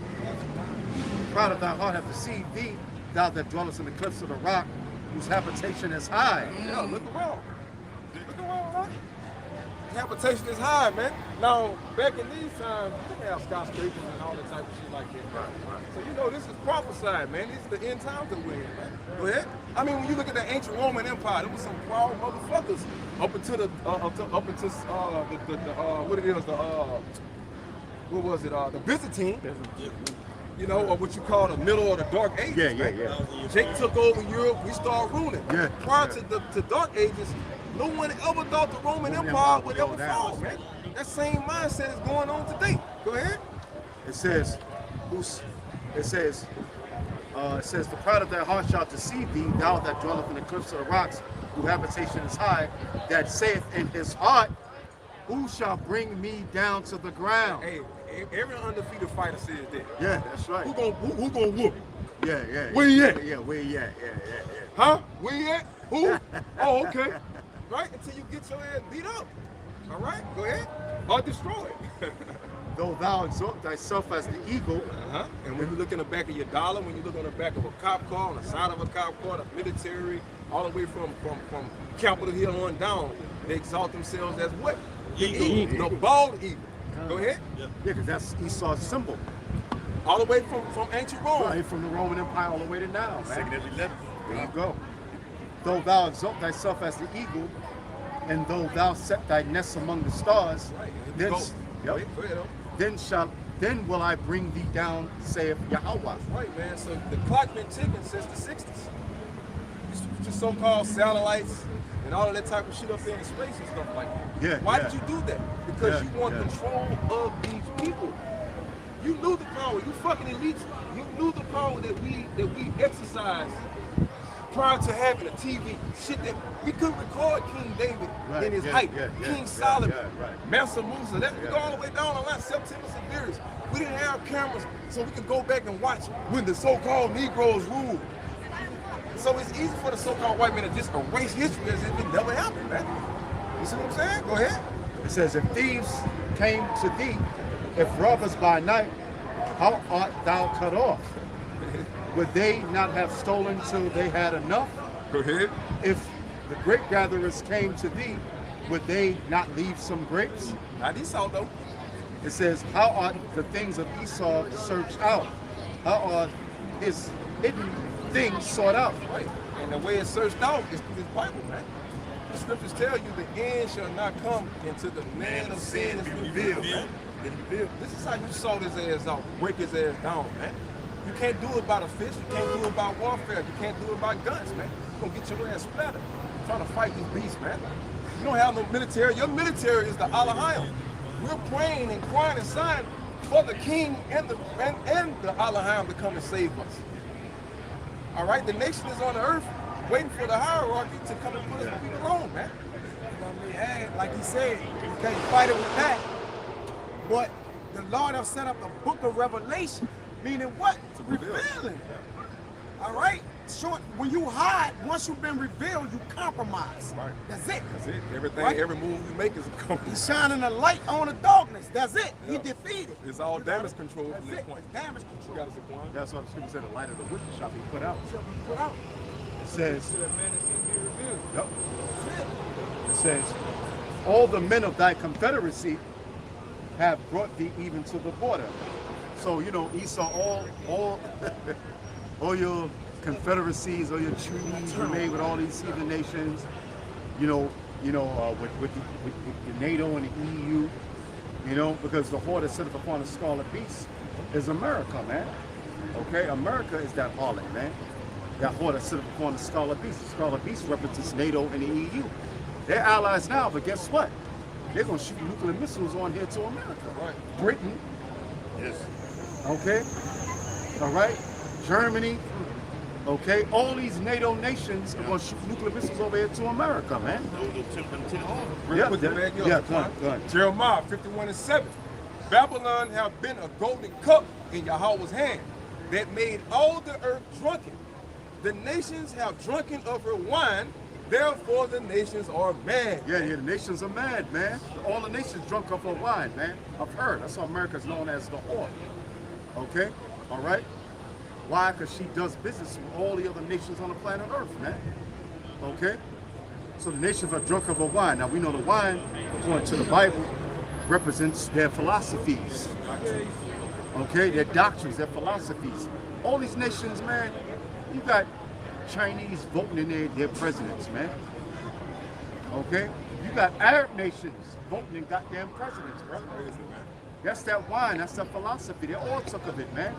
proud of thy heart hath deceived thee, thou that dwellest in the cliffs of the rock, whose habitation is high. Yeah, look around. Look around, huh? Habitation is high, man. Now, back in these times, you didn't have skyscrapers and all that type of shit like that. Right. So you know this is prophesied, man. This is the end times that we're in, man. Go ahead. I mean, when you look at the ancient Roman Empire, there was some proud motherfuckers up until the the Byzantine. You know, or what you call the middle of the Dark Ages. Yeah. Jake took over Europe, we started ruling. Yeah. Prior to the Dark Ages, no one ever thought the Roman Empire would ever fall, man. That same mindset is going on today. Go ahead. It says, the pride of thy heart shall deceive thee, thou that dwelleth in the cliffs of the rocks, whose habitation is high, that saith in his heart, who shall bring me down to the ground? Hey, every undefeated fighter says that. Yeah, that's right. Who gonna whoop? Yeah. Where you at? Yeah, where you at? Yeah. Huh? Where you at? Who? Oh, okay. Right? Until you get your ass beat up. All right? Go ahead. Or destroy it. Though thou exalt thyself as the eagle, And when you look in the back of your dollar, when you look on the back of a cop car, on the side of a cop car, the military, all the way from Capitol Hill on down, they exalt themselves as what? The eagle. The bald eagle. Go ahead. yeah, because that's Esau's symbol. All the way from ancient Rome. Right, from the Roman Empire all the way to now, man. Second every letter. There you go. Though thou exalt thyself as the eagle, and though thou set thy nest among the stars, Right. then, Go. yep, Go ahead, then will I bring thee down, saith Yahweh. Right, man. So the clock been ticking since the 60s. Just so-called satellites and all of that type of shit up there in space and stuff like that. Yeah, Why yeah. did you do that? Because Yeah, you want yeah. control of these people. You knew the power. You fucking elites. You knew the power that we exercised prior to having a TV. Shit that we couldn't record King David Right, in his yeah, height. yeah, King yeah, Solomon, yeah, right. Mansa Musa. That we go all the way down the line. September Severus. We didn't have cameras, so we could go back and watch when the so-called Negroes ruled. So it's easy for the so-called white man to just erase history as if it never happened, man. You see what I'm saying? Go ahead. It says, if thieves came to thee, if robbers by night, how art thou cut off? Would they not have stolen till they had enough? Go ahead. If the grape gatherers came to thee, would they not leave some grapes? Not Esau, though. It says, how are the things of Esau searched out? How are his hidden things sought out? Right. And the way it's searched out is through this Bible, man. The scriptures tell you the end shall not come until the man of sin is revealed, man. This is how you saw his ass out, break his ass down, man. You can't do it by the fist. You can't do it by warfare. You can't do it by guns, man. You're going to get your ass splattered trying to fight these beasts, man. You don't have no military. Your military is the Alahayim. We're praying and crying and sighing for the king and the Alahayim to come and save us. All right? The nation is on the earth waiting for the hierarchy to come and put us people on, man. And like he said, you can't fight it with that. But the Lord have set up the book of Revelation, meaning what? Revealing. All right? Short, when you hide, once you've been revealed, you compromise. Right. That's it. That's it. Everything, Right? every move you make is a compromise. He's shining a light on the darkness. That's it. He defeated. It's all damage control That's from this it. point. It's damage You control. got to Zaquan. That's what the scripture said, the light of the wicked shall be put out. Shall be put out. It says, To that man that seems to be revealed. yep. It says, all the men of thy confederacy have brought thee even to the border. So, you know, Esau, all all your confederacies, all your treaties were made with all these heathen nations, with the NATO and the EU, because the whore that sitteth upon the scarlet beast is America, man. Okay, America is that harlot, man. That whore that sitteth upon the scarlet beast. The scarlet beast represents NATO and the EU. They're allies now, but guess what? They're gonna shoot nuclear missiles on here to America. Right. Britain, Yes. okay, all right, Germany, okay, all these NATO nations are gonna shoot nuclear missiles over here to America, man. Real quick, man. Go on. Jeremiah 51:7. Babylon have been a golden cup in Yahweh's hand that made all the earth drunken. The nations have drunken of her wine, therefore the nations are mad. Yeah, the nations are mad, man. All the nations drunk off her wine, man. I've heard. That's why America's known as the whore. Okay? All right? Why? Because she does business with all the other nations on the planet Earth, man. Okay? So the nations are drunk of her wine. Now we know the wine, according to the Bible, represents their philosophies. Okay? Their doctrines, their philosophies. All these nations, man, you got Chinese voting in their presidents, man. Okay? You got Arab nations voting in goddamn presidents, bro. That's that wine, that's that philosophy. They all took of it, man.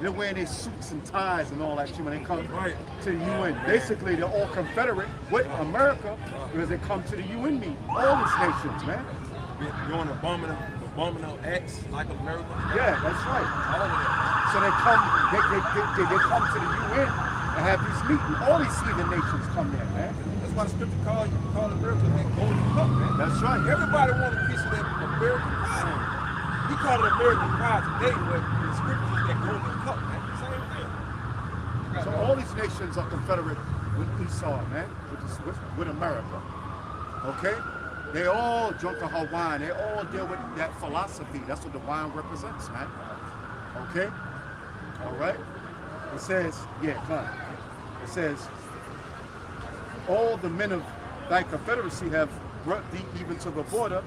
They're wearing their suits and ties and all that shit when they come to the UN. Basically, they're all Confederate with America because they come to the UN meeting. All these nations, man. Doing abominable acts like America. Yeah, that's right. All of that. So they come to the UN and have these meetings. All these heathen nations come there, man. That's why the scripture call America that golden cup, man. That's right. Everybody want a piece of that American pie. We call it American pie today, but the scripture is that golden cup, man. Same thing. So all these nations are Confederate with Esau, man, with America. Okay? They all drunk of her wine. They all deal with that philosophy. That's what the wine represents, man. Okay? All right? It says, yeah, come on. It says, all the men of thy confederacy have brought thee even to the border.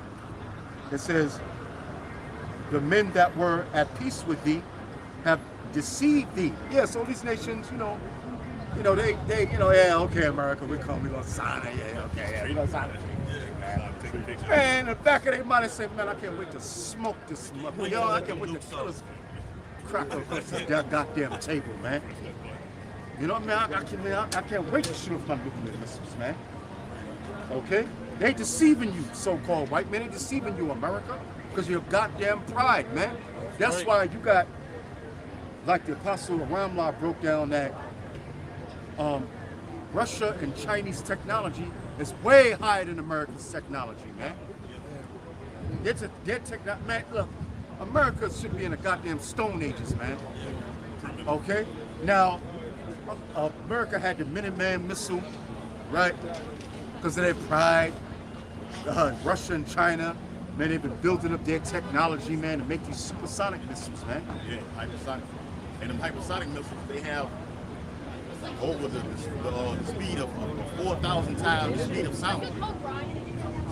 It says, the men that were at peace with thee have deceived thee. Yeah, so these nations, they, yeah, okay, America, we come, we're gonna sign it, yeah, okay, yeah, we're gonna sign it. Man, in the back of their mind, they say, man, I can't wait to smoke this mother. Yo, I can't wait to kill this cracker across that goddamn table, man. You know what I mean? I can't wait to shoot off my nuclear missiles, man. Okay? They deceiving you, so-called white men. They deceiving you, America, because you're goddamn pride, man. That's why you got, like the Apostle Ramla broke down that Russia and Chinese technology is way higher than America's technology, man. Their technology, man, look, America should be in the goddamn Stone Ages, man. Okay? Now, America had the Minuteman missile, right? Because of their pride. Russia and China, man, they've been building up their technology, man, to make these supersonic missiles, man. Yeah, hypersonic. And them hypersonic missiles, they have over the speed of 4,000 times the speed of sound.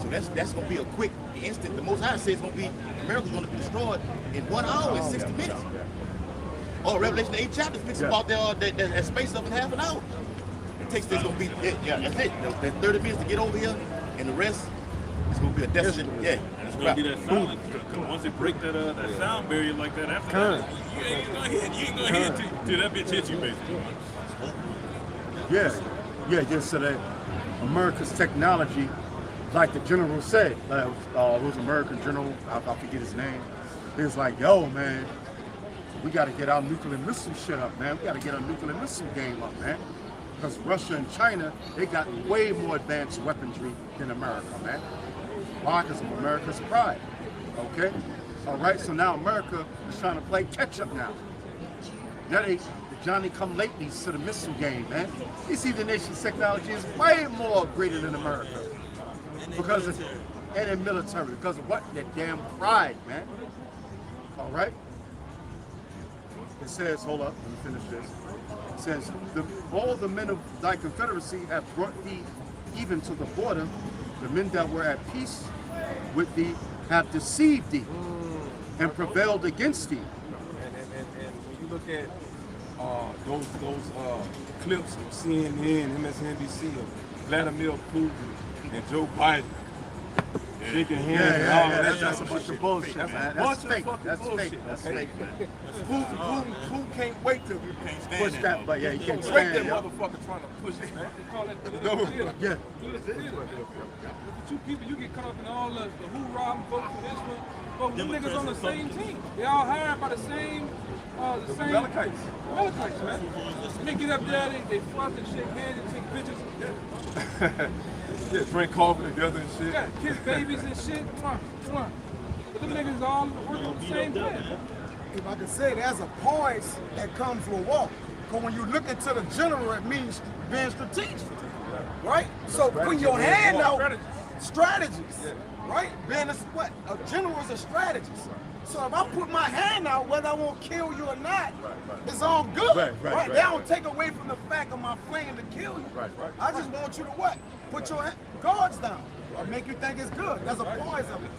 So that's going to be a quick instant. The Most High says America's going to be destroyed in 1 hour and 60 minutes. Oh, Revelation 8 chapter speaks about that space up in half an hour. It takes this going to be, yeah, that's it. There's 30 minutes to get over here, and the rest is going to be a desolate, yeah. It's gonna be that silence. 'Cause once it break that sound barrier like that, after that, you ain't gonna hit till that bitch hits you, basically. Yeah. So that America's technology, like the general said, it was American general, I forget his name. He was like, yo, man, we got to get our nuclear missile shit up, man. We got to get our nuclear missile game up, man. Because Russia and China, they got way more advanced weaponry than America, man. Why? Because of America's pride, okay? All right, so now America is trying to play catch up now. Now the Johnny come latelys to the missile game, man. You see the nation's technology is way more greater than America. Because of, and in military, because of what? That damn pride, man. All right? It says, hold up, let me finish this. It says, all the men of thy confederacy have brought thee even to the border. The men that were at peace with thee have deceived thee and prevailed against thee. And when you look at those clips of CNN, MSNBC of Vladimir Putin and Joe Biden shaking hands, That's a bunch of bullshit, man. That's fake. That's fake. That's fake, man. Putin can't wait to Push that, but yeah, he can't wait stand that it. motherfucker trying to push it, man. They call that political theater. Yeah. Political theater. The two people, you get caught up in all the hoorah and vote for this one. But them niggas on the same team. They all hired by the same Malachites. Malachites, man. They get up there, they floss and shake hands and take pictures. Yeah, drink coffee together and shit. Yeah, kiss babies and shit. Mwah, mwah. But them niggas all working on the same plan. If I could say, there's a poise that comes with walk. Because when you look into the general, it means being strategic, right? So putting your hand out, strategies, right? Being a general is a strategist. So if I put my hand out, whether I won't kill you or not, it's all good, right? They don't take away from the fact of my plan to kill you. I just want you to what? Put your guards down. Or make you think it's good. There's a poise of it.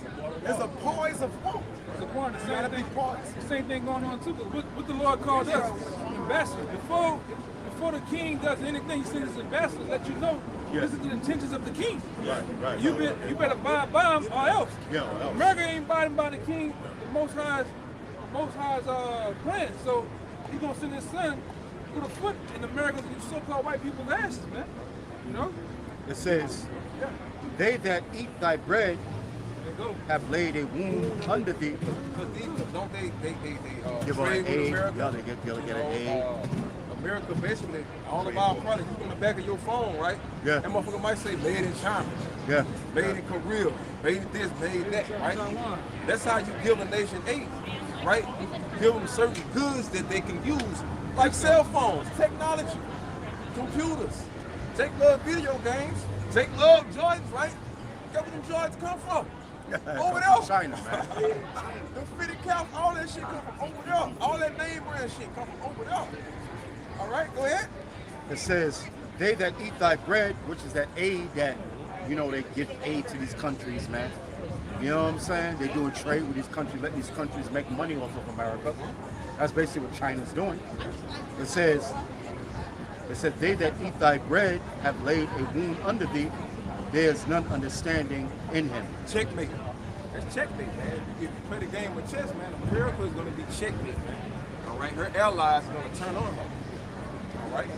There's a poise of walk. The same thing going on too. What the Lord called us ambassadors. Before the king does anything, he sends his ambassadors to let you know this is the intentions of the king. You better abide by him or else. America ain't abiding by the king, the Most High's plan. So he's gonna send his son with a foot in America's so-called white people's asses, man. You know? It says, they that eat thy bread have laid a wound under thee. Don't they Give her an trade with aid. America? Y'all get an aid. America basically, all of our products, you on the back of your phone, right? Yeah. That motherfucker might say made in China, Yeah. made in Korea, made this, made that, right? That's how you give a nation aid, right? You give them certain goods that they can use, like cell phones, technology, computers, take love video games, take love Jordans, right? Where them Jordans come from? Over there. China, man. The 50 counts, all that shit come from over there. All that name brand shit come from over there. All right, go ahead. It says, they that eat thy bread, which is that aid that, you know, they give aid to these countries, man. You know what I'm saying? They're doing trade with these countries, let these countries make money off of America. That's basically what China's doing. It says, they that eat thy bread have laid a wound under thee. There is none understanding in him. Checkmate. That's checkmate, man. If you play the game with chess, man, America is going to be checkmate, man. All right, her allies are going to turn on her. All right?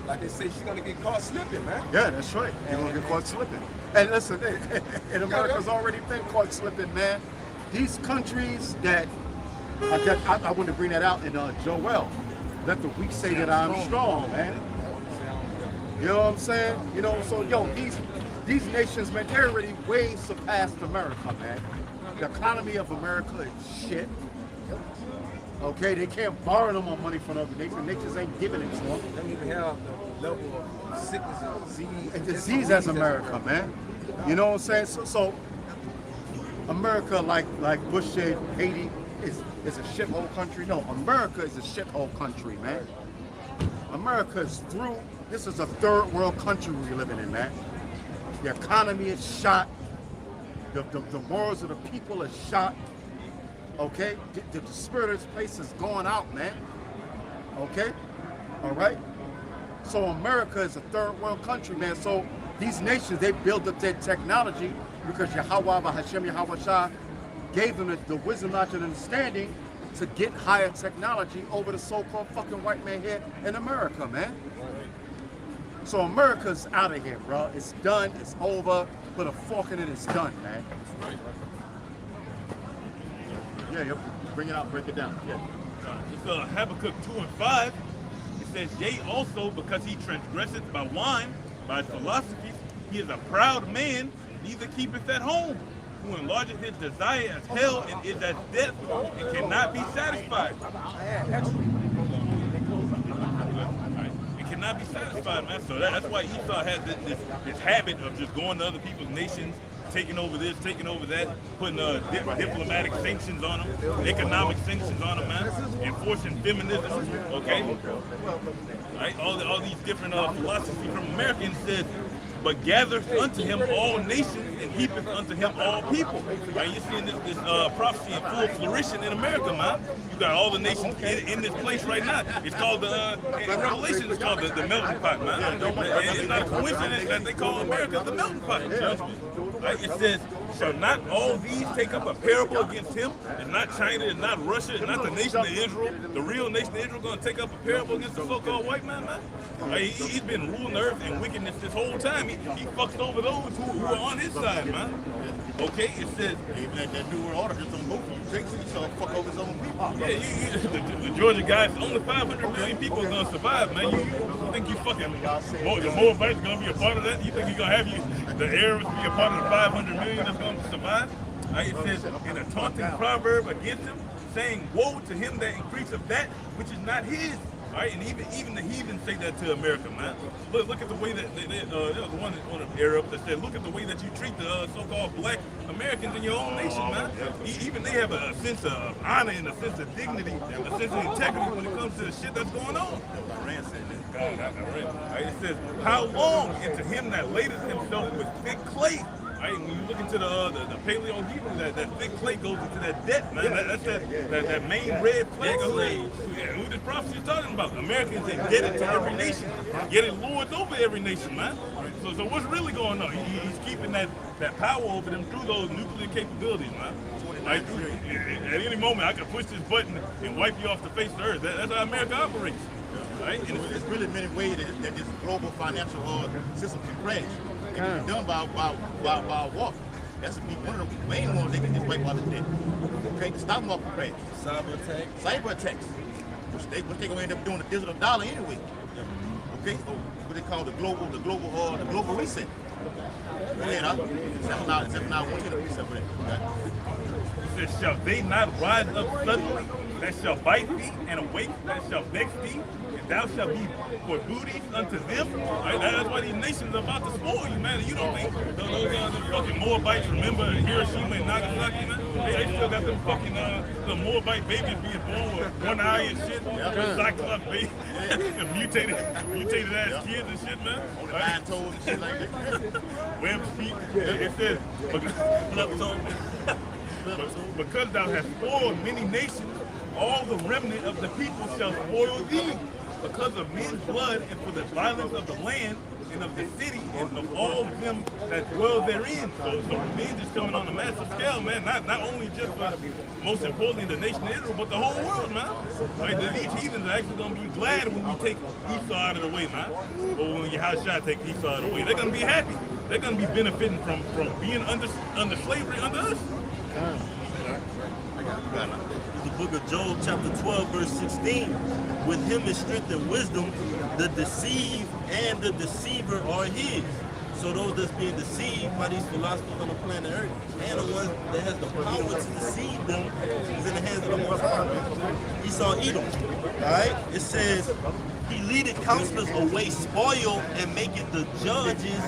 Like they say, she's going to get caught slipping, man. Yeah, that's right. You're going to get caught slipping. And listen, and America's already been caught slipping, man. These countries that, I want to bring that out in Joel. Let the weak say that I'm strong, man. You know what I'm saying? You know, so, yo, these nations, man, they're already way surpassed America, man. The economy of America is shit. Okay, they can't borrow no more money from other nations. Nations ain't giving it to them. They don't even have the level of sickness and disease. And disease as America, man. You know what I'm saying? So America, like Bush said, Haiti is a shithole country. No, America is a shithole country, man. America is through. This is a third world country we're living in, man. The economy is shot. The morals of the people is shot. Okay? The spirit of this place is going out, man. Okay? All right? So America is a third world country, man. So These nations, they build up their technology because Yahweh, Hashem, Yahweh Shah gave them the wisdom, knowledge, and understanding to get higher technology over the so-called fucking white man here in America, man. So America's out of here, bro. It's done. It's over. Put a fork in it. It's done, man. Yeah, bring it out, break it down. Yeah. It's Habakkuk 2:5. It says, yea, also because he transgresseth by wine, by his philosophy, he is a proud man, neither keepeth at home, who enlargeth his desire as hell and is as death and cannot be satisfied. It cannot be satisfied, man. So that's why Esau has this habit of just going to other people's nations, taking over this, taking over that, putting diplomatic sanctions on them, economic sanctions on them, man, enforcing feminism, okay? Right? All these different philosophies from Americans said, but gathereth unto him all nations and heapeth unto him all people. Right? You're seeing this prophecy in full flourishing in America, man. You got all the nations in this place right now. It's called in Revelation, it's called the melting pot, man. It's not a coincidence that they call America the melting pot. Right? It says, shall not all these take up a parable against him? And not China, and not Russia, and not the nation of Israel, the real nation of Israel, going to take up a parable against the so-called white man, man? Right? He's been ruling the earth in wickedness this whole time. He fucks over those who are on his side, man. Okay, it says, even that New World Order just don't vote for you. Takes it, so fuck over his own people. Yeah, the Georgia guys, only 500 million people are gonna survive, man. You think you fucking the Moabites gonna be a part of that? You think you're gonna have the Arabs be a part of the 500 million that's gonna survive? It says in a taunting proverb against him, saying, "Woe to him that increaseth that which is not his." All right, and even the heathens say that to America, man. Look at the way that there was one Arab that said, look at the way that you treat the so-called black Americans in your own nation, man. Even they have a sense of honor and a sense of dignity, and a sense of integrity when it comes to the shit that's going on. Iran said this. It says, how long into him that ladeth himself with thick clay? Right, when you look into the Paleo Hebrew, that thick clay goes into that debt, man. That's that main red flag of who this prophecy is talking about. Americans indebted to every nation, yet it lords over every nation, man. So what's really going on? He's keeping that power over them through those nuclear capabilities, man. Like, at any moment, I can push this button and wipe you off the face of the earth. That's how America operates. Right? And there's really many ways that this global financial system can crash. It can be done by war. That's one of the main ones they can just wipe out the debt. Okay, to stop them off the crash. Cyber attacks. Which they're going to end up doing the digital dollar anyway. Okay, so what they call the global reset. Go ahead, except now one hit a reset for that. It says, shall they not rise up suddenly that shall bite thee, and awake that shall vex thee? Thou shalt be for booty unto them. Right? That's why these nations are about to spoil you, man. You don't think those fucking Moabites remember Hiroshima and Nagasaki, man? They still got them fucking the Moabite babies being born with one eye and shit. Cyclops baby. mutated ass kids and shit, man. Nine toes and shit like that. Web feet. It says, because thou hast spoiled many nations, all the remnant of the people shall spoil thee. Because of men's blood and for the violence of the land and of the city and of all of them that dwell therein. So revenge is coming on a massive scale, man. Not only just most importantly the nation of Israel, but the whole world, man. Right? These heathens are actually going to be glad when we take Esau out of the way, man. Or when Yahushua take Esau out of the way. They're going to be happy. They're going to be benefiting from being under slavery under us. The book of Job, chapter 12, verse 16. With him is strength and wisdom, the deceived and the deceiver are his. So those that's being deceived by these philosophers on the planet Earth, and the one that has the power to deceive them is in the hands of the Most High. Esau Edom. Alright? It says, he leadeth counselors away spoil and maketh the judges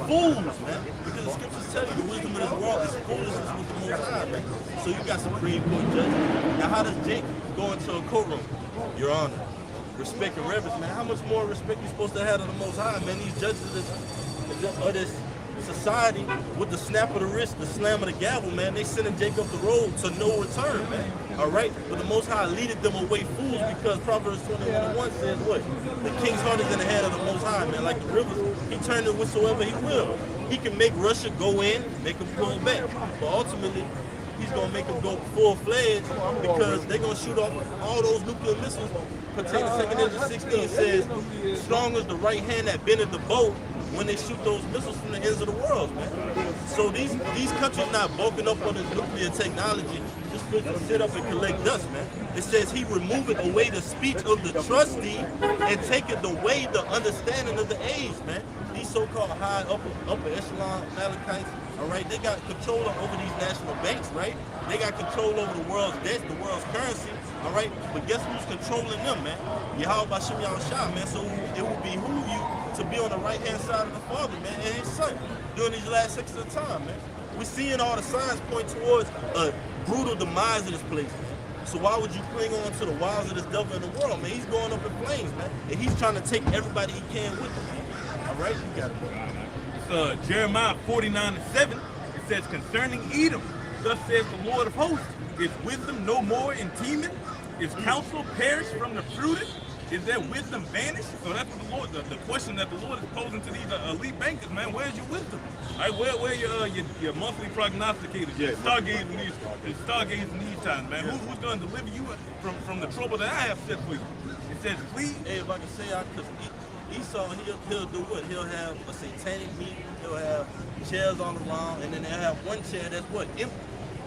fools, man. Because the scriptures tell you the wisdom of this world is foolishness with the Most High, man. So you got Supreme Court judges. Now how does Jake go into a courtroom? Your Honor, respect and reverence, man. How much more respect you supposed to have of the Most High, man? These judges of this society, with the snap of the wrist, the slam of the gavel, man, they sending Jake up the road to no return, man. All right, but the Most High leaded them away fools because Proverbs 21:1 says what? The king's heart is in the hand of the Most High, man. Like the rivers, he turned it whatsoever he will. He can make Russia go in, make them pull back, but ultimately he's gonna make them go full-fledged because they're gonna shoot off all those nuclear missiles. Pertaining to 2 Ezra 16 says, strong as the right hand that bendeth the bow when they shoot those missiles from the ends of the world, man. So these countries not bulking up on this nuclear technology just to sit up and collect dust, man. It says he removeth away the speech of the trustee and taketh away the understanding of the age, man. These so-called high upper echelon Amalekites, all right, they got control over these national banks, right? They got control over the world's debt, the world's currency, all right? But guess who's controlling them, man? Yahweh Bashim Yahushua, man. So it would behoove you to be on the right-hand side of the Father, man, and his Son during these last sections of time, man. We're seeing all the signs point towards a brutal demise of this place, man. So why would you cling on to the wiles of this devil in the world, man? He's going up in flames, man. And he's trying to take everybody he can with him, man. All right? You got it. It's Jeremiah 49:7. It says, concerning Edom, thus says the Lord of hosts, is wisdom no more in Teman? Is counsel perished from the prudent? Is their wisdom vanished? So that's what the Lord, the question that the Lord is posing to these elite bankers, man. Where's your wisdom? All right, where your monthly prognosticators, your stargazing these times, man. Who's going to deliver you from the trouble that I have set for you? It says, please. Hey, if I can say, because Esau, he'll do what? He'll have a satanic meeting. He'll have chairs on the lawn, and then they'll have one chair that's what? Empty.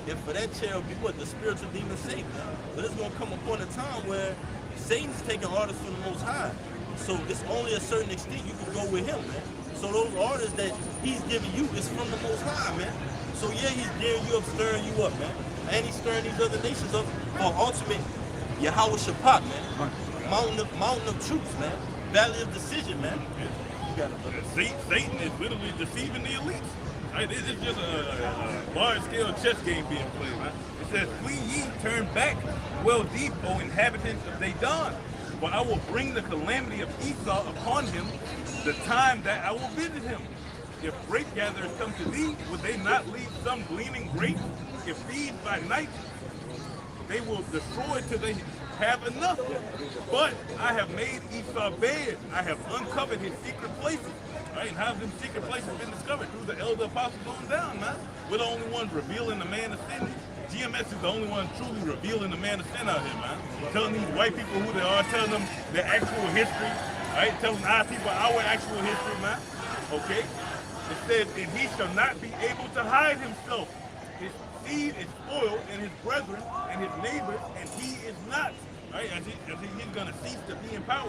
And for that chair will be what? The spiritual demon Satan. But it's going to come upon a time where Satan's taking orders from the Most High. So it's only a certain extent you can go with him, man. So those orders that he's giving you is from the Most High, man. So yeah, he's gearing you up, stirring you up, man. And he's stirring these other nations up for ultimate Yahweh Shabbat, man. Mountain of truth, man. Valley of decision, man. You got it. Satan is literally deceiving the elites. Right, this is just a large-scale chess game being played, man. It says, flee ye, turn back, dwell deep, O inhabitants of Dedan. For I will bring the calamity of Esau upon him, the time that I will visit him. If grape gatherers come to thee, would they not leave some gleaning grapes? If thieves by night, they will destroy till they have enough. But I have made Esau bad. I have uncovered his secret places. Right, and how have them secret places been discovered? Through the elder apostles going down, man. We're the only ones revealing the man of sin. GMS is the only one truly revealing the man of sin out here, man. Telling these white people who they are, telling them their actual history, right? Telling our people our actual history, man. Okay? It says, and he shall not be able to hide himself. His seed is spoiled, and his brethren, and his neighbors, and he is not. Right? As he's gonna cease to be in power,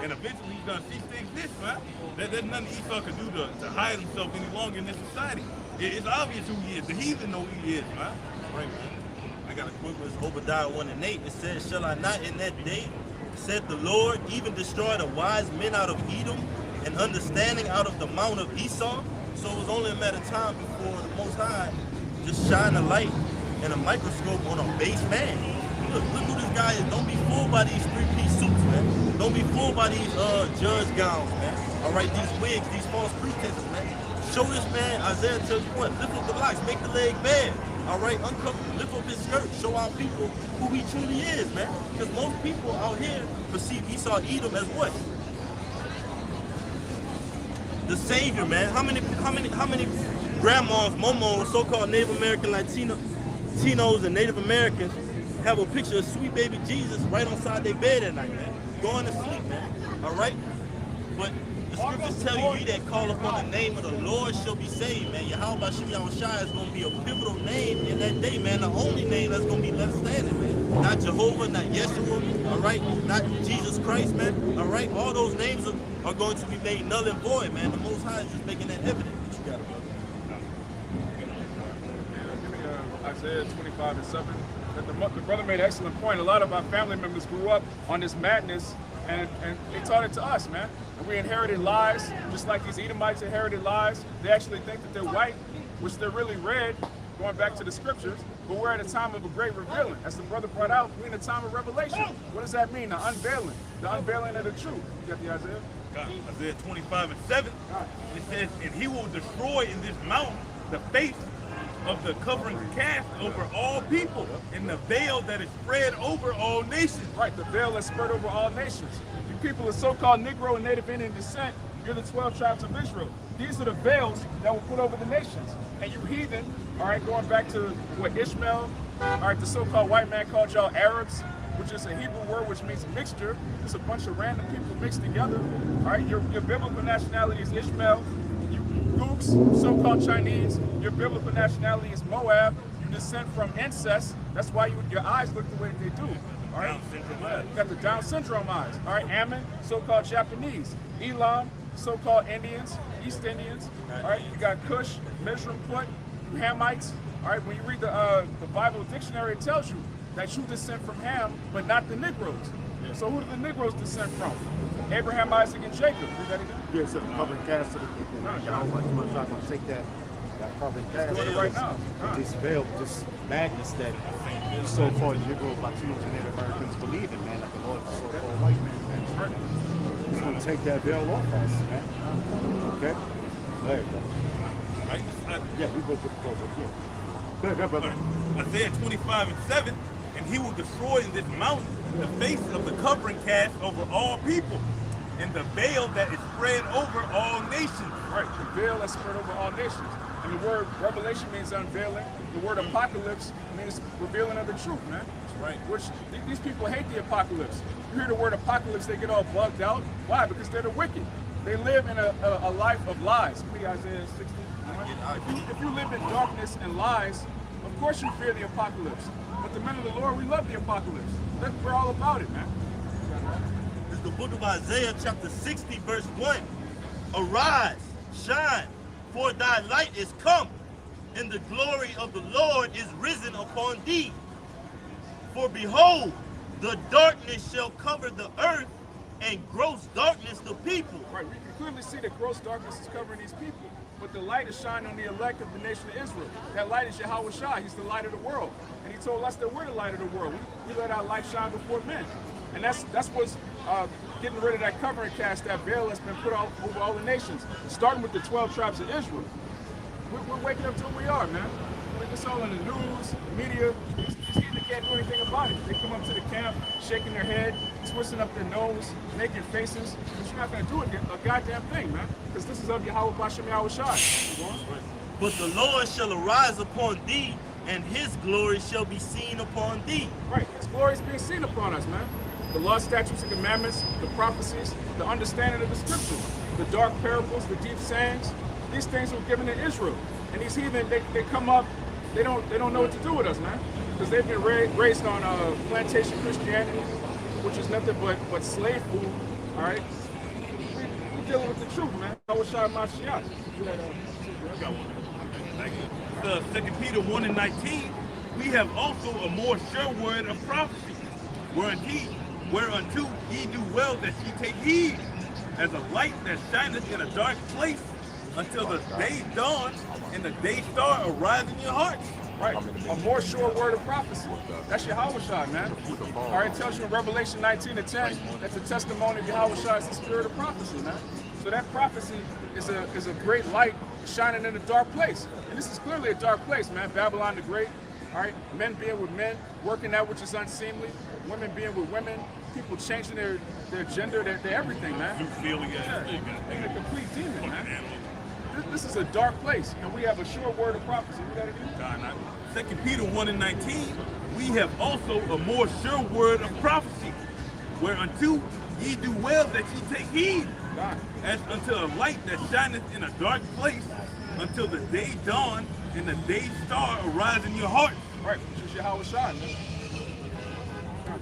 and eventually he's gonna cease to exist, man. There's nothing Esau can do to hide himself any longer in this society. It's obvious who he is. The heathen know who he is, man. Right, man. I got a quick one. It's Obadiah 1:8. It says, shall I not in that day, said the Lord, even destroy the wise men out of Edom and understanding out of the mount of Esau? So it was only a matter of time before the Most High just shine a light and a microscope on a base man. Look who this guy is. Don't be fooled by these three-piece suits, man. Don't be fooled by these judge gowns, man. All right, these wigs, these false pretenses, man. Show this man, Isaiah tells you what, lift up the locks, make the leg bare. All right, uncover, lift up his skirt, show our people who he truly is, man. Because most people out here perceive Esau Edom as what? The savior, man. How many grandmas, momos, so-called Native American Latinos and Native Americans have a picture of sweet baby Jesus right outside their bed at night, man, going to sleep, man. All right? But the scriptures tell you, he that call upon the name of the Lord shall be saved, man. Yahweh Bashim Yahushua is going to be a pivotal name in that day, man. The only name that's going to be left standing, man. Not Jehovah, not Yeshua, all right? Not Jesus Christ, man. All right? All those names are going to be made null and void, man. The Most High is just making that evident. What you got, brother? Isaiah 25:7. The brother made an excellent point. A lot of our family members grew up on this madness, and they taught it to us, man. And we inherited lies, just like these Edomites inherited lies. They actually think that they're white, which they're really red, going back to the scriptures. But we're at a time of a great revealing. As the brother brought out, we're in a time of revelation. What does that mean? The unveiling of the truth. You got the Isaiah? Isaiah 25:7. It says, and he will destroy in this mountain the face of the covering cast over all people, and the veil that is spread over all nations. Right, the veil that's spread over all nations. You people of so-called Negro and Native Indian descent, you're the 12 tribes of Israel. These are the veils that were put over the nations. And you heathen, all right, going back to what Ishmael, all right, the so-called white man called y'all Arabs, which is a Hebrew word which means mixture. It's a bunch of random people mixed together. All right, your biblical nationality is Ishmael. You Gooks, so-called Chinese, your biblical nationality is Moab. You descend from incest. That's why your eyes look the way that they do. All right, you got the Down syndrome eyes. All right, Ammon, so-called Japanese. Elam, so-called Indians, East Indians. All right, you got Cush, Mizraim, Put, Hamites. All right, when you read the Bible dictionary, it tells you that you descend from Ham, but not the Negroes. So who do the Negroes descend from? Abraham, Isaac, and Jacob. Read that again. Yeah, so the covering cast of the people. Y'all want to take that covering cast. Doing it right now. This veil, this madness that the so-called Negro, Latinos, and Native Americans believe in, man, like the Lord, the so-called white man. He's going to take that veil off us, man. Okay? There you go. Yeah, we go put the clothes up here. Good, brother. Isaiah 25:7, and he will destroy in this mountain the face of the covering cast over all people, and the veil that is spread over all nations. Right, the veil that's spread over all nations. And the word revelation means unveiling. The word apocalypse means revealing of the truth, man. Right. Which these people hate the apocalypse. You hear the word apocalypse, they get all bugged out. Why? Because they're the wicked. They live in a life of lies. Read Isaiah 60. If you live in darkness and lies, of course you fear the apocalypse. But the men of the Lord, we love the apocalypse. We're all about it, man. It's the book of Isaiah, chapter 60, verse 1. Arise, shine, for thy light is come, and the glory of the Lord is risen upon thee. For behold, the darkness shall cover the earth, and gross darkness the people. Right, we can clearly see that gross darkness is covering these people. But the light is shining on the elect of the nation of Israel. That light is Yahweh Shai. He's the light of the world. And he told us that we're the light of the world. We let our light shine before men. And that's what's getting rid of that covering cast, that veil that's been put over all the nations. Starting with the 12 tribes of Israel. We're waking up to who we are, man. It's all in the news, media. These people can't do anything about it. They come up to the camp, shaking their head, twisting up their nose, making faces. But you're not going to do a goddamn thing, man. Because this is of Yahweh Bashem Yahweh Shai. But the Lord shall arise upon thee, and his glory shall be seen upon thee. Right, his glory is being seen upon us, man. The law, statutes, and commandments, the prophecies, the understanding of the scriptures, the dark parables, the deep sayings, these things were given to Israel. And these heathen, they come up, they don't know what to do with us, man. Because they've been raised on plantation Christianity, which is nothing but slave food, all right? We're dealing with the truth, man. I wish I had Mashiach. The 2 Peter 1:19, we have also a more sure word of prophecy, whereunto ye do well that ye take heed, as a light that shineth in a dark place, until the day dawns and the day star arise in your hearts. Right, a more sure word of prophecy. That's Yahweh Shai, man. All right, it tells you in Revelation 19:10 that the testimony of Yahweh Shai is the spirit of prophecy, man. So that prophecy is a great light shining in a dark place. And this is clearly a dark place, man. Babylon the Great, all right? Men being with men, working that which is unseemly, women being with women, people changing their gender, their everything, man. Being a complete demon, man. This is a dark place, and we have a sure word of prophecy. We got to do 2 Peter 1:19, we have also a more sure word of prophecy, whereunto ye do well that ye take heed, as unto a light that shineth in a dark place, until the day dawn and the day star arise in your heart. Right, which is Yahweh Shai, man.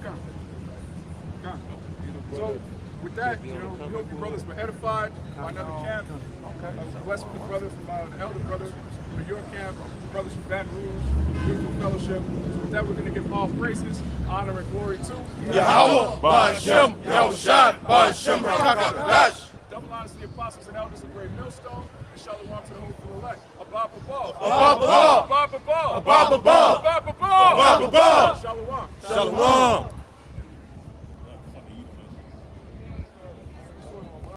Come. So, with that, you know, we hope you brothers were edified by another camp. Blessed with the brother from the elder brother from New York camp, brothers from Baton Rouge, beautiful fellowship. So with that, we're going to give all praises, honor, and glory to Yahweh, Bashem, Yahushua, Bashem, Rakakadash. Double honors to the apostles and elders of Great Millstone, and shalom to the hopeful elect. Abba, Abba, Abba, Abba, Abba, Abba, Abba, Abba, Abba, Abba, Shalom. Shalom.